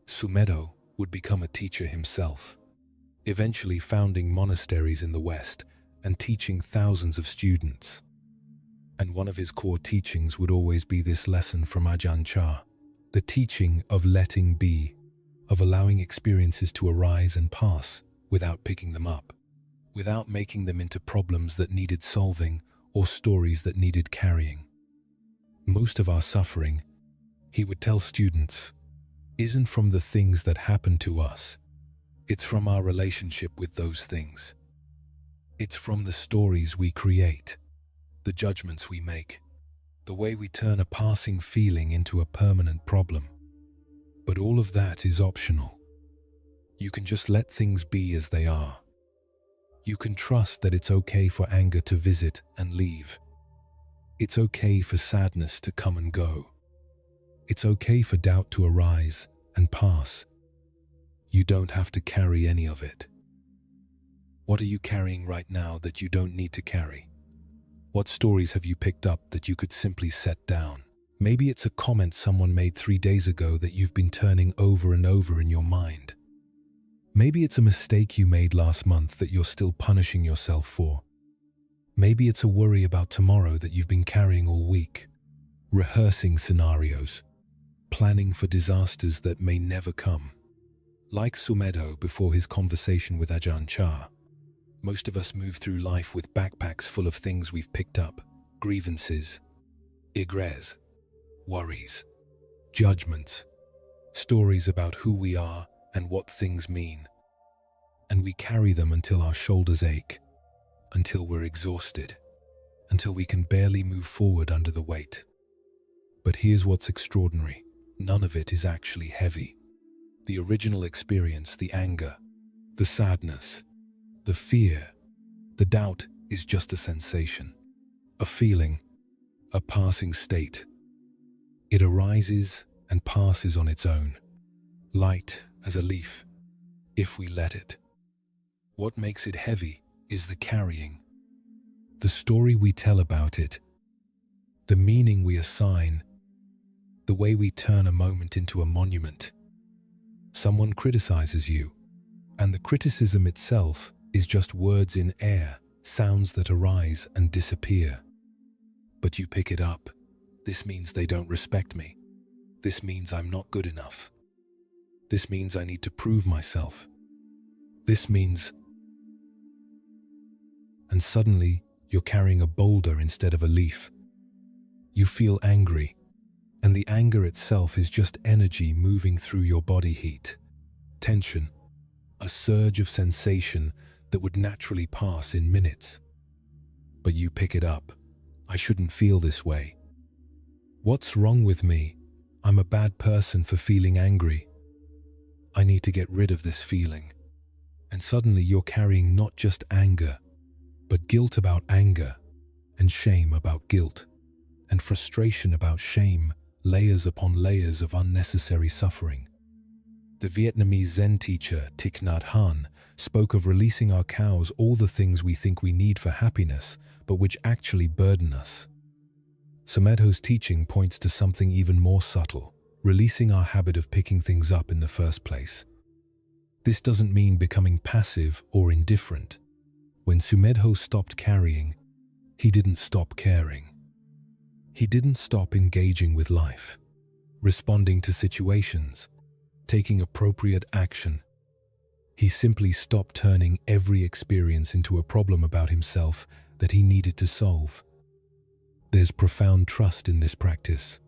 Speaker 1: Sumedho would become a teacher himself, eventually founding monasteries in the West and teaching thousands of students. And one of his core teachings would always be this lesson from Ajahn Chah, the teaching of letting be, of allowing experiences to arise and pass without picking them up, without making them into problems that needed solving or stories that needed carrying. Most of our suffering, he would tell students, isn't from the things that happen to us. It's from our relationship with those things. It's from the stories we create, the judgments we make, the way we turn a passing feeling into a permanent problem. But all of that is optional. You can just let things be as they are. You can trust that it's okay for anger to visit and leave. It's okay for sadness to come and go. It's okay for doubt to arise and pass. You don't have to carry any of it. What are you carrying right now that you don't need to carry? What stories have you picked up that you could simply set down? Maybe it's a comment someone made 3 days ago that you've been turning over and over in your mind. Maybe it's a mistake you made last month that you're still punishing yourself for. Maybe it's a worry about tomorrow that you've been carrying all week, rehearsing scenarios, planning for disasters that may never come. Like Sumedho before his conversation with Ajahn Chah, most of us move through life with backpacks full of things we've picked up, grievances, egrets, worries, judgments, stories about who we are and what things mean. And we carry them until our shoulders ache, until we're exhausted, until we can barely move forward under the weight. But here's what's extraordinary. None of it is actually heavy. The original experience, the anger, the sadness, the fear, the doubt is just a sensation, a feeling, a passing state. It arises and passes on its own, light as a leaf, if we let it. What makes it heavy is the carrying, the story we tell about it, the meaning we assign, the way we turn a moment into a monument. Someone criticizes you, and the criticism itself is just words in air, sounds that arise and disappear. But you pick it up. This means they don't respect me. This means I'm not good enough. This means I need to prove myself. This means... And suddenly, you're carrying a boulder instead of a leaf. You feel angry, and the anger itself is just energy moving through your body heat. Tension, a surge of sensation that would naturally pass in minutes. But you pick it up. I shouldn't feel this way. What's wrong with me? I'm a bad person for feeling angry. I need to get rid of this feeling. And suddenly you're carrying not just anger, but guilt about anger, and shame about guilt, and frustration about shame, layers upon layers of unnecessary suffering. The Vietnamese Zen teacher Thich Nhat Hanh spoke of releasing our cows all the things we think we need for happiness, but which actually burden us. Sumedho's teaching points to something even more subtle, releasing our habit of picking things up in the first place. This doesn't mean becoming passive or indifferent. When Sumedho stopped carrying, he didn't stop caring. He didn't stop engaging with life, responding to situations, taking appropriate action. He simply stopped turning every experience into a problem about himself that he needed to solve. There's profound trust in this practice.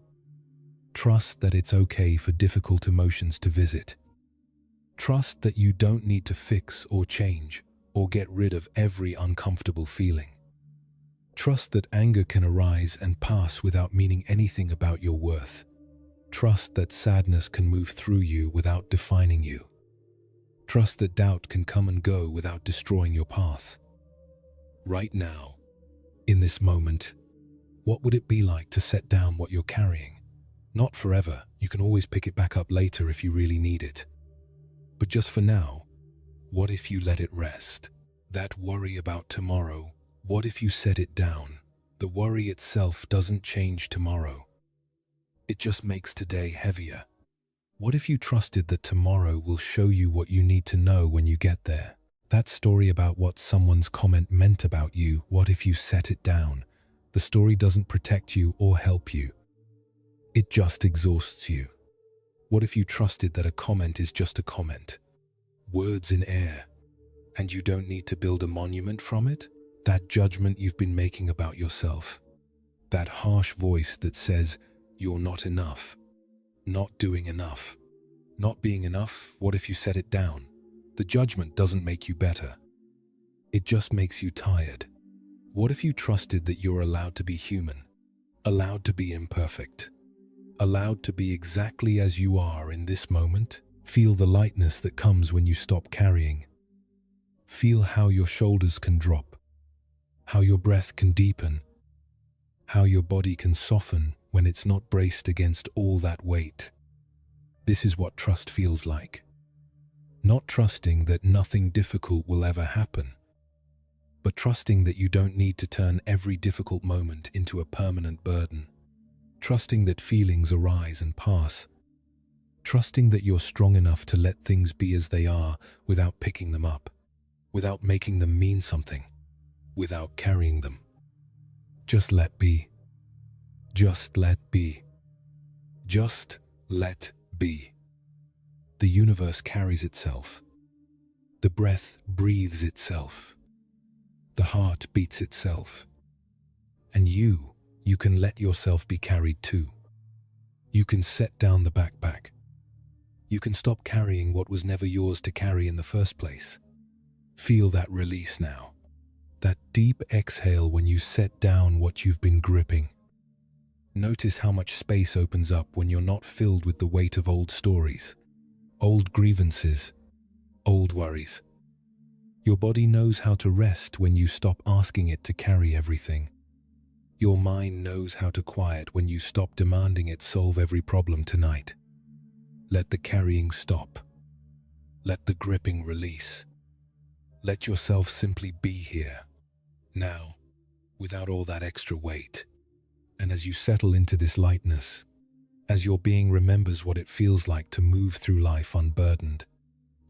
Speaker 1: Trust that it's okay for difficult emotions to visit. Trust that you don't need to fix or change or get rid of every uncomfortable feeling. Trust that anger can arise and pass without meaning anything about your worth. Trust that sadness can move through you without defining you. Trust that doubt can come and go without destroying your path. Right now, in this moment, what would it be like to set down what you're carrying? Not forever, you can always pick it back up later if you really need it. But just for now, what if you let it rest? That worry about tomorrow, what if you set it down? The worry itself doesn't change tomorrow. It just makes today heavier. What if you trusted that tomorrow will show you what you need to know when you get there? That story about what someone's comment meant about you, what if you set it down? The story doesn't protect you or help you. It just exhausts you. What if you trusted that a comment is just a comment? Words in air, and you don't need to build a monument from it? That judgment you've been making about yourself. That harsh voice that says, you're not enough, not doing enough, not being enough. What if you set it down? The judgment doesn't make you better. It just makes you tired. What if you trusted that you're allowed to be human, allowed to be imperfect, allowed to be exactly as you are in this moment? Feel the lightness that comes when you stop carrying. Feel how your shoulders can drop, how your breath can deepen, how your body can soften when it's not braced against all that weight. This is what trust feels like. Not trusting that nothing difficult will ever happen, but trusting that you don't need to turn every difficult moment into a permanent burden. Trusting that feelings arise and pass. Trusting that you're strong enough to let things be as they are without picking them up, without making them mean something, without carrying them. Just let be. Just let be. Just let be. The universe carries itself. The breath breathes itself. The heart beats itself. And you can let yourself be carried too. You can set down the backpack. You can stop carrying what was never yours to carry in the first place. Feel that release now. That deep exhale when you set down what you've been gripping. Notice how much space opens up when you're not filled with the weight of old stories, old grievances, old worries. Your body knows how to rest when you stop asking it to carry everything. Your mind knows how to quiet when you stop demanding it solve every problem tonight. Let the carrying stop. Let the gripping release. Let yourself simply be here, now, without all that extra weight. And as you settle into this lightness, as your being remembers what it feels like to move through life unburdened,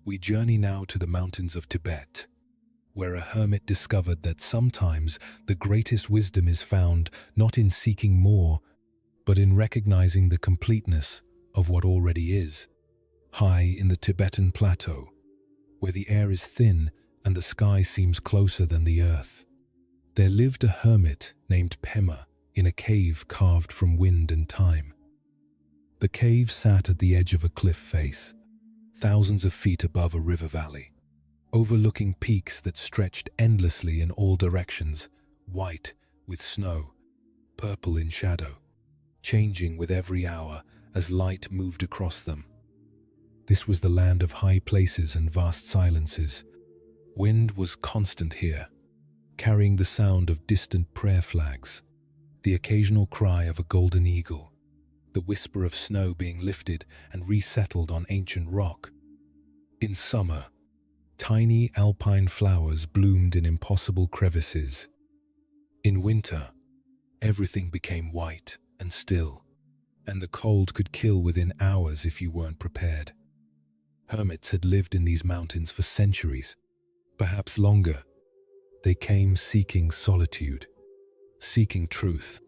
Speaker 1: we journey now to the mountains of Tibet, where a hermit discovered that sometimes the greatest wisdom is found not in seeking more, but in recognizing the completeness of what already is. High in the Tibetan plateau, where the air is thin and the sky seems closer than the earth, there lived a hermit named Pema in a cave carved from wind and time. The cave sat at the edge of a cliff face, thousands of feet above a river valley, overlooking peaks that stretched endlessly in all directions, white with snow, purple in shadow, changing with every hour as light moved across them. This was the land of high places and vast silences, Wind was constant here, carrying the sound of distant prayer flags, the occasional cry of a golden eagle, the whisper of snow being lifted and resettled on ancient rock. In summer, tiny alpine flowers bloomed in impossible crevices. In winter, everything became white and still, and the cold could kill within hours if you weren't prepared. Hermits had lived in these mountains for centuries, perhaps longer. They came seeking solitude, seeking truth,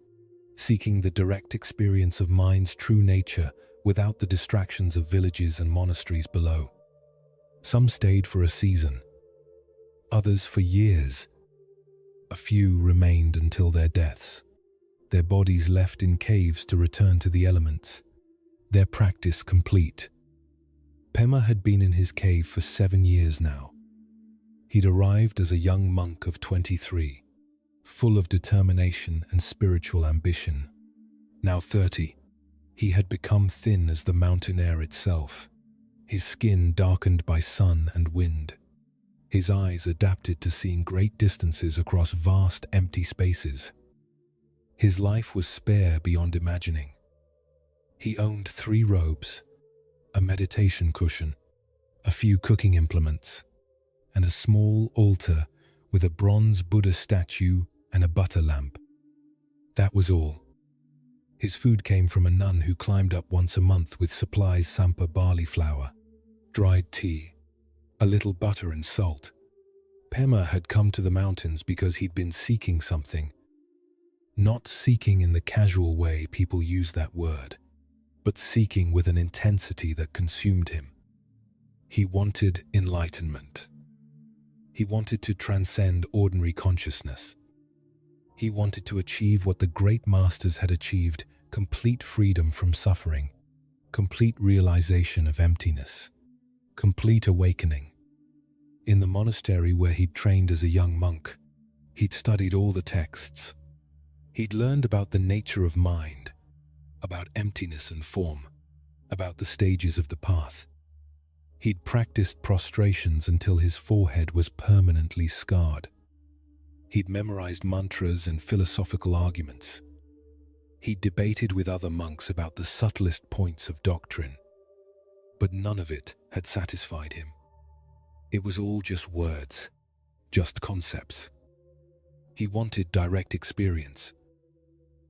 Speaker 1: seeking the direct experience of mind's true nature without the distractions of villages and monasteries below. Some stayed for a season, others for years. A few remained until their deaths, their bodies left in caves to return to the elements, their practice complete. Pema had been in his cave for 7 years now. He'd arrived as a young monk of 23, full of determination and spiritual ambition. Now 30, he had become thin as the mountain air itself, his skin darkened by sun and wind, his eyes adapted to seeing great distances across vast empty spaces. His life was spare beyond imagining. He owned 3 robes, a meditation cushion, a few cooking implements, and a small altar with a bronze Buddha statue and a butter lamp. That was all. His food came from a nun who climbed up once a month with supplies: sampa barley flour, dried tea, a little butter and salt. Pema had come to the mountains because he'd been seeking something. Not seeking in the casual way people use that word, but seeking with an intensity that consumed him. He wanted enlightenment. He wanted to transcend ordinary consciousness. He wanted to achieve what the great masters had achieved: complete freedom from suffering, complete realization of emptiness, complete awakening. In the monastery where he'd trained as a young monk, he'd studied all the texts. He'd learned about the nature of mind, about emptiness and form, about the stages of the path. He'd practiced prostrations until his forehead was permanently scarred. He'd memorized mantras and philosophical arguments. He'd debated with other monks about the subtlest points of doctrine. But none of it had satisfied him. It was all just words, just concepts. He wanted direct experience.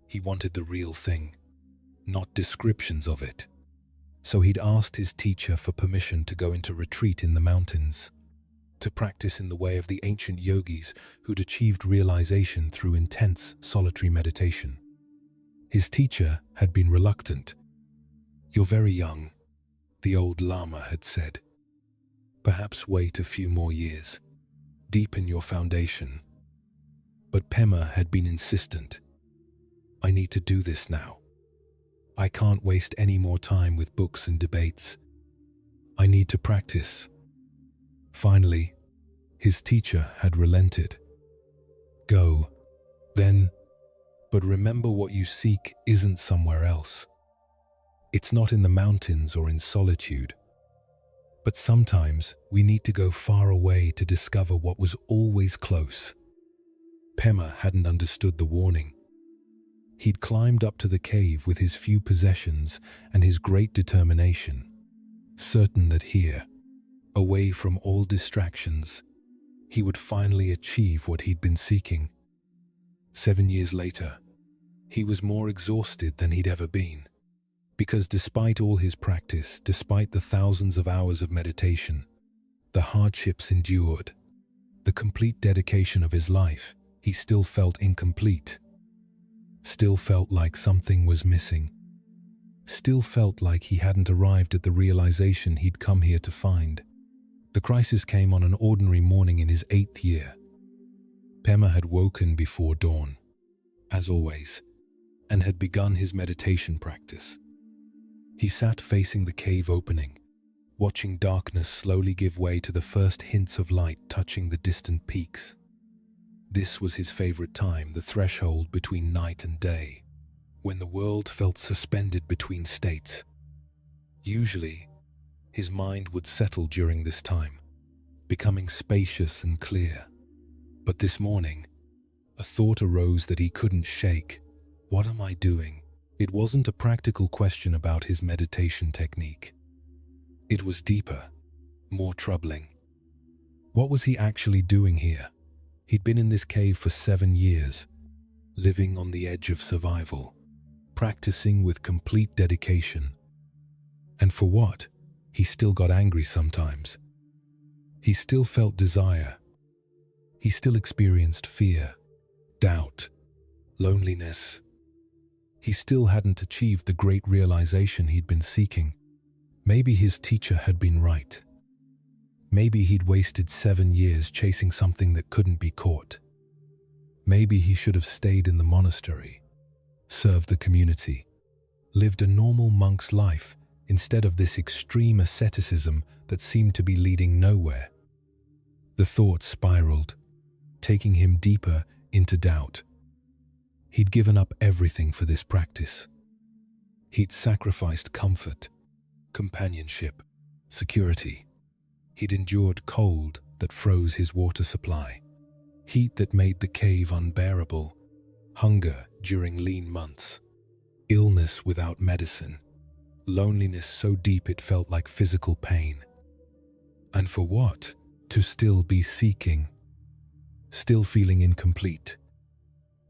Speaker 1: He wanted the real thing, not descriptions of it. So he'd asked his teacher for permission to go into retreat in the mountains, to practice in the way of the ancient yogis who'd achieved realization through intense, solitary meditation. His teacher had been reluctant. "You're very young," the old lama had said. "Perhaps wait a few more years. Deepen your foundation." But Pema had been insistent. "I need to do this now. I can't waste any more time with books and debates. I need to practice." Finally, his teacher had relented. "Go, then, but remember what you seek isn't somewhere else. It's not in the mountains or in solitude. But sometimes we need to go far away to discover what was always close." Pema hadn't understood the warning. He'd climbed up to the cave with his few possessions and his great determination, certain that here, away from all distractions, he would finally achieve what he'd been seeking. 7 years later, he was more exhausted than he'd ever been, because despite all his practice, despite the thousands of hours of meditation, the hardships endured, the complete dedication of his life, he still felt incomplete. Still felt like something was missing. Still felt like he hadn't arrived at the realization he'd come here to find. The crisis came on an ordinary morning in his 8th year. Pema had woken before dawn, as always, and had begun his meditation practice. He sat facing the cave opening, watching darkness slowly give way to the first hints of light touching the distant peaks. This was his favorite time, the threshold between night and day, when the world felt suspended between states. Usually, his mind would settle during this time, becoming spacious and clear. But this morning, a thought arose that he couldn't shake. What am I doing? It wasn't a practical question about his meditation technique. It was deeper, more troubling. What was he actually doing here? He'd been in this cave for 7 years, living on the edge of survival, practicing with complete dedication. And for what? He still got angry sometimes. He still felt desire. He still experienced fear, doubt, loneliness. He still hadn't achieved the great realization he'd been seeking. Maybe his teacher had been right. Maybe he'd wasted 7 years chasing something that couldn't be caught. Maybe he should have stayed in the monastery, served the community, lived a normal monk's life instead of this extreme asceticism that seemed to be leading nowhere. The thoughts spiraled, taking him deeper into doubt. He'd given up everything for this practice. He'd sacrificed comfort, companionship, security. He'd endured cold that froze his water supply, heat that made the cave unbearable, hunger during lean months, illness without medicine, loneliness so deep it felt like physical pain. And for what? To still be seeking, still feeling incomplete,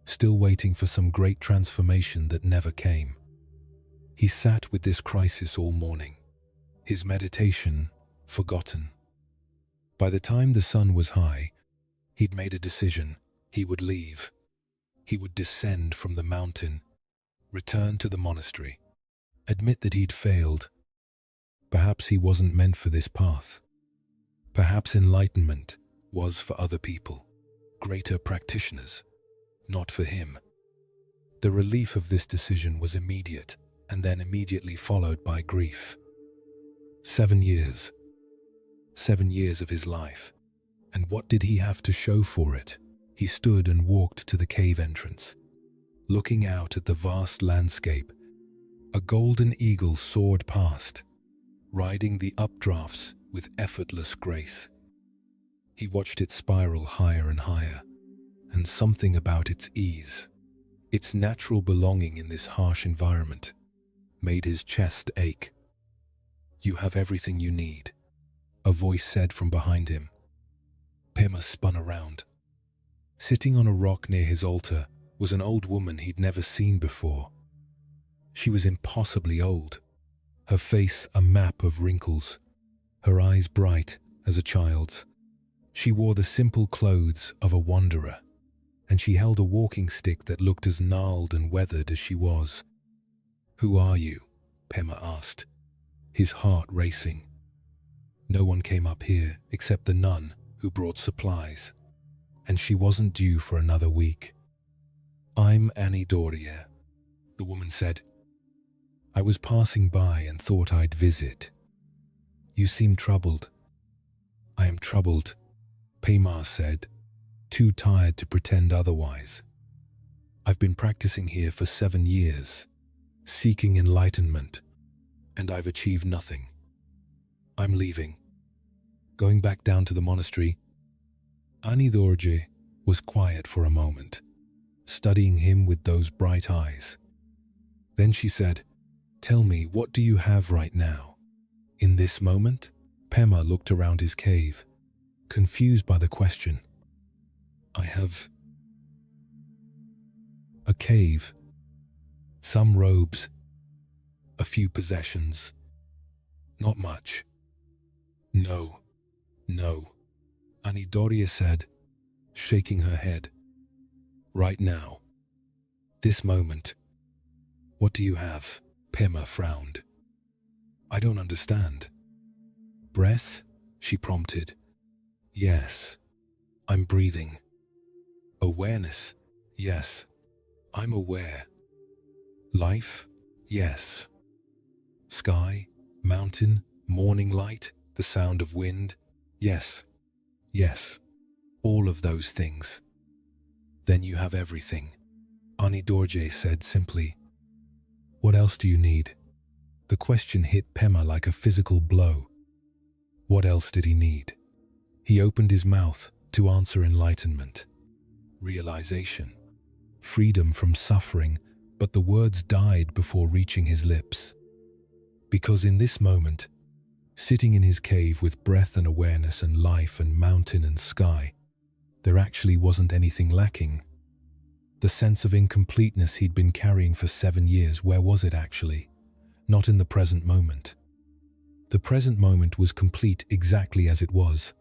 Speaker 1: still waiting for some great transformation that never came. He sat with this crisis all morning, his meditation forgotten. By the time the sun was high, he'd made a decision. He would leave. He would descend from the mountain, return to the monastery, admit that he'd failed. Perhaps he wasn't meant for this path. Perhaps enlightenment was for other people, greater practitioners, not for him. The relief of this decision was immediate, and then immediately followed by grief. 7 years. 7 years of his life. And what did he have to show for it? He stood and walked to the cave entrance. Looking out at the vast landscape, a golden eagle soared past, riding the updrafts with effortless grace. He watched it spiral higher and higher, and something about its ease, its natural belonging in this harsh environment, made his chest ache. "You have everything you need," a voice said from behind him. Pema spun around. Sitting on a rock near his altar was an old woman he'd never seen before. She was impossibly old, her face a map of wrinkles, her eyes bright as a child's. She wore the simple clothes of a wanderer, and she held a walking stick that looked as gnarled and weathered as she was. "Who are you?" Pema asked, his heart racing. No one came up here except the nun who brought supplies, and she wasn't due for another week. "I'm Annie Doria," the woman said. "I was passing by and thought I'd visit. You seem troubled." "I am troubled," Pema said, too tired to pretend otherwise. "I've been practicing here for 7 years, seeking enlightenment, and I've achieved nothing. I'm leaving, going back down to the monastery." Annie Dorje was quiet for a moment, studying him with those bright eyes. Then she said, "Tell me, what do you have right now?" In this moment, Pema looked around his cave, confused by the question. "I have a cave, some robes, a few possessions. Not much." No, Annie Doria said, shaking her head. "Right now, this moment. What do you have?" Pema frowned. "I don't understand." "Breath?" she prompted. "Yes, I'm breathing." "Awareness?" "Yes, I'm aware." "Life?" "Yes." "Sky, mountain, morning light, the sound of wind?" "Yes, all of those things." "Then you have everything," Annie Dorje said simply. "What else do you need?" The question hit Pema like a physical blow. What else did he need? He opened his mouth to answer enlightenment, realization, freedom from suffering, but the words died before reaching his lips. Because in this moment, sitting in his cave with breath and awareness and life and mountain and sky, there actually wasn't anything lacking. The sense of incompleteness he'd been carrying for 7 years, where was it actually? Not in the present moment. The present moment was complete exactly as it was.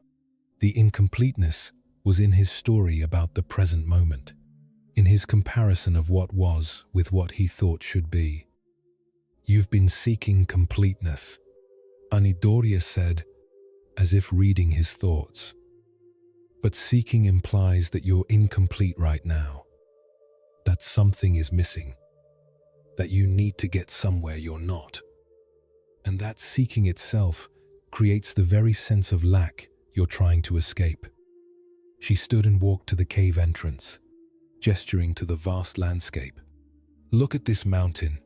Speaker 1: The incompleteness was in his story about the present moment, in his comparison of what was with what he thought should be. You've been seeking completeness, Anidoria said, as if reading his thoughts. But seeking implies that you're incomplete right now, that something is missing, that you need to get somewhere you're not. And that seeking itself creates the very sense of lack you're trying to escape. She stood and walked to the cave entrance, gesturing to the vast landscape. Look at this mountain.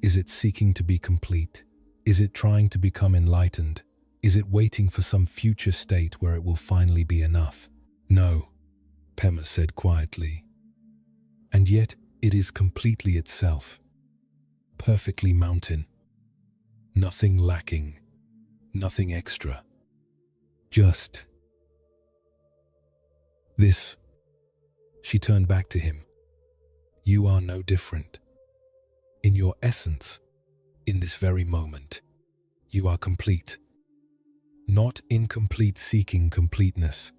Speaker 1: Is it seeking to be complete? Is it trying to become enlightened? Is it waiting for some future state where it will finally be enough? No, Pema said quietly. And yet it is completely itself. Perfectly mountain. Nothing lacking. Nothing extra. Just this. She turned back to him. You are no different. In your essence, in this very moment, you are complete. Not incomplete seeking completeness.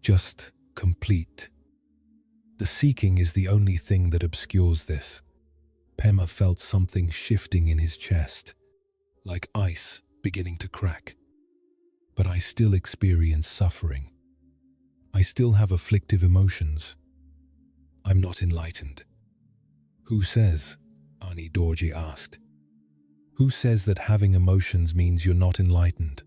Speaker 1: Just complete. The seeking is the only thing that obscures this. Pema felt something shifting in his chest, like ice beginning to crack. But I still experience suffering. I still have afflictive emotions. I'm not enlightened. Who says? Ani Dorji asked. Who says that having emotions means you're not enlightened?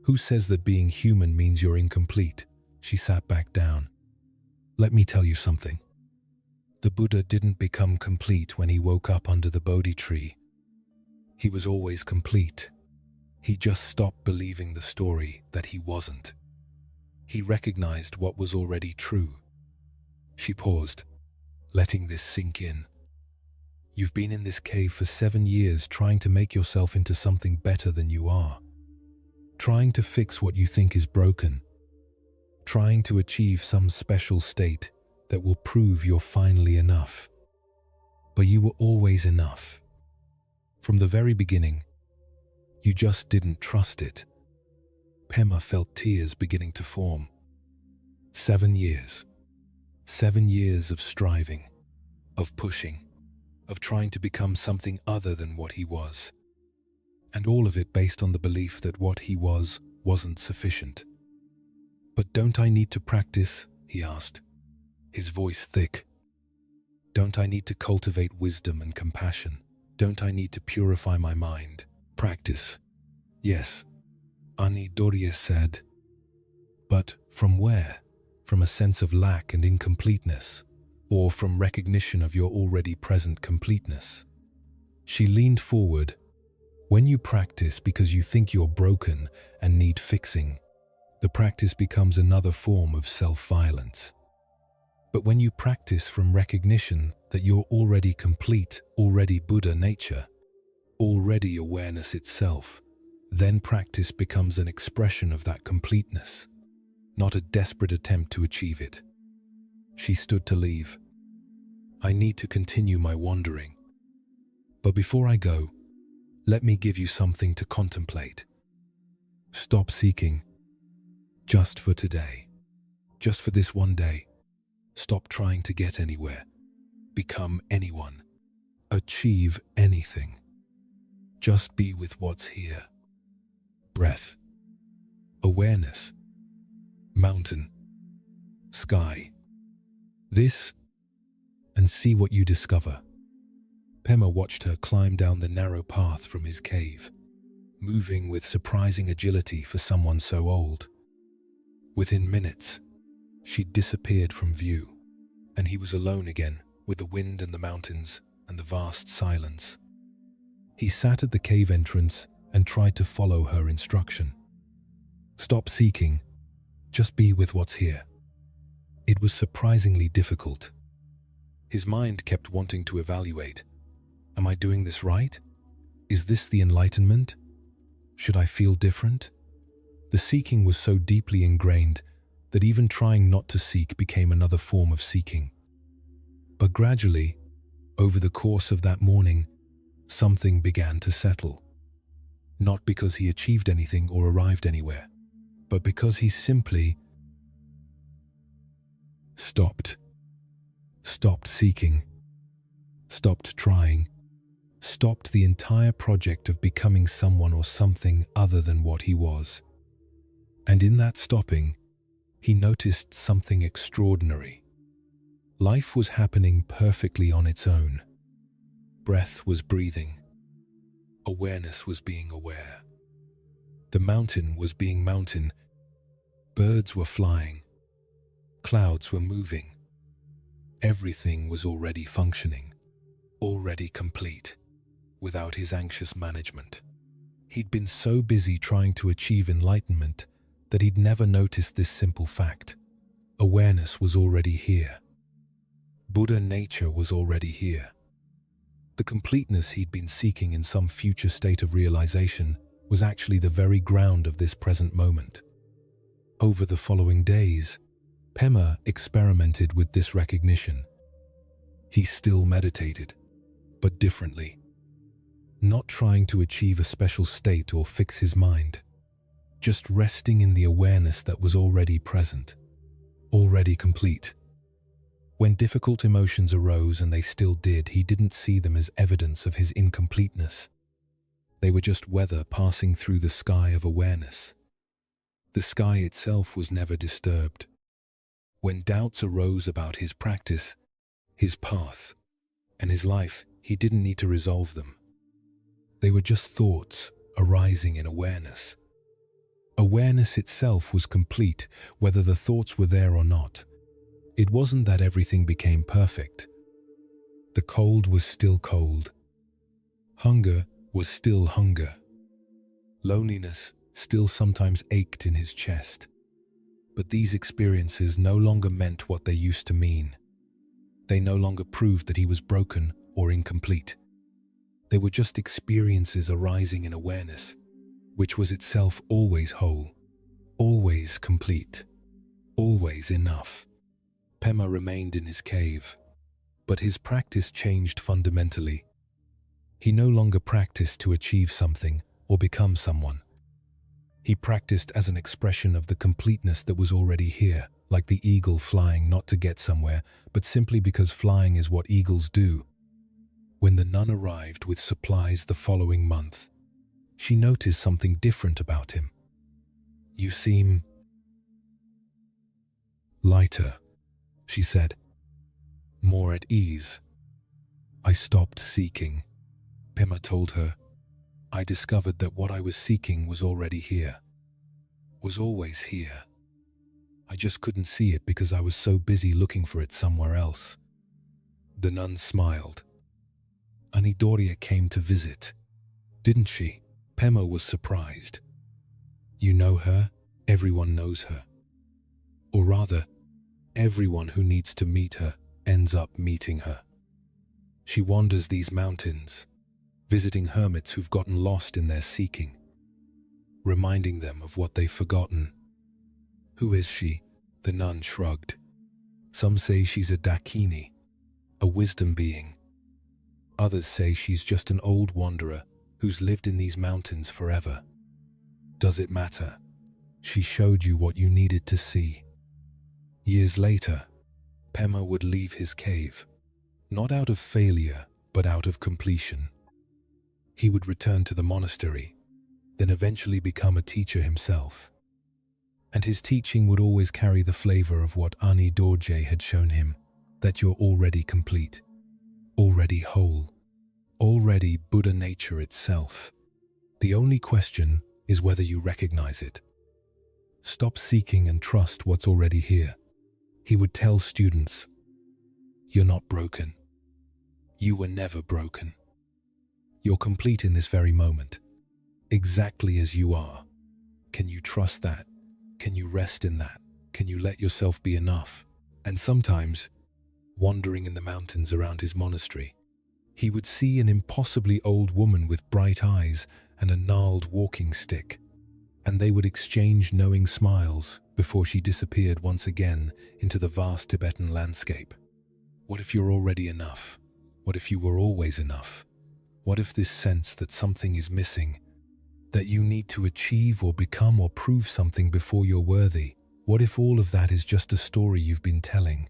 Speaker 1: Who says that being human means you're incomplete? She sat back down. Let me tell you something. The Buddha didn't become complete when he woke up under the Bodhi tree. He was always complete. He just stopped believing the story that he wasn't. He recognized what was already true. She paused, letting this sink in. You've been in this cave for 7 years trying to make yourself into something better than you are. Trying to fix what you think is broken. Trying to achieve some special state that will prove you're finally enough. But you were always enough. From the very beginning, you just didn't trust it. Pema felt tears beginning to form. 7 years. 7 years of striving, of pushing, of trying to become something other than what he was. And all of it based on the belief that what he was wasn't sufficient. But don't I need to practice? He asked, his voice thick. Don't I need to cultivate wisdom and compassion? Don't I need to purify my mind? Practice. Yes, Ani Dorje said. But from where? From a sense of lack and incompleteness, or from recognition of your already present completeness? She leaned forward. When you practice because you think you're broken and need fixing, the practice becomes another form of self-violence. But when you practice from recognition that you're already complete, already Buddha nature, already awareness itself, then practice becomes an expression of that completeness, not a desperate attempt to achieve it. She stood to leave. I need to continue my wandering. But before I go, let me give you something to contemplate. Stop seeking. Just for today. Just for this one day. Stop trying to get anywhere. Become anyone. Achieve anything. Just be with what's here. Breath. Awareness. Mountain. Sky. This, and see what you discover. Pema watched her climb down the narrow path from his cave, moving with surprising agility for someone so old. Within minutes, she disappeared from view, and he was alone again with the wind and the mountains and the vast silence. He sat at the cave entrance and tried to follow her instruction. Stop seeking. Just be with what's here. It was surprisingly difficult. His mind kept wanting to evaluate. Am I doing this right? Is this the enlightenment? Should I feel different? The seeking was so deeply ingrained that even trying not to seek became another form of seeking. But gradually, over the course of that morning, something began to settle. Not because he achieved anything or arrived anywhere, but because he simply stopped. Stopped seeking. Stopped trying. Stopped the entire project of becoming someone or something other than what he was. And in that stopping, he noticed something extraordinary. Life was happening perfectly on its own. Breath was breathing. Awareness was being aware. The mountain was being mountain. Birds were flying. Clouds were moving. Everything was already functioning, already complete, without his anxious management. He'd been so busy trying to achieve enlightenment that he'd never noticed this simple fact. Awareness was already here. Buddha nature was already here. The completeness he'd been seeking in some future state of realization was actually the very ground of this present moment. Over the following days, Pema experimented with this recognition. He still meditated, but differently. Not trying to achieve a special state or fix his mind, just resting in the awareness that was already present, already complete. When difficult emotions arose, and they still did, he didn't see them as evidence of his incompleteness. They were just weather passing through the sky of awareness. The sky itself was never disturbed. When doubts arose about his practice, his path, and his life, he didn't need to resolve them. They were just thoughts arising in awareness. Awareness itself was complete, whether the thoughts were there or not. It wasn't that everything became perfect. The cold was still cold. Hunger was still hunger. Loneliness still sometimes ached in his chest. But these experiences no longer meant what they used to mean. They no longer proved that he was broken or incomplete. They were just experiences arising in awareness, which was itself always whole, always complete, always enough. Pema remained in his cave, but his practice changed fundamentally. He no longer practiced to achieve something or become someone. He practiced as an expression of the completeness that was already here, like the eagle flying not to get somewhere, but simply because flying is what eagles do. When the nun arrived with supplies the following month, she noticed something different about him. "You seem lighter," she said. "More at ease." "I stopped seeking," Pema told her. "I discovered that what I was seeking was already here, was always here. I just couldn't see it because I was so busy looking for it somewhere else." The nun smiled. "Anidoria came to visit, didn't she?" Pema was surprised. "You know her? Everyone knows her. Or rather, everyone who needs to meet her ends up meeting her. She wanders these mountains, visiting hermits who've gotten lost in their seeking, reminding them of what they've forgotten." "Who is she?" The nun shrugged. "Some say she's a Dakini, a wisdom being. Others say she's just an old wanderer who's lived in these mountains forever. Does it matter? She showed you what you needed to see." Years later, Pema would leave his cave, not out of failure, but out of completion. He would return to the monastery, then eventually become a teacher himself. And his teaching would always carry the flavor of what Ani Dorje had shown him, that you're already complete, already whole, already Buddha nature itself. The only question is whether you recognize it. Stop seeking and trust what's already here. He would tell students, "You're not broken. You were never broken. You're complete in this very moment, exactly as you are. Can you trust that?" Can you rest in that? Can you let yourself be enough? And sometimes, wandering in the mountains around his monastery, he would see an impossibly old woman with bright eyes and a gnarled walking stick, and they would exchange knowing smiles before she disappeared once again into the vast Tibetan landscape. What if you're already enough? What if you were always enough? What if this sense that something is missing, that you need to achieve or become or prove something before you're worthy? What if all of that is just a story you've been telling,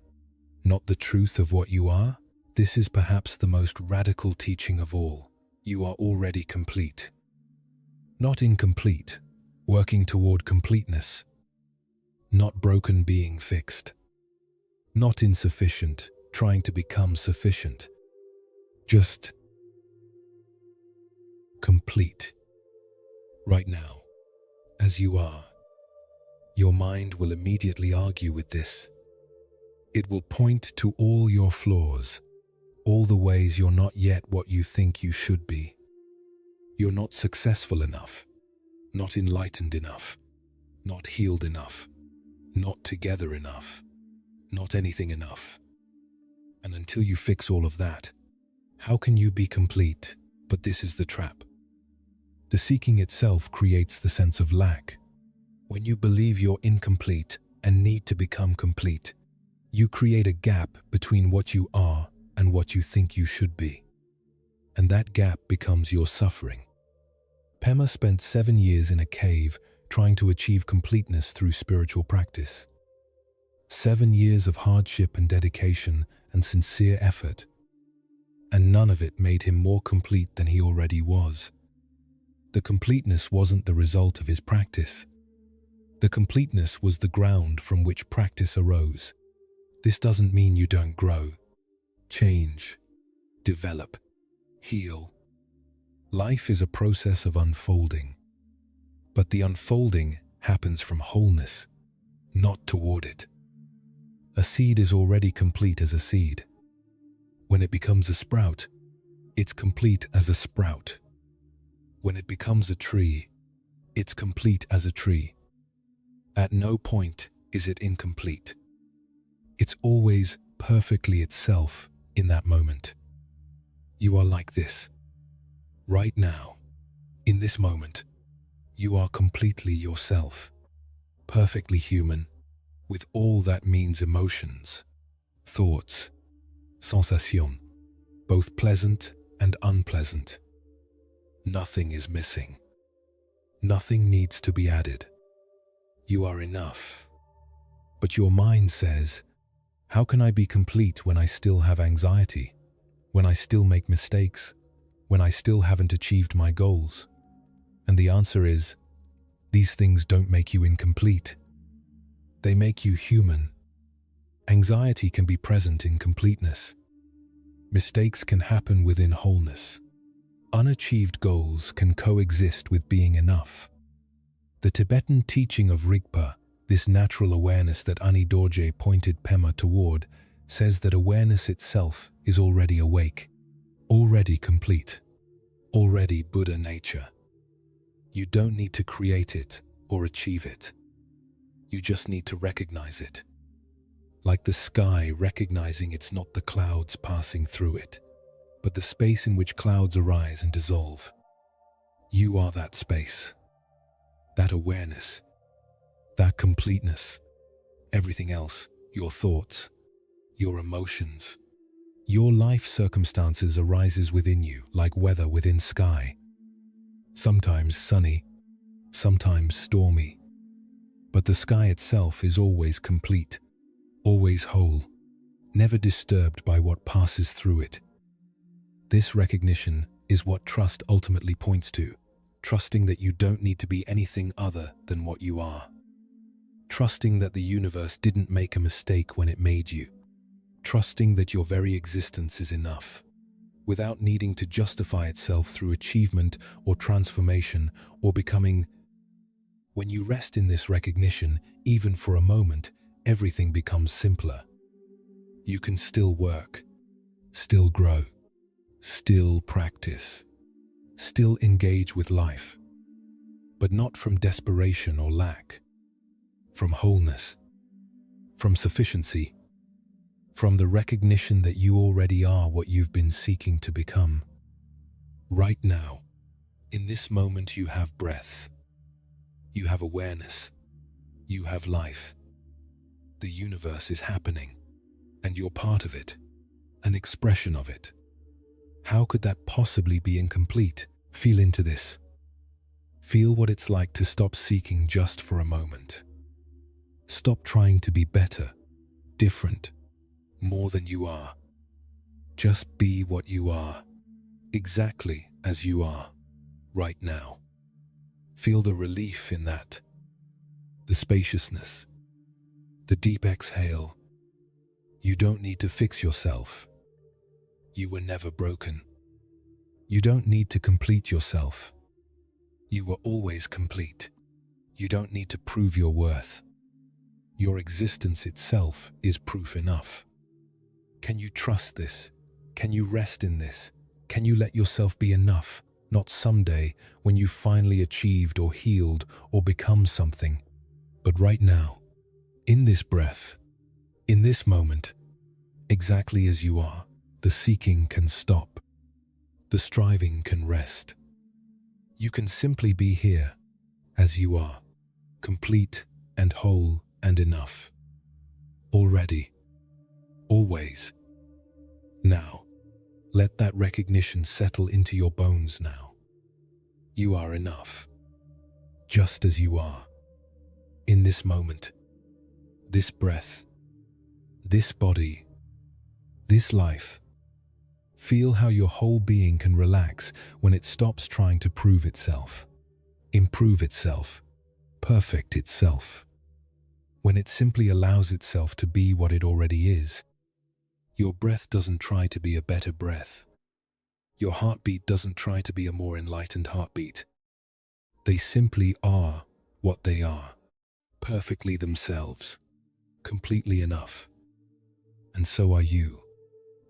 Speaker 1: not the truth of what you are? This is perhaps the most radical teaching of all. You are already complete. Not incomplete, working toward completeness. Not broken, being fixed. Not insufficient, trying to become sufficient. Just complete. Right now, as you are. Your mind will immediately argue with this. It will point to all your flaws, all the ways you're not yet what you think you should be. You're not successful enough, not enlightened enough, not healed enough, not together enough, not anything enough. And until you fix all of that, how can you be complete? But this is the trap. The seeking itself creates the sense of lack. When you believe you're incomplete and need to become complete, you create a gap between what you are and what you think you should be. And that gap becomes your suffering. Pema spent 7 years in a cave trying to achieve completeness through spiritual practice. 7 years of hardship and dedication and sincere effort. And none of it made him more complete than he already was. The completeness wasn't the result of his practice. The completeness was the ground from which practice arose. This doesn't mean you don't grow, change, develop, heal. Life is a process of unfolding. But the unfolding happens from wholeness, not toward it. A seed is already complete as a seed. When it becomes a sprout, it's complete as a sprout. When it becomes a tree, it's complete as a tree. At no point is it incomplete. It's always perfectly itself in that moment. You are like this. Right now, in this moment, you are completely yourself, perfectly human, with all that means emotions, thoughts, sensations, both pleasant and unpleasant. Nothing is missing. Nothing needs to be added. You are enough. But your mind says, how can I be complete when I still have anxiety, when I still make mistakes, when I still haven't achieved my goals? And the answer is, these things don't make you incomplete. They make you human. Anxiety can be present in completeness. Mistakes can happen within wholeness. Unachieved goals can coexist with being enough. The Tibetan teaching of Rigpa, this natural awareness that Ani Dorje pointed Pema toward, says that awareness itself is already awake, already complete, already Buddha nature. You don't need to create it or achieve it. You just need to recognize it. Like the sky recognizing it's not the clouds passing through it, but the space in which clouds arise and dissolve. You are that space, that awareness, that completeness. Everything else, your thoughts, your emotions, your life circumstances arises within you like weather within sky. Sometimes sunny, sometimes stormy. But the sky itself is always complete, always whole, never disturbed by what passes through it. This recognition is what trust ultimately points to, trusting that you don't need to be anything other than what you are. Trusting that the universe didn't make a mistake when it made you. Trusting that your very existence is enough, without needing to justify itself through achievement or transformation or becoming. When you rest in this recognition, even for a moment, everything becomes simpler. You can still work, still grow, still practice, still engage with life, but not from desperation or lack, from wholeness, from sufficiency, from the recognition that you already are what you've been seeking to become. Right now, in this moment, you have breath, you have awareness, you have life. The universe is happening, and you're part of it, an expression of it. How could that possibly be incomplete? Feel into this. Feel what it's like to stop seeking just for a moment. Stop trying to be better, different, more than you are. Just be what you are, exactly as you are, right now. Feel the relief in that, the spaciousness, the deep exhale. You don't need to fix yourself. You were never broken. You don't need to complete yourself. You were always complete. You don't need to prove your worth. Your existence itself is proof enough. Can you trust this? Can you rest in this? Can you let yourself be enough? Not someday when you've finally achieved or healed or become something, but right now, in this breath, in this moment, exactly as you are. The seeking can stop. The striving can rest. You can simply be here, as you are, complete and whole and enough. Already. Always. Now, let that recognition settle into your bones now. You are enough, just as you are. In this moment, this breath, this body, this life. Feel how your whole being can relax when it stops trying to prove itself, improve itself, perfect itself. When it simply allows itself to be what it already is. Your breath doesn't try to be a better breath. Your heartbeat doesn't try to be a more enlightened heartbeat. They simply are what they are, perfectly themselves, completely enough. And so are you.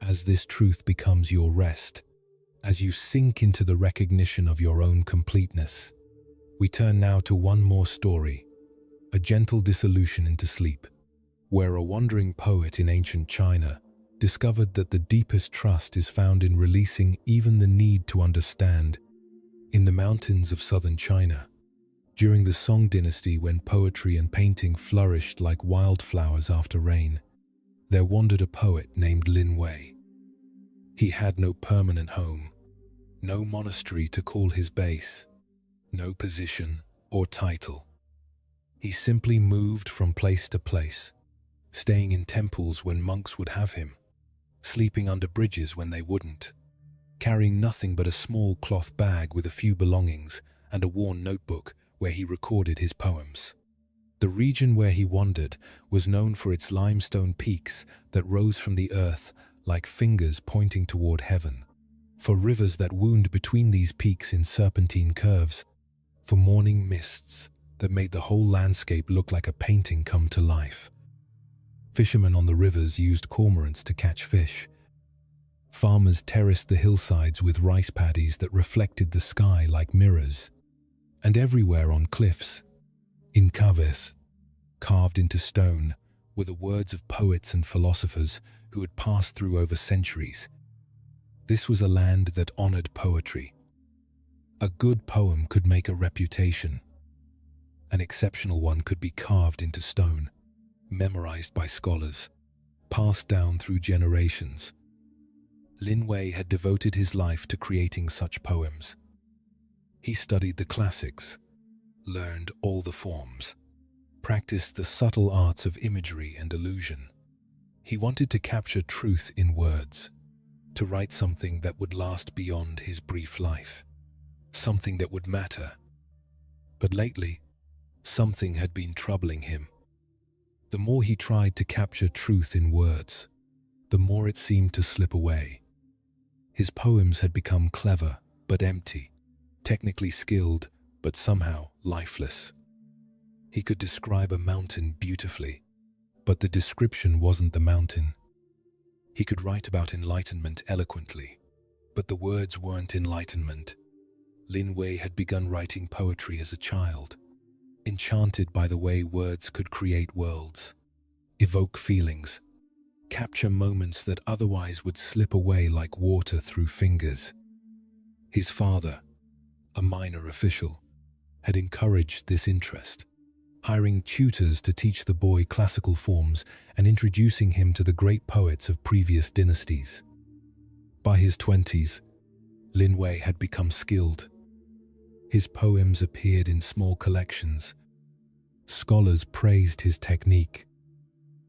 Speaker 1: As this truth becomes your rest, as you sink into the recognition of your own completeness, we turn now to one more story, a gentle dissolution into sleep, where a wandering poet in ancient China discovered that the deepest trust is found in releasing even the need to understand. In the mountains of southern China, during the Song dynasty, when poetry and painting flourished like wildflowers after rain, there wandered a poet named Lin Wei. He had no permanent home, no monastery to call his base, no position or title. He simply moved from place to place, staying in temples when monks would have him, sleeping under bridges when they wouldn't, carrying nothing but a small cloth bag with a few belongings and a worn notebook where he recorded his poems. The region where he wandered was known for its limestone peaks that rose from the earth like fingers pointing toward heaven, for rivers that wound between these peaks in serpentine curves, for morning mists that made the whole landscape look like a painting come to life. Fishermen on the rivers used cormorants to catch fish. Farmers terraced the hillsides with rice paddies that reflected the sky like mirrors. And everywhere on cliffs, in caves, carved into stone, were the words of poets and philosophers who had passed through over centuries. This was a land that honored poetry. A good poem could make a reputation. An exceptional one could be carved into stone, memorized by scholars, passed down through generations. Lin Wei had devoted his life to creating such poems. He studied the classics, learned all the forms, practiced the subtle arts of imagery and illusion. He wanted to capture truth in words, to write something that would last beyond his brief life, something that would matter. But lately, something had been troubling him. The more he tried to capture truth in words, the more it seemed to slip away. His poems had become clever but empty, technically skilled but somehow lifeless. He could describe a mountain beautifully, but the description wasn't the mountain. He could write about enlightenment eloquently, but the words weren't enlightenment. Lin Wei had begun writing poetry as a child. enchanted by the way words could create worlds, evoke feelings, capture moments that otherwise would slip away like water through fingers. His father, a minor official, had encouraged this interest, hiring tutors to teach the boy classical forms and introducing him to the great poets of previous dynasties. By his 20s, Lin Wei had become skilled. His poems appeared in small collections. Scholars praised his technique.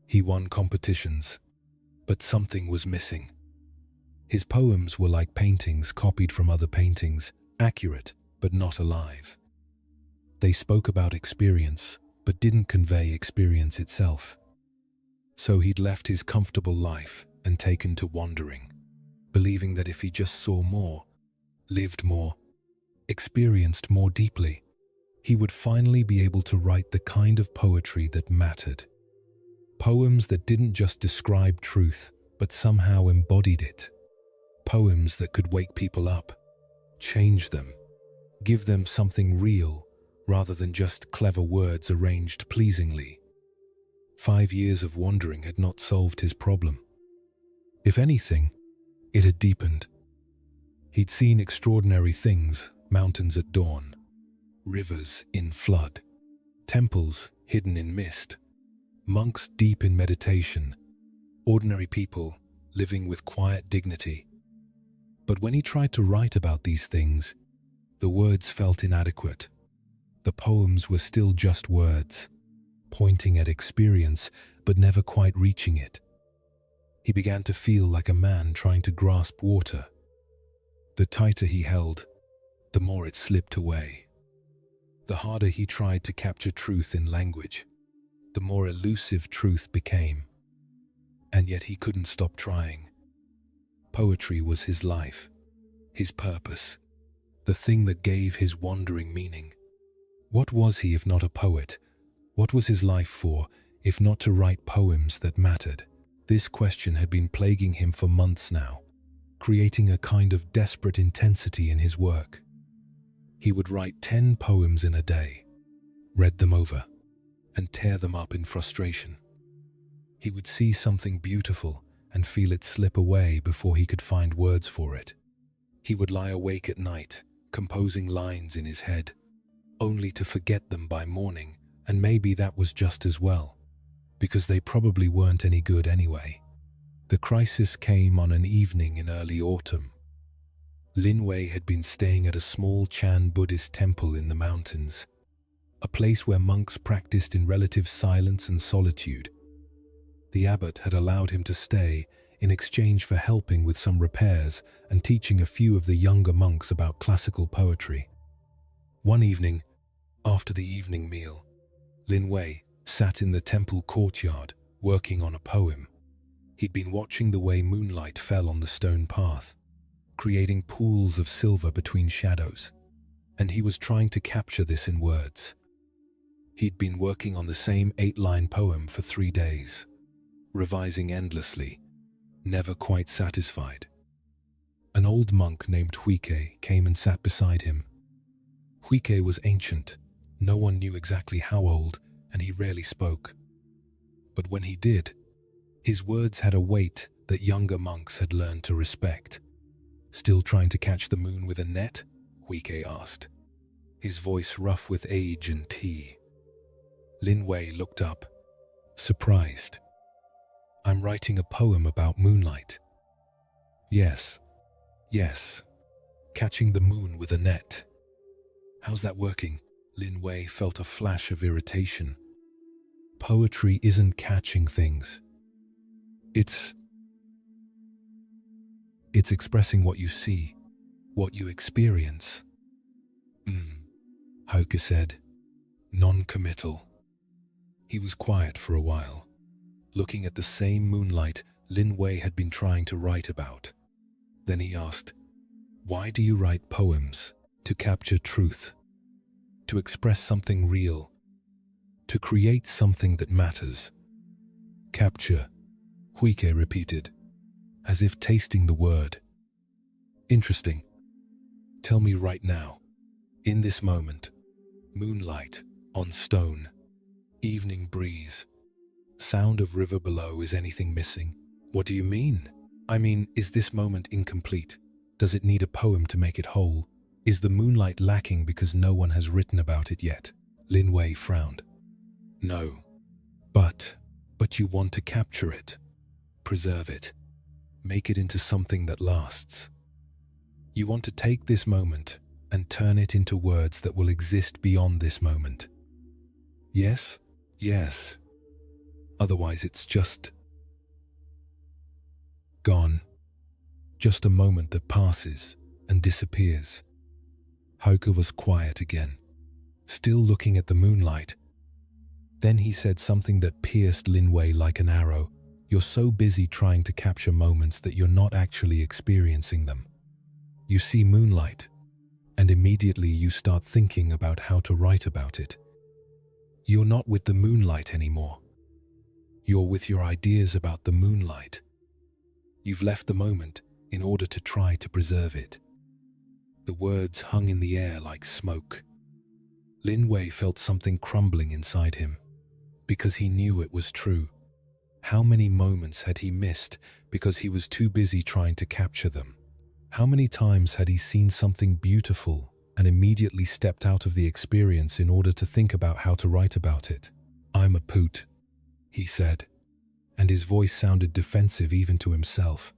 Speaker 1: He won competitions, but something was missing. His poems were like paintings copied from other paintings, accurate but not alive. They spoke about experience, but didn't convey experience itself. So he'd left his comfortable life and taken to wandering, believing that if he just saw more, lived more, experienced more deeply, he would finally be able to write the kind of poetry that mattered. Poems that didn't just describe truth, but somehow embodied it. Poems that could wake people up, change them, give them something real, rather than just clever words arranged pleasingly. 5 years of wandering had not solved his problem. If anything, it had deepened. He'd seen extraordinary things, mountains at dawn, rivers in flood, temples hidden in mist, monks deep in meditation, ordinary people living with quiet dignity. But when he tried to write about these things, the words felt inadequate. The poems were still just words, pointing at experience but never quite reaching it. He began to feel like a man trying to grasp water. The tighter he held, the more it slipped away. The harder he tried to capture truth in language, the more elusive truth became. And yet he couldn't stop trying. Poetry was his life, his purpose, the thing that gave his wandering meaning. What was he if not a poet? What was his life for, if not to write poems that mattered? This question had been plaguing him for months now, creating a kind of desperate intensity in his work. He would write 10 poems in a day, read them over, and tear them up in frustration. He would see something beautiful and feel it slip away before he could find words for it. He would lie awake at night, composing lines in his head, only to forget them by morning, and maybe that was just as well, because they probably weren't any good anyway. The crisis came on an evening in early autumn. Lin Wei had been staying at a small Chan Buddhist temple in the mountains, a place where monks practiced in relative silence and solitude. The abbot had allowed him to stay in exchange for helping with some repairs and teaching a few of the younger monks about classical poetry. One evening, after the evening meal, Lin Wei sat in the temple courtyard, working on a poem. He'd been watching the way moonlight fell on the stone path, creating pools of silver between shadows, and he was trying to capture this in words. He'd been working on the same 8-line poem for 3 days, revising endlessly, never quite satisfied. An old monk named Huike came and sat beside him. Huike was ancient, no one knew exactly how old, and he rarely spoke. But when he did, his words had a weight that younger monks had learned to respect. "Still trying to catch the moon with a net?" Huike asked, his voice rough with age and tea. Lin Wei looked up, surprised. "I'm writing a poem about moonlight." Yes, catching the moon with a net. How's that working?" Lin Wei felt a flash of irritation. Poetry isn't catching things. It's expressing what you see, what you experience. Hauke said, non-committal. He was quiet for a while, looking at the same moonlight Lin Wei had been trying to write about. Then he asked, "Why do you write poems?" "To capture truth, to express something real, to create something that matters." "Capture," Huike repeated, as if tasting the word. "Interesting. Tell me right now, in this moment, moonlight, On stone, evening breeze, sound of river below. Is anything missing? What do you mean? I mean, is this moment incomplete? Does it need a poem to make it whole? Is the moonlight lacking because no one has written about it yet? Lin Wei frowned. No. But you want to capture it, preserve it, make it into something that lasts. You want to take this moment and turn it into words that will exist beyond this moment. Yes? Yes. Otherwise it's just gone. Just a moment that passes and disappears. Hauke was quiet again, still looking at the moonlight. Then he said something that pierced Lin Wei like an arrow. You're so busy trying to capture moments that you're not actually experiencing them. You see moonlight, and immediately you start thinking about how to write about it. You're not with the moonlight anymore. You're with your ideas about the moonlight. You've left the moment in order to try to preserve it. The words hung in the air like smoke. Lin Wei felt something crumbling inside him, because he knew it was true. How many moments had he missed because he was too busy trying to capture them? How many times had he seen something beautiful and immediately stepped out of the experience in order to think about how to write about it? I'm a poot, he said, and his voice sounded defensive even to himself.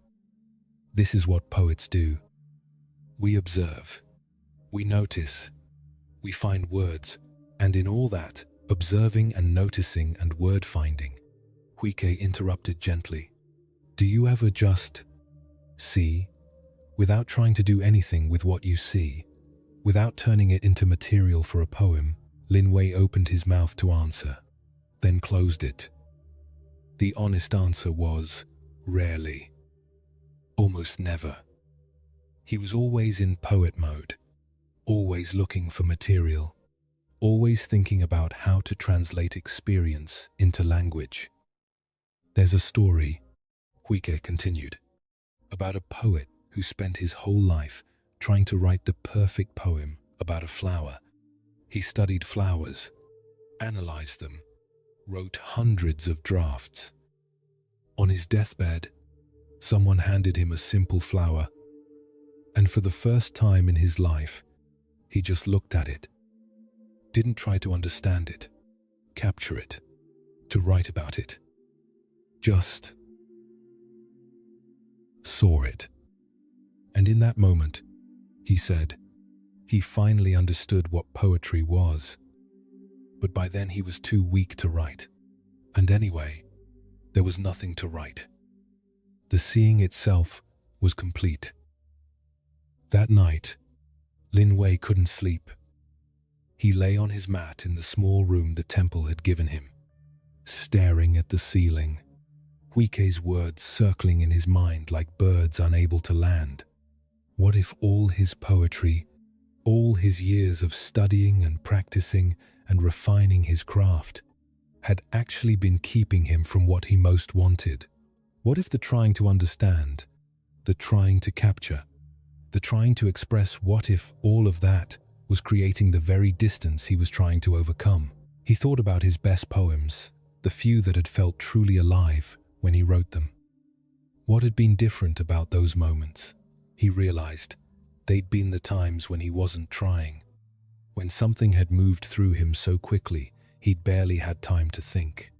Speaker 1: This is what poets do. We observe, we notice, we find words, and in all that, observing and noticing and word-finding, Huike interrupted gently. Do you ever just see, without trying to do anything with what you see, without turning it into material for a poem? Lin Wei opened his mouth to answer, then closed it. The honest answer was, rarely. Almost never. He was always in poet mode, always looking for material, always thinking about how to translate experience into language. There's a story, Huike continued, about a poet who spent his whole life trying to write the perfect poem about a flower. He studied flowers, analyzed them, wrote hundreds of drafts. On his deathbed, someone handed him a simple flower, and for the first time in his life, he just looked at it. Didn't try to understand it, capture it, to write about it. Just saw it. And in that moment, he said, he finally understood what poetry was. But by then he was too weak to write. And anyway, there was nothing to write. The seeing itself was complete. That night, Lin Wei couldn't sleep. He lay on his mat in the small room the temple had given him, staring at the ceiling, Huike's words circling in his mind like birds unable to land. What if all his poetry, all his years of studying and practicing and refining his craft, had actually been keeping him from what he most wanted? What if the trying to understand, the trying to capture, the trying to express, what if all of that was creating the very distance he was trying to overcome? He thought about his best poems, the few that had felt truly alive when he wrote them. What had been different about those moments? He realized they'd been the times when he wasn't trying, when something had moved through him so quickly he'd barely had time to think.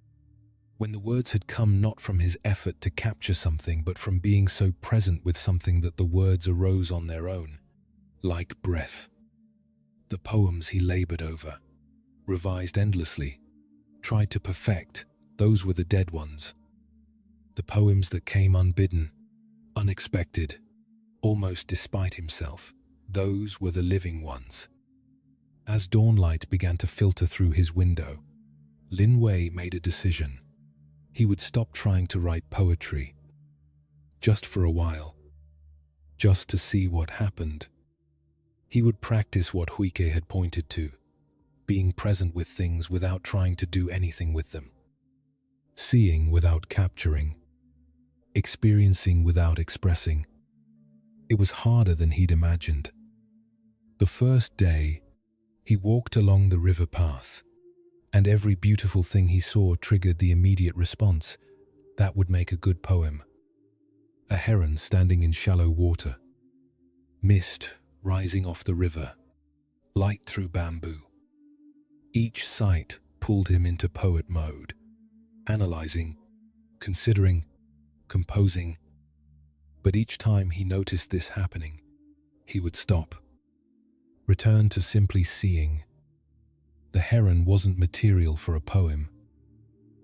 Speaker 1: When the words had come not from his effort to capture something, but from being so present with something that the words arose on their own, like breath. The poems he labored over, revised endlessly, tried to perfect, those were the dead ones. The poems that came unbidden, unexpected, almost despite himself, those were the living ones. As dawnlight began to filter through his window, Lin Wei made a decision. He would stop trying to write poetry, just for a while, just to see what happened. He would practice what Huike had pointed to, being present with things without trying to do anything with them, seeing without capturing, experiencing without expressing. It was harder than he'd imagined. The first day, he walked along the river path, and every beautiful thing he saw triggered the immediate response. That would make a good poem. A heron standing in shallow water, mist rising off the river, light through bamboo. Each sight pulled him into poet mode, analyzing, considering, composing. But each time he noticed this happening, he would stop, return to simply seeing. The heron wasn't material for a poem.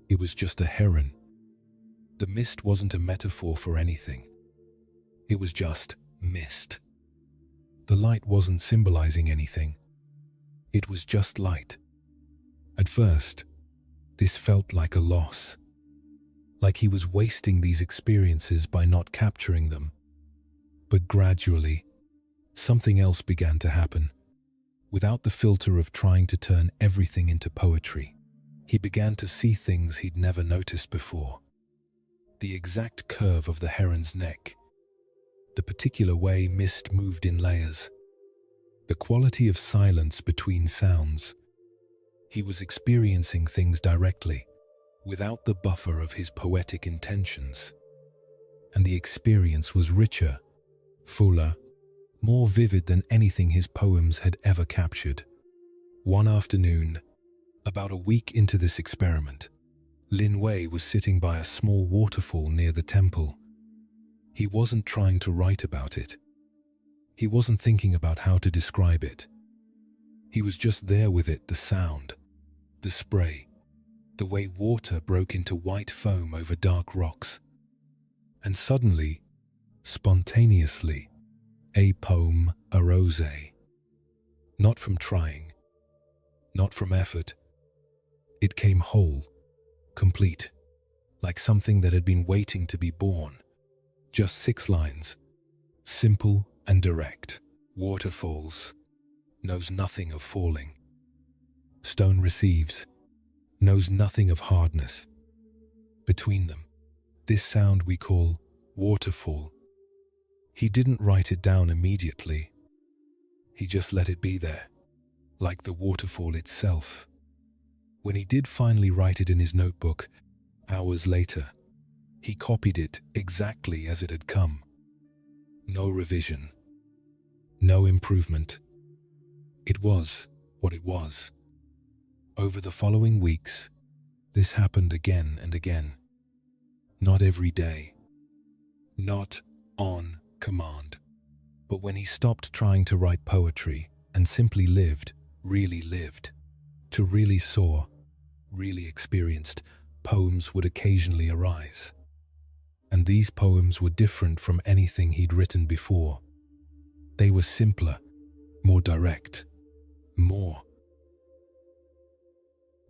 Speaker 1: It was just a heron. The mist wasn't a metaphor for anything. It was just mist. The light wasn't symbolizing anything. It was just light. At first, this felt like a loss, like he was wasting these experiences by not capturing them. But gradually, something else began to happen. Without the filter of trying to turn everything into poetry, he began to see things he'd never noticed before. The exact curve of the heron's neck, the particular way mist moved in layers, the quality of silence between sounds. He was experiencing things directly, without the buffer of his poetic intentions. And the experience was richer, fuller, more vivid than anything his poems had ever captured. One afternoon, about a week into this experiment, Lin Wei was sitting by a small waterfall near the temple. He wasn't trying to write about it. He wasn't thinking about how to describe it. He was just there with it, the sound, the spray, the way water broke into white foam over dark rocks. And suddenly, spontaneously, a poem arose. Not from trying, not from effort. It came whole, complete, like something that had been waiting to be born. Just 6 lines, simple and direct. Waterfalls, knows nothing of falling. Stone receives, knows nothing of hardness. Between them, this sound we call waterfall. He didn't write it down immediately. He just let it be there, like the waterfall itself. When he did finally write it in his notebook, hours later, he copied it exactly as it had come. No revision, no improvement. It was what it was. Over the following weeks, this happened again and again. Not every day, not on command. But when he stopped trying to write poetry and simply lived, really lived, to really saw, really experienced, poems would occasionally arise. And these poems were different from anything he'd written before. They were simpler, more direct, more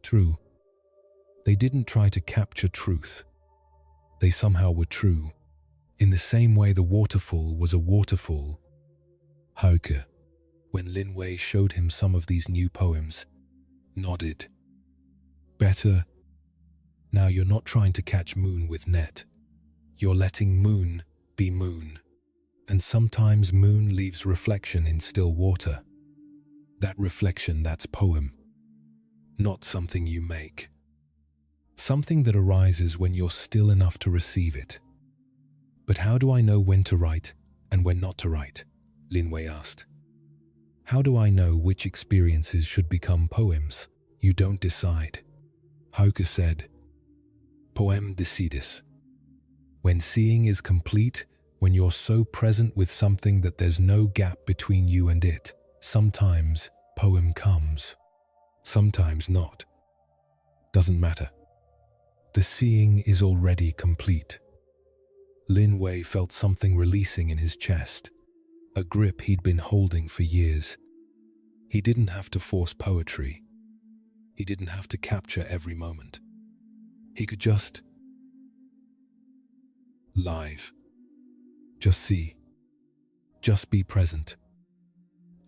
Speaker 1: true. They didn't try to capture truth. They somehow were true. In the same way the waterfall was a waterfall. Hauke, when Lin Wei showed him some of these new poems, nodded. Better. Now you're not trying to catch moon with net. You're letting moon be moon. And sometimes moon leaves reflection in still water. That reflection, that's poem. Not something you make. Something that arises when you're still enough to receive it. But how do I know when to write and when not to write? Lin Wei asked. How do I know which experiences should become poems? You don't decide. Hauke said, Poem decidis. When seeing is complete, when you're so present with something that there's no gap between you and it, sometimes poem comes, sometimes not. Doesn't matter. The seeing is already complete. Lin Wei felt something releasing in his chest, a grip he'd been holding for years. He didn't have to force poetry. He didn't have to capture every moment. He could just live, just see, just be present,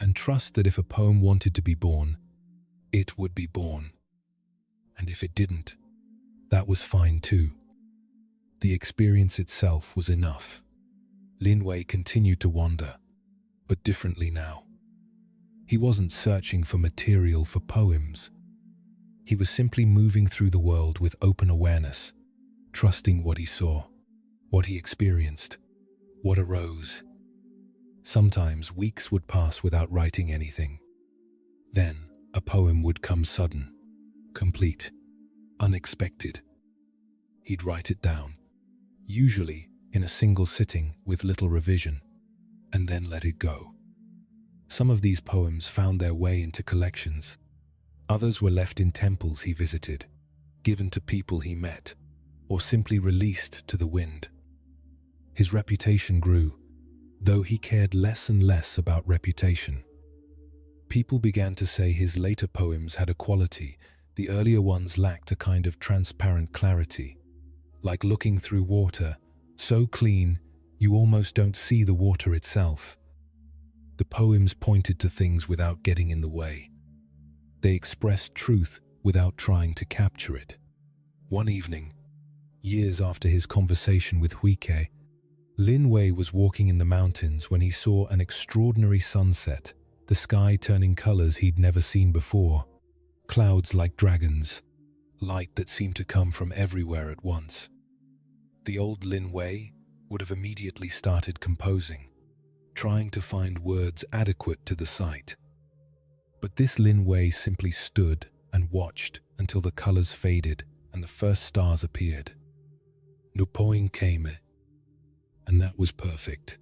Speaker 1: and trust that if a poem wanted to be born, it would be born. And if it didn't, that was fine too. The experience itself was enough. Lin Wei continued to wander, but differently now. He wasn't searching for material for poems. He was simply moving through the world with open awareness, trusting what he saw, what he experienced, what arose. Sometimes weeks would pass without writing anything. Then a poem would come sudden, complete, unexpected. He'd write it down, usually in a single sitting with little revision, and then let it go. Some of these poems found their way into collections. Others were left in temples he visited, given to people he met, or simply released to the wind. His reputation grew, though he cared less and less about reputation. People began to say his later poems had a quality the earlier ones lacked, a kind of transparent clarity, like looking through water, so clean you almost don't see the water itself. The poems pointed to things without getting in the way. They expressed truth without trying to capture it. One evening, years after his conversation with Huike, Lin Wei was walking in the mountains when he saw an extraordinary sunset, the sky turning colors he'd never seen before, clouds like dragons, light that seemed to come from everywhere at once. The old Lin Wei would have immediately started composing, trying to find words adequate to the sight. But this Lin Wei simply stood and watched until the colors faded and the first stars appeared. No poem came, and that was perfect.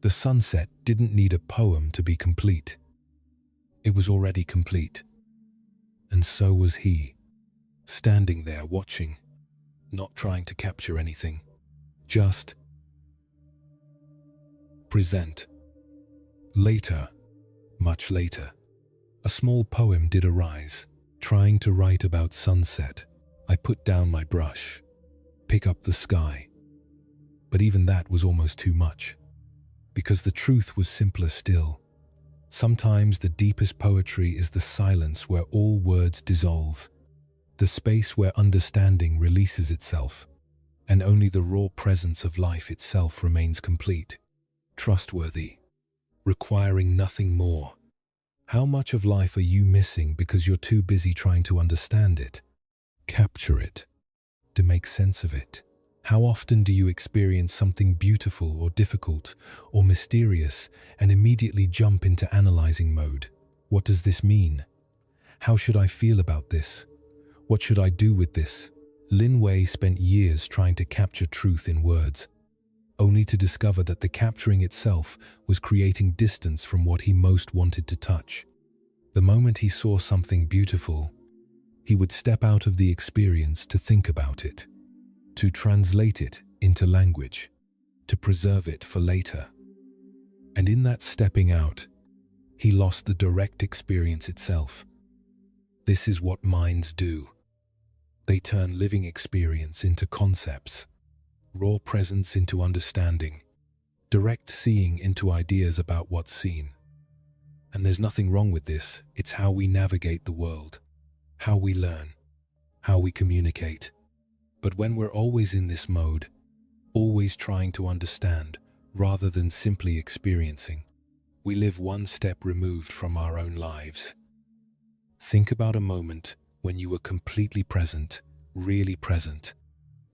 Speaker 1: The sunset didn't need a poem to be complete. It was already complete. And so was he, standing there watching, not trying to capture anything, just present. Later, much later, a small poem did arise. Trying to write about sunset, I put down my brush, pick up the sky. But even that was almost too much, because the truth was simpler still. Sometimes the deepest poetry is the silence where all words dissolve, the space where understanding releases itself, and only the raw presence of life itself remains complete, trustworthy, requiring nothing more. How much of life are you missing because you're too busy trying to understand it, capture it, to make sense of it? How often do you experience something beautiful or difficult or mysterious and immediately jump into analyzing mode? What does this mean? How should I feel about this? What should I do with this? Lin Wei spent years trying to capture truth in words, only to discover that the capturing itself was creating distance from what he most wanted to touch. The moment he saw something beautiful, he would step out of the experience to think about it, to translate it into language, to preserve it for later. And in that stepping out, he lost the direct experience itself. This is what minds do. They turn living experience into concepts, raw presence into understanding, direct seeing into ideas about what's seen. And there's nothing wrong with this. It's how we navigate the world, how we learn, how we communicate. But when we're always in this mode, always trying to understand rather than simply experiencing, we live one step removed from our own lives. Think about a moment when you were completely present, really present,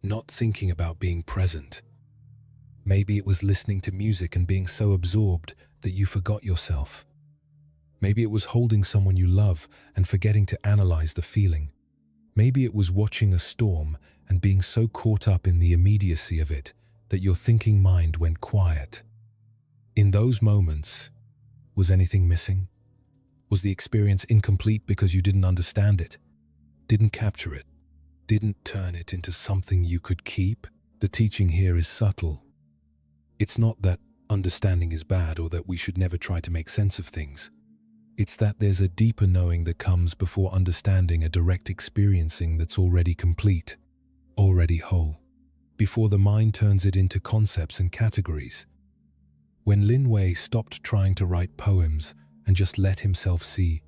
Speaker 1: not thinking about being present. Maybe it was listening to music and being so absorbed that you forgot yourself. Maybe it was holding someone you love and forgetting to analyze the feeling. Maybe it was watching a storm and being so caught up in the immediacy of it that your thinking mind went quiet. In those moments, was anything missing? Was the experience incomplete because you didn't understand it, didn't capture it, didn't turn it into something you could keep? The teaching here is subtle. It's not that understanding is bad or that we should never try to make sense of things. It's that there's a deeper knowing that comes before understanding, a direct experiencing that's already complete, already whole, before the mind turns it into concepts and categories. When Lin Wei stopped trying to write poems and just let himself see,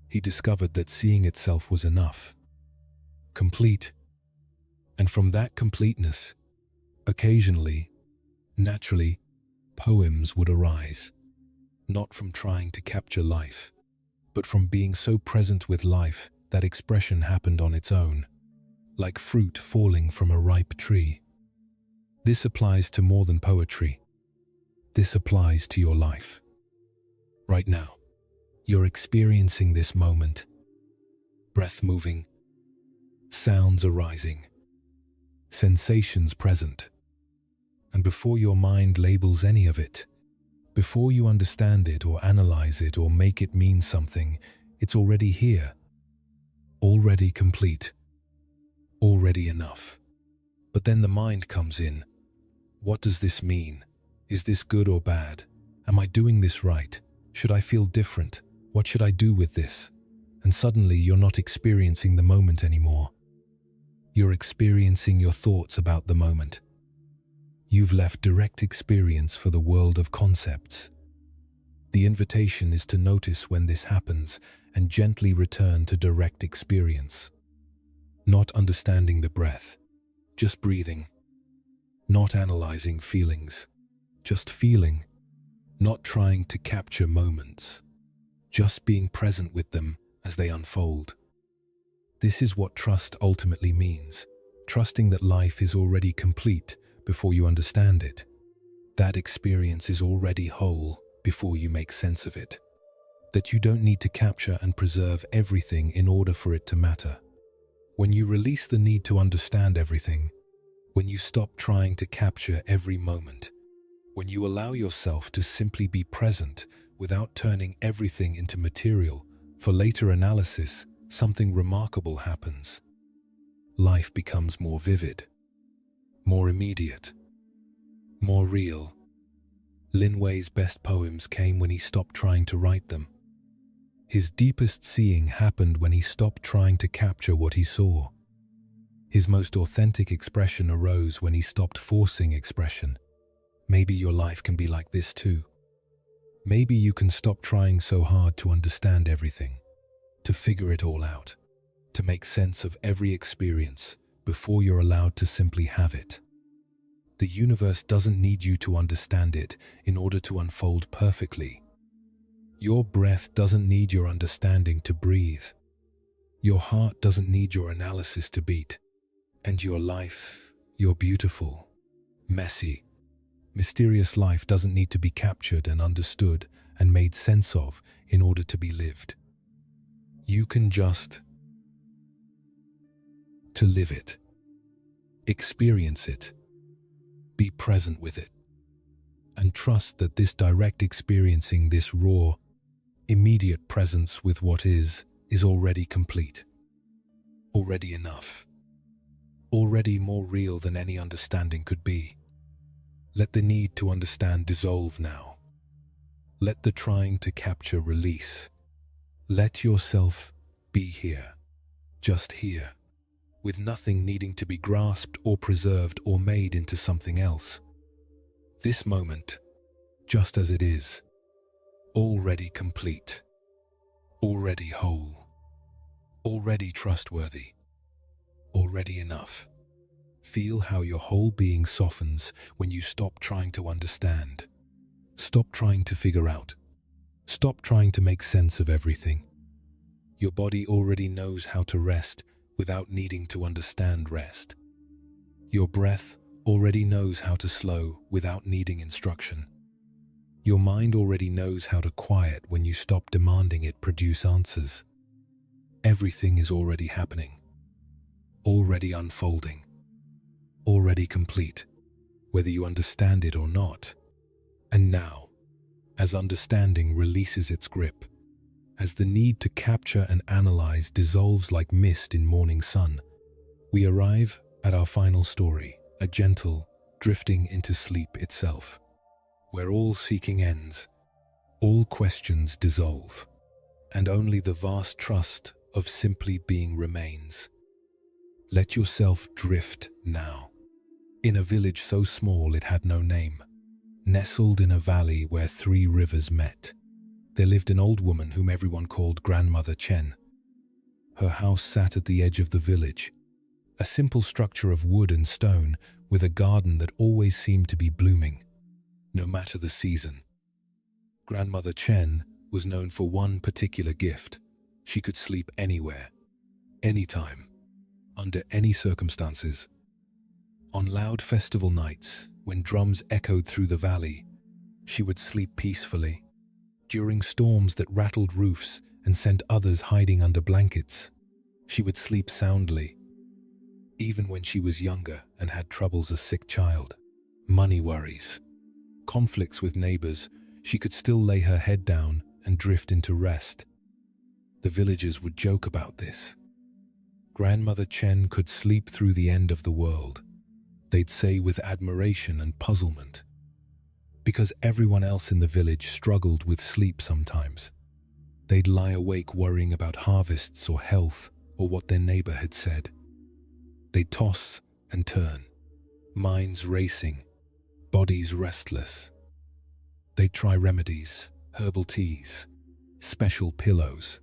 Speaker 1: he discovered that seeing itself was enough, complete. And from that completeness, occasionally, naturally, poems would arise, not from trying to capture life, but from being so present with life that expression happened on its own, like fruit falling from a ripe tree. This applies to more than poetry. This applies to your life. Right now, you're experiencing this moment. Breath moving, sounds arising, sensations present. And before your mind labels any of it, before you understand it or analyze it or make it mean something, it's already here, already complete, already enough. But then the mind comes in. What does this mean? Is this good or bad? Am I doing this right? Should I feel different? What should I do with this? And suddenly you're not experiencing the moment anymore. You're experiencing your thoughts about the moment. You've left direct experience for the world of concepts. The invitation is to notice when this happens and gently return to direct experience. Not understanding the breath, just breathing. Not analyzing feelings, just feeling. Not trying to capture moments, just being present with them as they unfold. This is what trust ultimately means, trusting that life is already complete before you understand it. That experience is already whole before you make sense of it. That you don't need to capture and preserve everything in order for it to matter. When you release the need to understand everything, when you stop trying to capture every moment, when you allow yourself to simply be present without turning everything into material for later analysis, something remarkable happens. Life becomes more vivid, more immediate, more real. Lin Wei's best poems came when he stopped trying to write them. His deepest seeing happened when he stopped trying to capture what he saw. His most authentic expression arose when he stopped forcing expression. Maybe your life can be like this too. Maybe you can stop trying so hard to understand everything, to figure it all out, to make sense of every experience before you're allowed to simply have it. The universe doesn't need you to understand it in order to unfold perfectly. Your breath doesn't need your understanding to breathe. Your heart doesn't need your analysis to beat. And your life, your beautiful, messy, mysterious life doesn't need to be captured and understood and made sense of in order to be lived. You can just to live it, experience it, be present with it, and trust that this direct experiencing, this raw, immediate presence with what is already complete, already enough. Already more real than any understanding could be. Let the need to understand dissolve now. Let the trying to capture release. Let yourself be here, just here, with nothing needing to be grasped or preserved or made into something else. This moment, just as it is, already complete, already whole, already trustworthy, already enough. Feel how your whole being softens when you stop trying to understand. Stop trying to figure out. Stop trying to make sense of everything. Your body already knows how to rest without needing to understand rest. Your breath already knows how to slow without needing instruction. Your mind already knows how to quiet when you stop demanding it produce answers. Everything is already happening, already unfolding, already complete, whether you understand it or not. And now, as understanding releases its grip, as the need to capture and analyze dissolves like mist in morning sun, we arrive at our final story, a gentle drifting into sleep itself, where all seeking ends, all questions dissolve, and only the vast trust of simply being remains. Let yourself drift now. In a village so small it had no name, nestled in a valley where 3 rivers met, there lived an old woman whom everyone called Grandmother Chen. Her house sat at the edge of the village, a simple structure of wood and stone with a garden that always seemed to be blooming, no matter the season. Grandmother Chen was known for one particular gift. She could sleep anywhere, anytime, under any circumstances. On loud festival nights, when drums echoed through the valley, she would sleep peacefully. During storms that rattled roofs and sent others hiding under blankets, she would sleep soundly. Even when she was younger and had troubles as a sick child, money worries, conflicts with neighbors, she could still lay her head down and drift into rest. The villagers would joke about this. Grandmother Chen could sleep through the end of the world, they'd say with admiration and puzzlement, because everyone else in the village struggled with sleep sometimes. They'd lie awake worrying about harvests or health or what their neighbor had said. They'd toss and turn, minds racing, bodies restless. They'd try remedies, herbal teas, special pillows,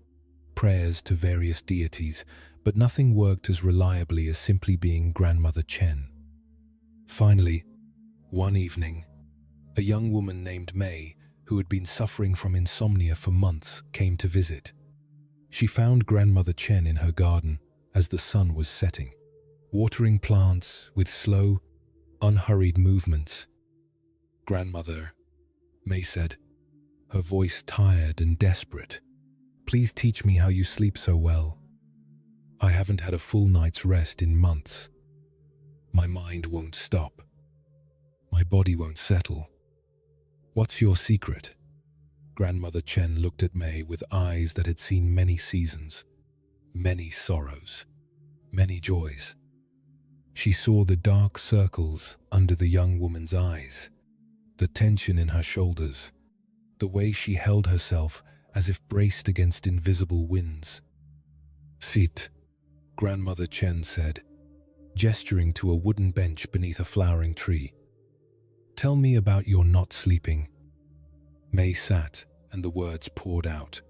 Speaker 1: prayers to various deities, but nothing worked as reliably as simply being Grandmother Chen. Finally, one evening, a young woman named May, who had been suffering from insomnia for months, came to visit. She found Grandmother Chen in her garden as the sun was setting, watering plants with slow, unhurried movements. "Grandmother," May said, her voice tired and desperate, "please teach me how you sleep so well. I haven't had a full night's rest in months. My mind won't stop. My body won't settle. What's your secret?" Grandmother Chen looked at May with eyes that had seen many seasons, many sorrows, many joys. She saw the dark circles under the young woman's eyes, the tension in her shoulders, the way she held herself as if braced against invisible winds. "Sit," Grandmother Chen said, gesturing to a wooden bench beneath a flowering tree. "Tell me about your not sleeping." May sat, and the words poured out.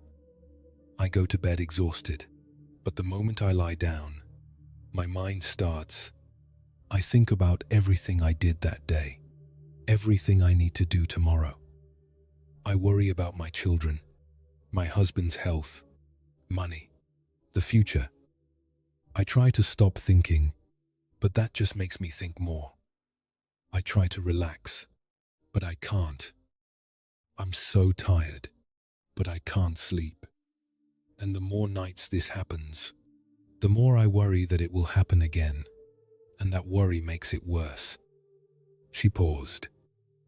Speaker 1: "I go to bed exhausted, but the moment I lie down, my mind starts. I think about everything I did that day, everything I need to do tomorrow. I worry about my children, my husband's health, money, the future. I try to stop thinking, but that just makes me think more. I try to relax, but I can't. I'm so tired, but I can't sleep. And the more nights this happens, the more I worry that it will happen again, and that worry makes it worse." She paused,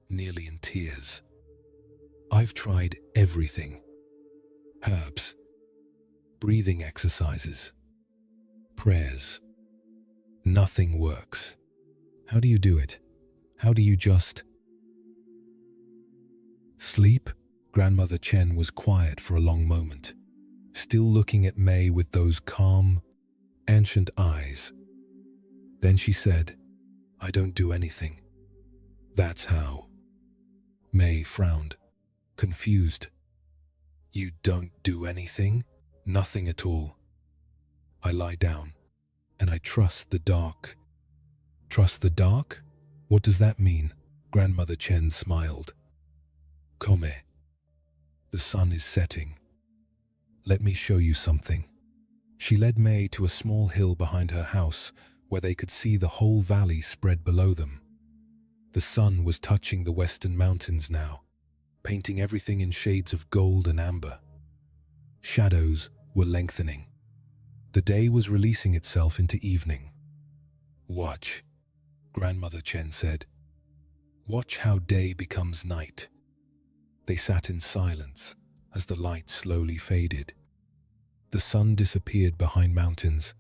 Speaker 1: nearly in tears. "I've tried everything. Herbs, breathing exercises, prayers. Nothing works. How do you do it? How do you just sleep?" Grandmother Chen was quiet for a long moment, still looking at May with those calm, ancient eyes. Then she said, "I don't do anything. That's how." May frowned, confused. "You don't do anything?" "Nothing at all. I lie down, and I trust the dark." "Trust the dark? What does that mean?" Grandmother Chen smiled. "Come. The sun is setting. Let me show you something." She led May to a small hill behind her house where they could see the whole valley spread below them. The sun was touching the western mountains now, painting everything in shades of gold and amber. Shadows were lengthening. The day was releasing itself into evening. "Watch," Grandmother Chen said. "Watch how day becomes night." They sat in silence as the light slowly faded. The sun disappeared behind mountains.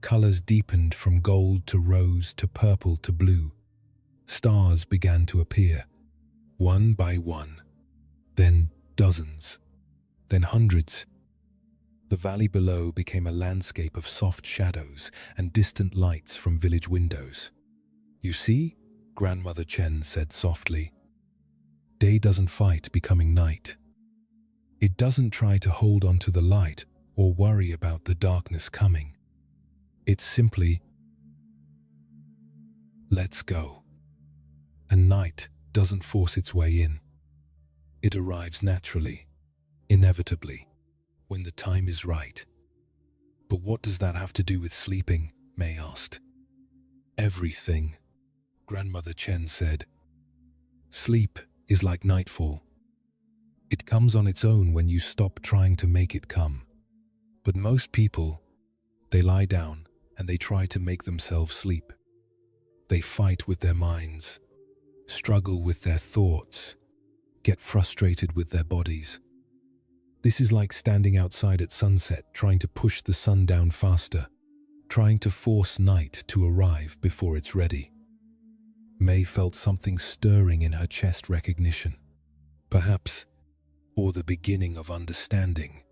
Speaker 1: Colors deepened from gold to rose to purple to blue. Stars began to appear, one by one, then dozens, then hundreds. The valley below became a landscape of soft shadows and distant lights from village windows. "You see," Grandmother Chen said softly, "day doesn't fight becoming night. It doesn't try to hold on to the light or worry about the darkness coming. It simply lets go. And night doesn't force its way in. It arrives naturally, inevitably, when the time is right." But what does that have to do with sleeping? May asked. Everything, Grandmother Chen said. Sleep is like nightfall. It comes on its own when you stop trying to make it come. But most people, they lie down and they try to make themselves sleep. They fight with their minds, struggle with their thoughts, get frustrated with their bodies. This is like standing outside at sunset trying to push the sun down faster, trying to force night to arrive before it's ready. May felt something stirring in her chest, recognition, perhaps, or the beginning of understanding.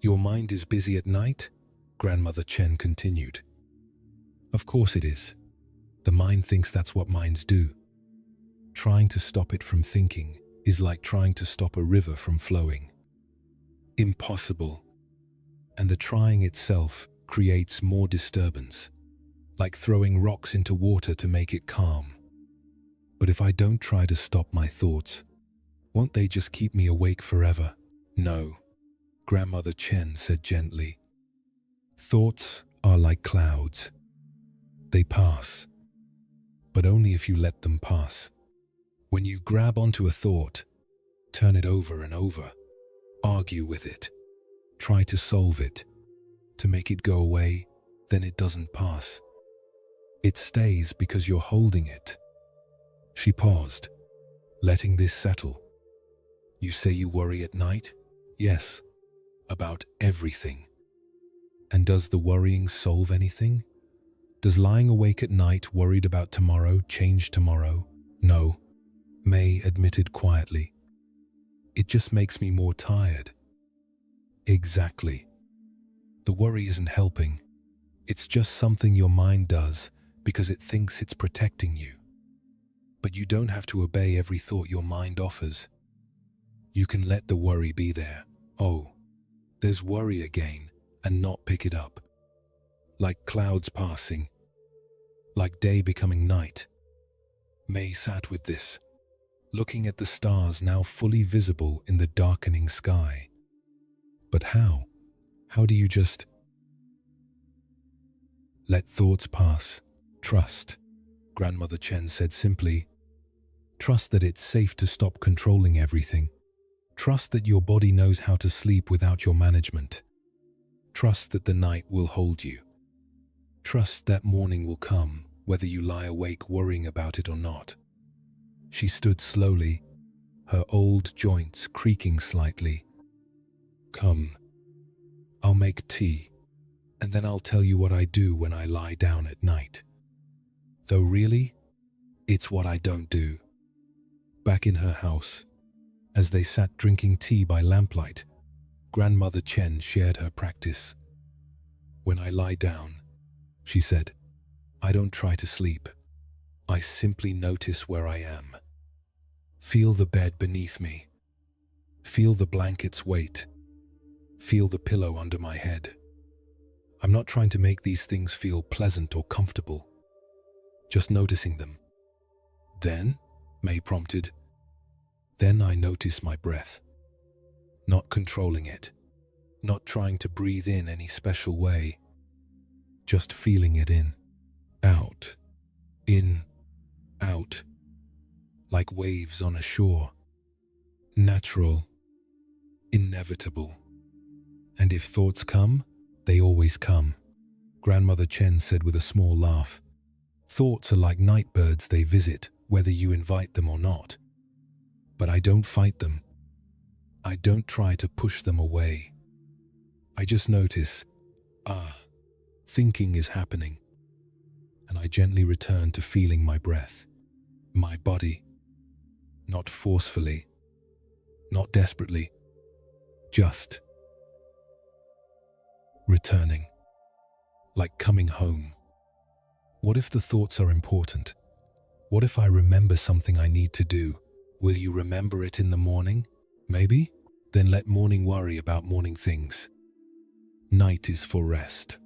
Speaker 1: Your mind is busy at night? Grandmother Chen continued. Of course it is. The mind thinks that's what minds do. Trying to stop it from thinking is like trying to stop a river from flowing. Impossible. And the trying itself creates more disturbance, like throwing rocks into water to make it calm. But if I don't try to stop my thoughts, won't they just keep me awake forever? No, Grandmother Chen said gently. Thoughts are like clouds. They pass, but only if you let them pass. When you grab onto a thought, turn it over and over, argue with it, try to solve it, to make it go away, then it doesn't pass. It stays because you're holding it. She paused, letting this settle. You say you worry at night? Yes, about everything. And does the worrying solve anything? Does lying awake at night worried about tomorrow change tomorrow? No, May admitted quietly. It just makes me more tired. Exactly. The worry isn't helping. It's just something your mind does because it thinks it's protecting you. But you don't have to obey every thought your mind offers. You can let the worry be there. Oh, there's worry again, and not pick it up. Like clouds passing, like day becoming night. May sat with this, looking at the stars now fully visible in the darkening sky. But how? How do you just let thoughts pass? Trust, Grandmother Chen said simply. Trust that it's safe to stop controlling everything. Trust that your body knows how to sleep without your management. Trust that the night will hold you. Trust that morning will come, whether you lie awake worrying about it or not. She stood slowly, her old joints creaking slightly. Come, I'll make tea, and then I'll tell you what I do when I lie down at night. Though really, it's what I don't do. Back in her house, as they sat drinking tea by lamplight, Grandmother Chen shared her practice. When I lie down, she said, I don't try to sleep. I simply notice where I am. Feel the bed beneath me. Feel the blanket's weight. Feel the pillow under my head. I'm not trying to make these things feel pleasant or comfortable. Just noticing them. Then, May prompted, then I notice my breath. Not controlling it. Not trying to breathe in any special way. Just feeling it in, out, like waves on a shore. Natural, inevitable. And if thoughts come, they always come, Grandmother Chen said with a small laugh. Thoughts are like night birds, they visit, whether you invite them or not. But I don't fight them. I don't try to push them away. I just notice, thinking is happening. And I gently return to feeling my breath, my body. Not forcefully, not desperately, just returning, like coming home. What if the thoughts are important? What if I remember something I need to do? Will you remember it in the morning? Maybe? Then let morning worry about morning things. Night is for rest.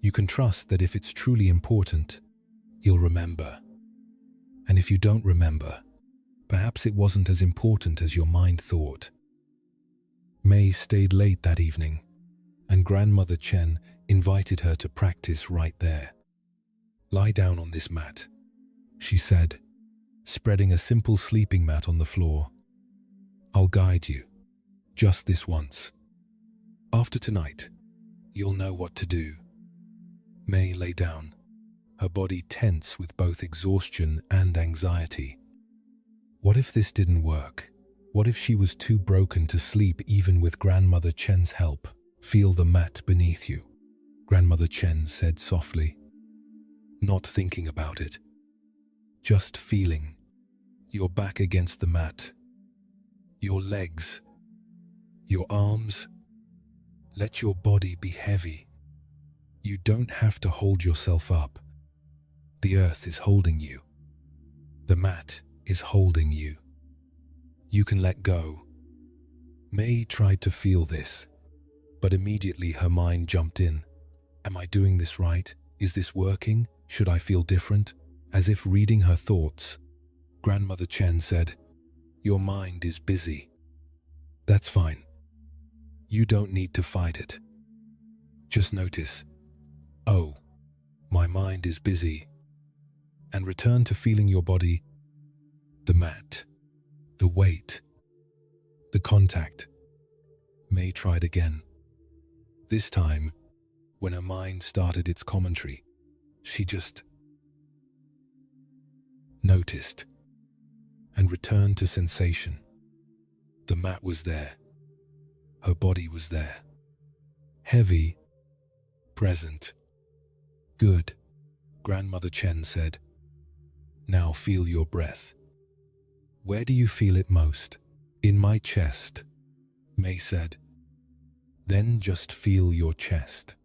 Speaker 1: You can trust that if it's truly important, you'll remember. And if you don't remember, perhaps it wasn't as important as your mind thought. May stayed late that evening, and Grandmother Chen invited her to practice right there. "Lie down on this mat," she said, spreading a simple sleeping mat on the floor. "I'll guide you, just this once. After tonight, you'll know what to do." May lay down, her body tense with both exhaustion and anxiety. What if this didn't work? What if she was too broken to sleep even with Grandmother Chen's help? "Feel the mat beneath you," Grandmother Chen said softly, not thinking about it, just feeling. Your back against the mat, your legs, your arms. Let your body be heavy. You don't have to hold yourself up. The earth is holding you. The mat is holding you. You can let go. May tried to feel this, but immediately her mind jumped in. Am I doing this right? Is this working? Should I feel different? As if reading her thoughts, Grandmother Chen said, "Your mind is busy. That's fine. You don't need to fight it. Just notice, oh, my mind is busy, and return to feeling your body, the mat, the weight, the contact." May tried again. This time, when her mind started its commentary, she just noticed and returned to sensation. The mat was there. Her body was there. Heavy, present. "Good," Grandmother Chen said. "Now feel your breath. Where do you feel it most?" "In my chest," May said. "Then just feel your chest.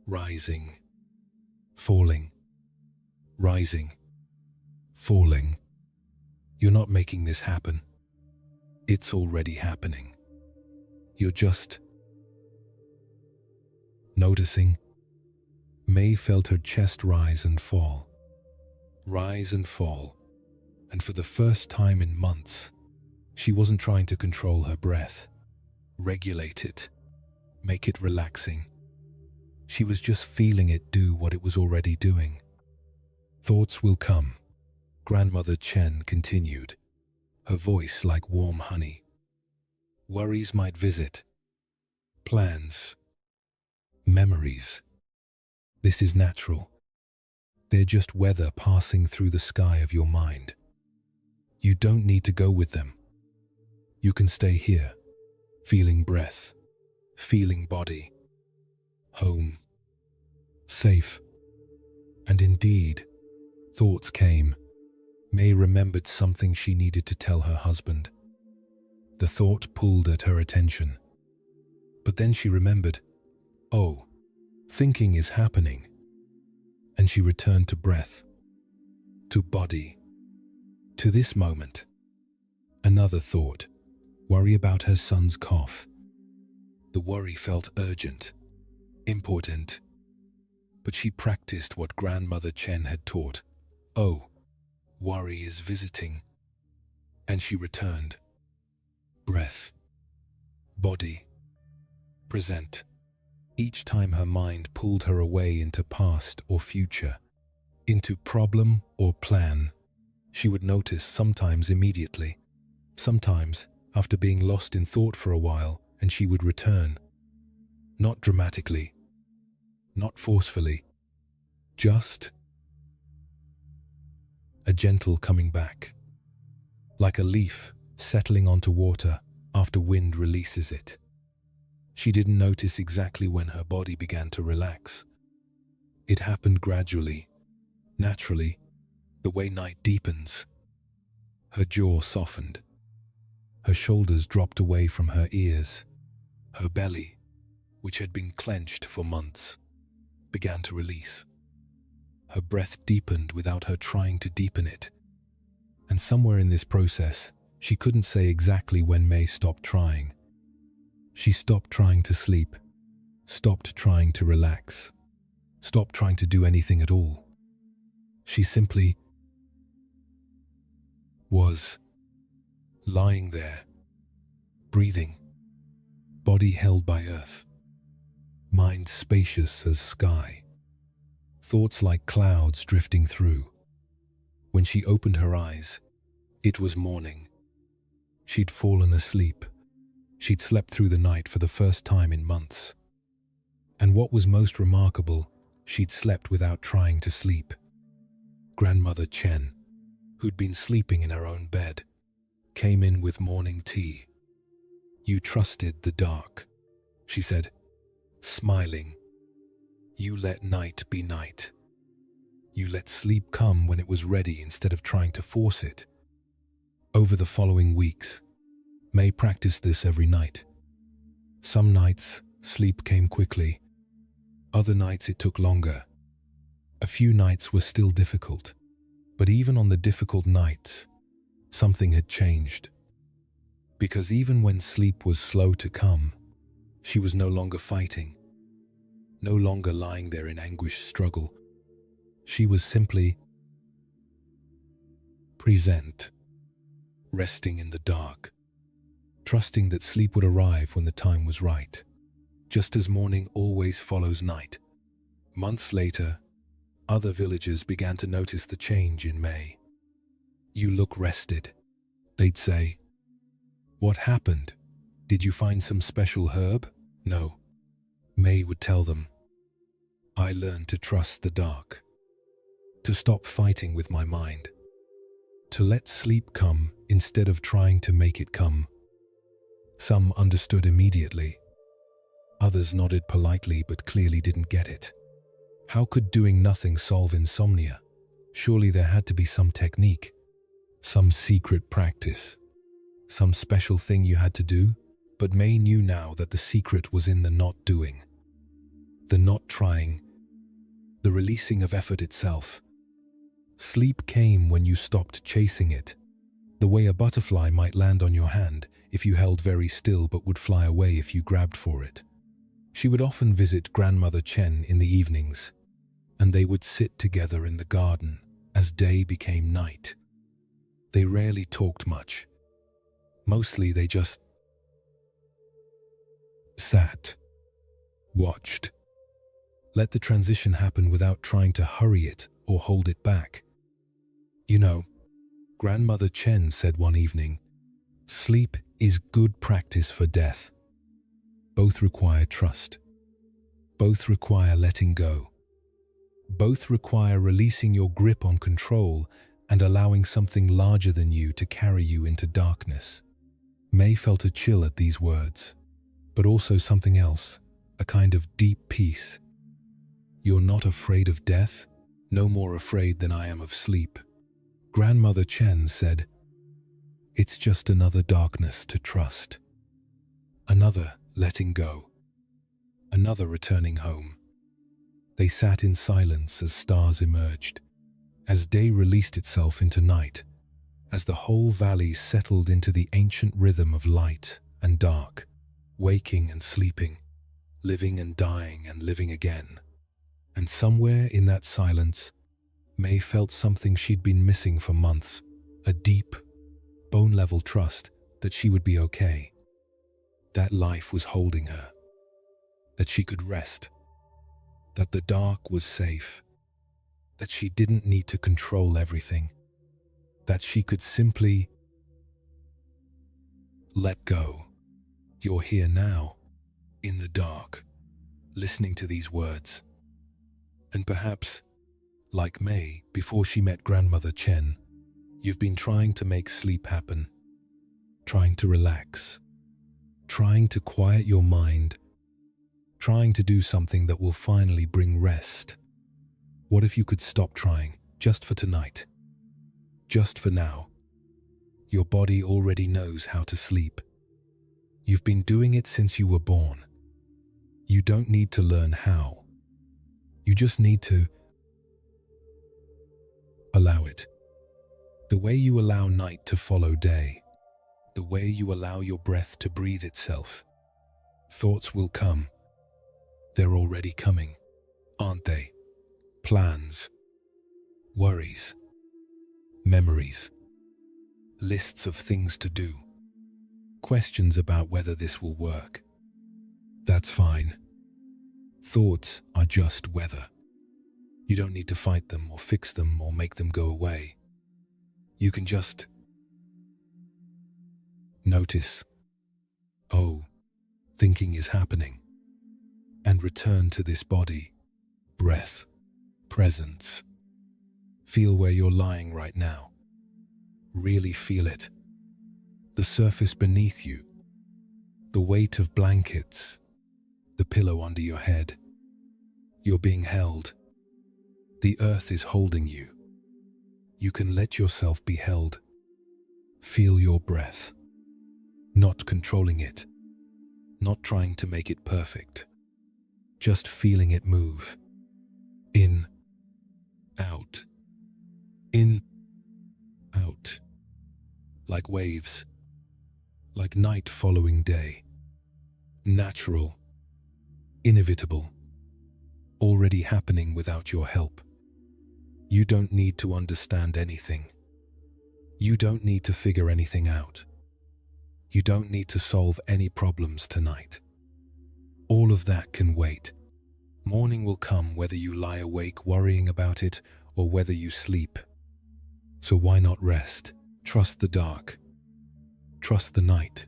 Speaker 1: Rising, falling, rising, falling. You're not making this happen. It's already happening. You're just noticing." May felt her chest rise and fall, and for the first time in months, she wasn't trying to control her breath, regulate it, make it relaxing. She was just feeling it do what it was already doing. "Thoughts will come," Grandmother Chen continued, her voice like warm honey. "Worries might visit. Plans. Memories. This is natural. They're just weather passing through the sky of your mind. You don't need to go with them. You can stay here, feeling breath, feeling body, home, safe." And indeed, thoughts came. May remembered something she needed to tell her husband. The thought pulled at her attention. But then she remembered, oh, thinking is happening. And she returned to breath, to body, to this moment. Another thought, worry about her son's cough. The worry felt urgent, important. But she practiced what Grandmother Chen had taught. Oh, worry is visiting. And she returned. Breath, body, present. Each time her mind pulled her away into past or future, into problem or plan, she would notice sometimes immediately, sometimes after being lost in thought for a while, and she would return. Not dramatically, not forcefully, just a gentle coming back, like a leaf settling onto water after wind releases it. She didn't notice exactly when her body began to relax. It happened gradually, naturally, the way night deepens. Her jaw softened. Her shoulders dropped away from her ears. Her belly, which had been clenched for months, began to release. Her breath deepened without her trying to deepen it. And somewhere in this process, she couldn't say exactly when May stopped trying. She stopped trying to sleep, stopped trying to relax, stopped trying to do anything at all. She simply was lying there, breathing, body held by earth, mind spacious as sky, thoughts like clouds drifting through. When she opened her eyes, it was morning. She'd fallen asleep. She'd slept through the night for the first time in months. And what was most remarkable, she'd slept without trying to sleep. Grandmother Chen, who'd been sleeping in her own bed, came in with morning tea. "You trusted the dark," she said, smiling. "You let night be night. You let sleep come when it was ready instead of trying to force it." Over the following weeks, May practiced this every night. Some nights, sleep came quickly. Other nights it took longer. A few nights were still difficult. But even on the difficult nights, something had changed. Because even when sleep was slow to come, she was no longer fighting, no longer lying there in anguished struggle. She was simply present, resting in the dark, trusting that sleep would arrive when the time was right, just as morning always follows night. Months later, other villagers began to notice the change in May. "You look rested," they'd say. "What happened? Did you find some special herb?" "No," May would tell them. "I learned to trust the dark, to stop fighting with my mind, to let sleep come instead of trying to make it come." Some understood immediately. Others nodded politely but clearly didn't get it. How could doing nothing solve insomnia? Surely there had to be some technique, some secret practice, some special thing you had to do. But May knew now that the secret was in the not doing, the not trying, the releasing of effort itself. Sleep came when you stopped chasing it, the way a butterfly might land on your hand if you held very still but would fly away if you grabbed for it. She would often visit Grandmother Chen in the evenings, and they would sit together in the garden as day became night. They rarely talked much. Mostly they just sat, watched, let the transition happen without trying to hurry it or hold it back. "You know," Grandmother Chen said one evening, "sleep is good practice for death. Both require trust. Both require letting go. Both require releasing your grip on control and allowing something larger than you to carry you into darkness." May felt a chill at these words, but also something else, a kind of deep peace. "You're not afraid of death? No more afraid than I am of sleep." Grandmother Chen said, "It's just another darkness to trust. Another letting go. Another returning home." They sat in silence as stars emerged, as day released itself into night, as the whole valley settled into the ancient rhythm of light and dark, waking and sleeping, living and dying and living again. And somewhere in that silence, May felt something she'd been missing for months, a deep, bone-level trust that she would be okay, that life was holding her, that she could rest, that the dark was safe, that she didn't need to control everything, that she could simply let go. You're here now, in the dark, listening to these words. And perhaps, like May before she met Grandmother Chen, you've been trying to make sleep happen, trying to relax, trying to quiet your mind, trying to do something that will finally bring rest. What if you could stop trying, just for tonight? Just for now. Your body already knows how to sleep. You've been doing it since you were born. You don't need to learn how. You just need to allow it. The way you allow night to follow day. The way you allow your breath to breathe itself. Thoughts will come. They're already coming, aren't they? Plans, worries, memories, lists of things to do, questions about whether this will work. That's fine. Thoughts are just weather. You don't need to fight them or fix them or make them go away. You can just notice, oh, thinking is happening, and return to this body, breath, presence. Feel where you're lying right now. Really feel it. The surface beneath you, the weight of blankets, the pillow under your head. You're being held. The earth is holding you. You can let yourself be held. Feel your breath, not controlling it, not trying to make it perfect, just feeling it move. In, out, in, out, like waves, like night following day, natural, inevitable, already happening without your help. You don't need to understand anything. You don't need to figure anything out. You don't need to solve any problems tonight. All of that can wait. Morning will come whether you lie awake worrying about it or whether you sleep. So why not rest? Trust the dark. Trust the night.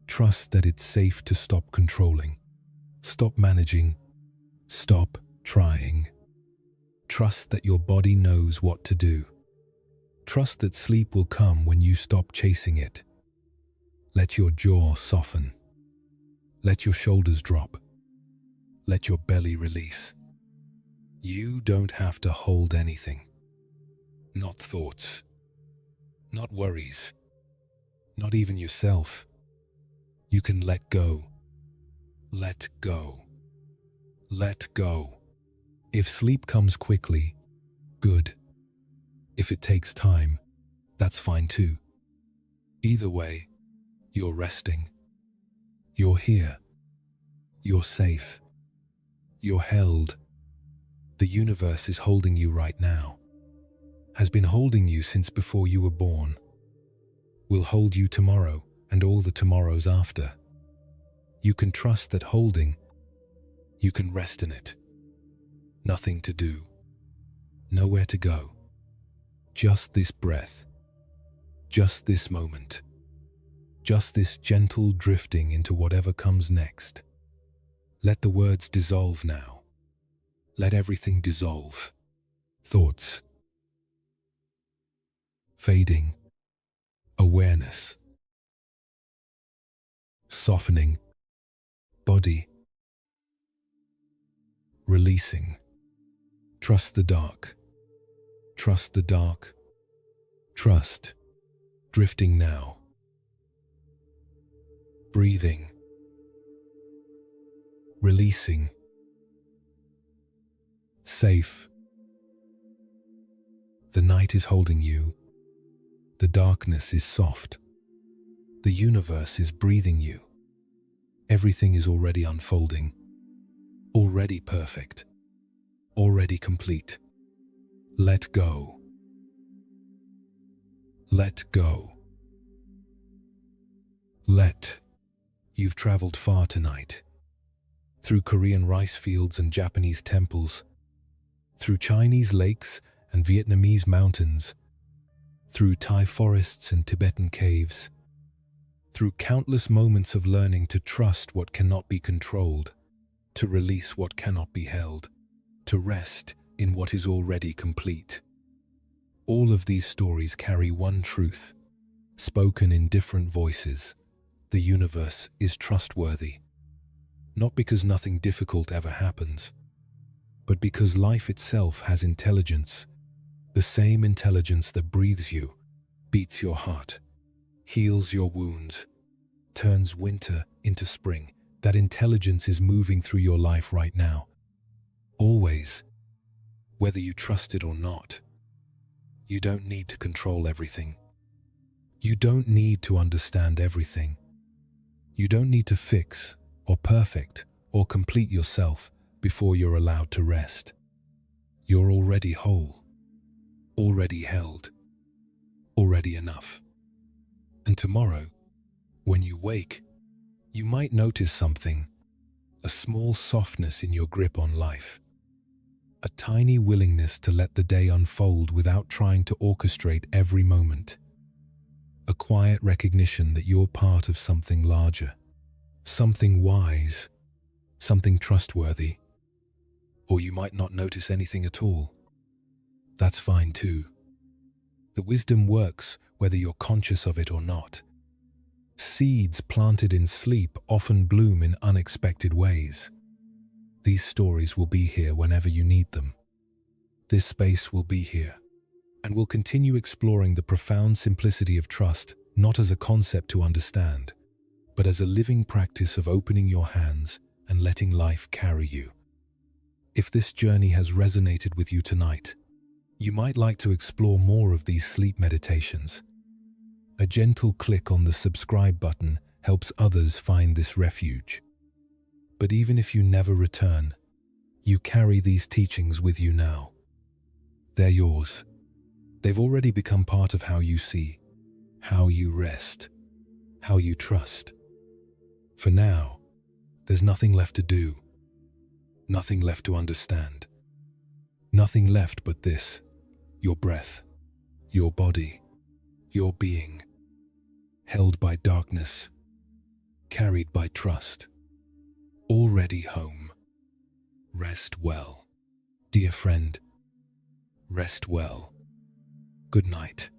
Speaker 1: Trust that it's safe to stop controlling. Stop managing. Stop trying. Trust that your body knows what to do. Trust that sleep will come when you stop chasing it. Let your jaw soften. Let your shoulders drop. Let your belly release. You don't have to hold anything. Not thoughts. Not worries. Not even yourself. You can let go. Let go. Let go. If sleep comes quickly, good. If it takes time, that's fine too. Either way, you're resting. You're here. You're safe. You're held. The universe is holding you right now. Has been holding you since before you were born. Will hold you tomorrow and all the tomorrows after. You can trust that holding, you can rest in it. Nothing to do. Nowhere to go. Just this breath. Just this moment. Just this gentle drifting into whatever comes next. Let the words dissolve now. Let everything dissolve. Thoughts. Fading. Awareness. Softening. Body. Releasing. Trust the dark. Trust the dark. Trust. Drifting now. Breathing. Releasing. Safe. The night is holding you. The darkness is soft. The universe is breathing you. Everything is already unfolding. Already perfect. Already complete. Let go. Let go. Let. You've traveled far tonight. Through Korean rice fields and Japanese temples. Through Chinese lakes and Vietnamese mountains. Through Thai forests and Tibetan caves. Through countless moments of learning to trust what cannot be controlled. To release what cannot be held. To rest in what is already complete. All of these stories carry one truth, spoken in different voices. The universe is trustworthy. Not because nothing difficult ever happens, but because life itself has intelligence. The same intelligence that breathes you, beats your heart, heals your wounds, turns winter into spring. That intelligence is moving through your life right now. Always. Whether you trust it or not. You don't need to control everything. You don't need to understand everything. You don't need to fix or perfect or complete yourself before you're allowed to rest. You're already whole, already held, already enough. And tomorrow, when you wake, you might notice something. a small softness in your grip on life, a tiny willingness to let the day unfold without trying to orchestrate every moment, a quiet recognition that you're part of something larger, something wise, something trustworthy. Or you might not notice anything at all. That's fine too. The wisdom works whether you're conscious of it or not. Seeds planted in sleep often bloom in unexpected ways. These stories will be here whenever you need them. This space will be here, and we'll continue exploring the profound simplicity of trust, not as a concept to understand, but as a living practice of opening your hands and letting life carry you. If this journey has resonated with you tonight, you might like to explore more of these sleep meditations. A gentle click on the subscribe button helps others find this refuge. But even if you never return, you carry these teachings with you now. They're yours. They've already become part of how you see, how you rest, how you trust. For now, there's nothing left to do, nothing left to understand, nothing left but this, your breath, your body, your being, held by darkness, carried by trust, already home. Rest well. Dear friend, rest well. Good night.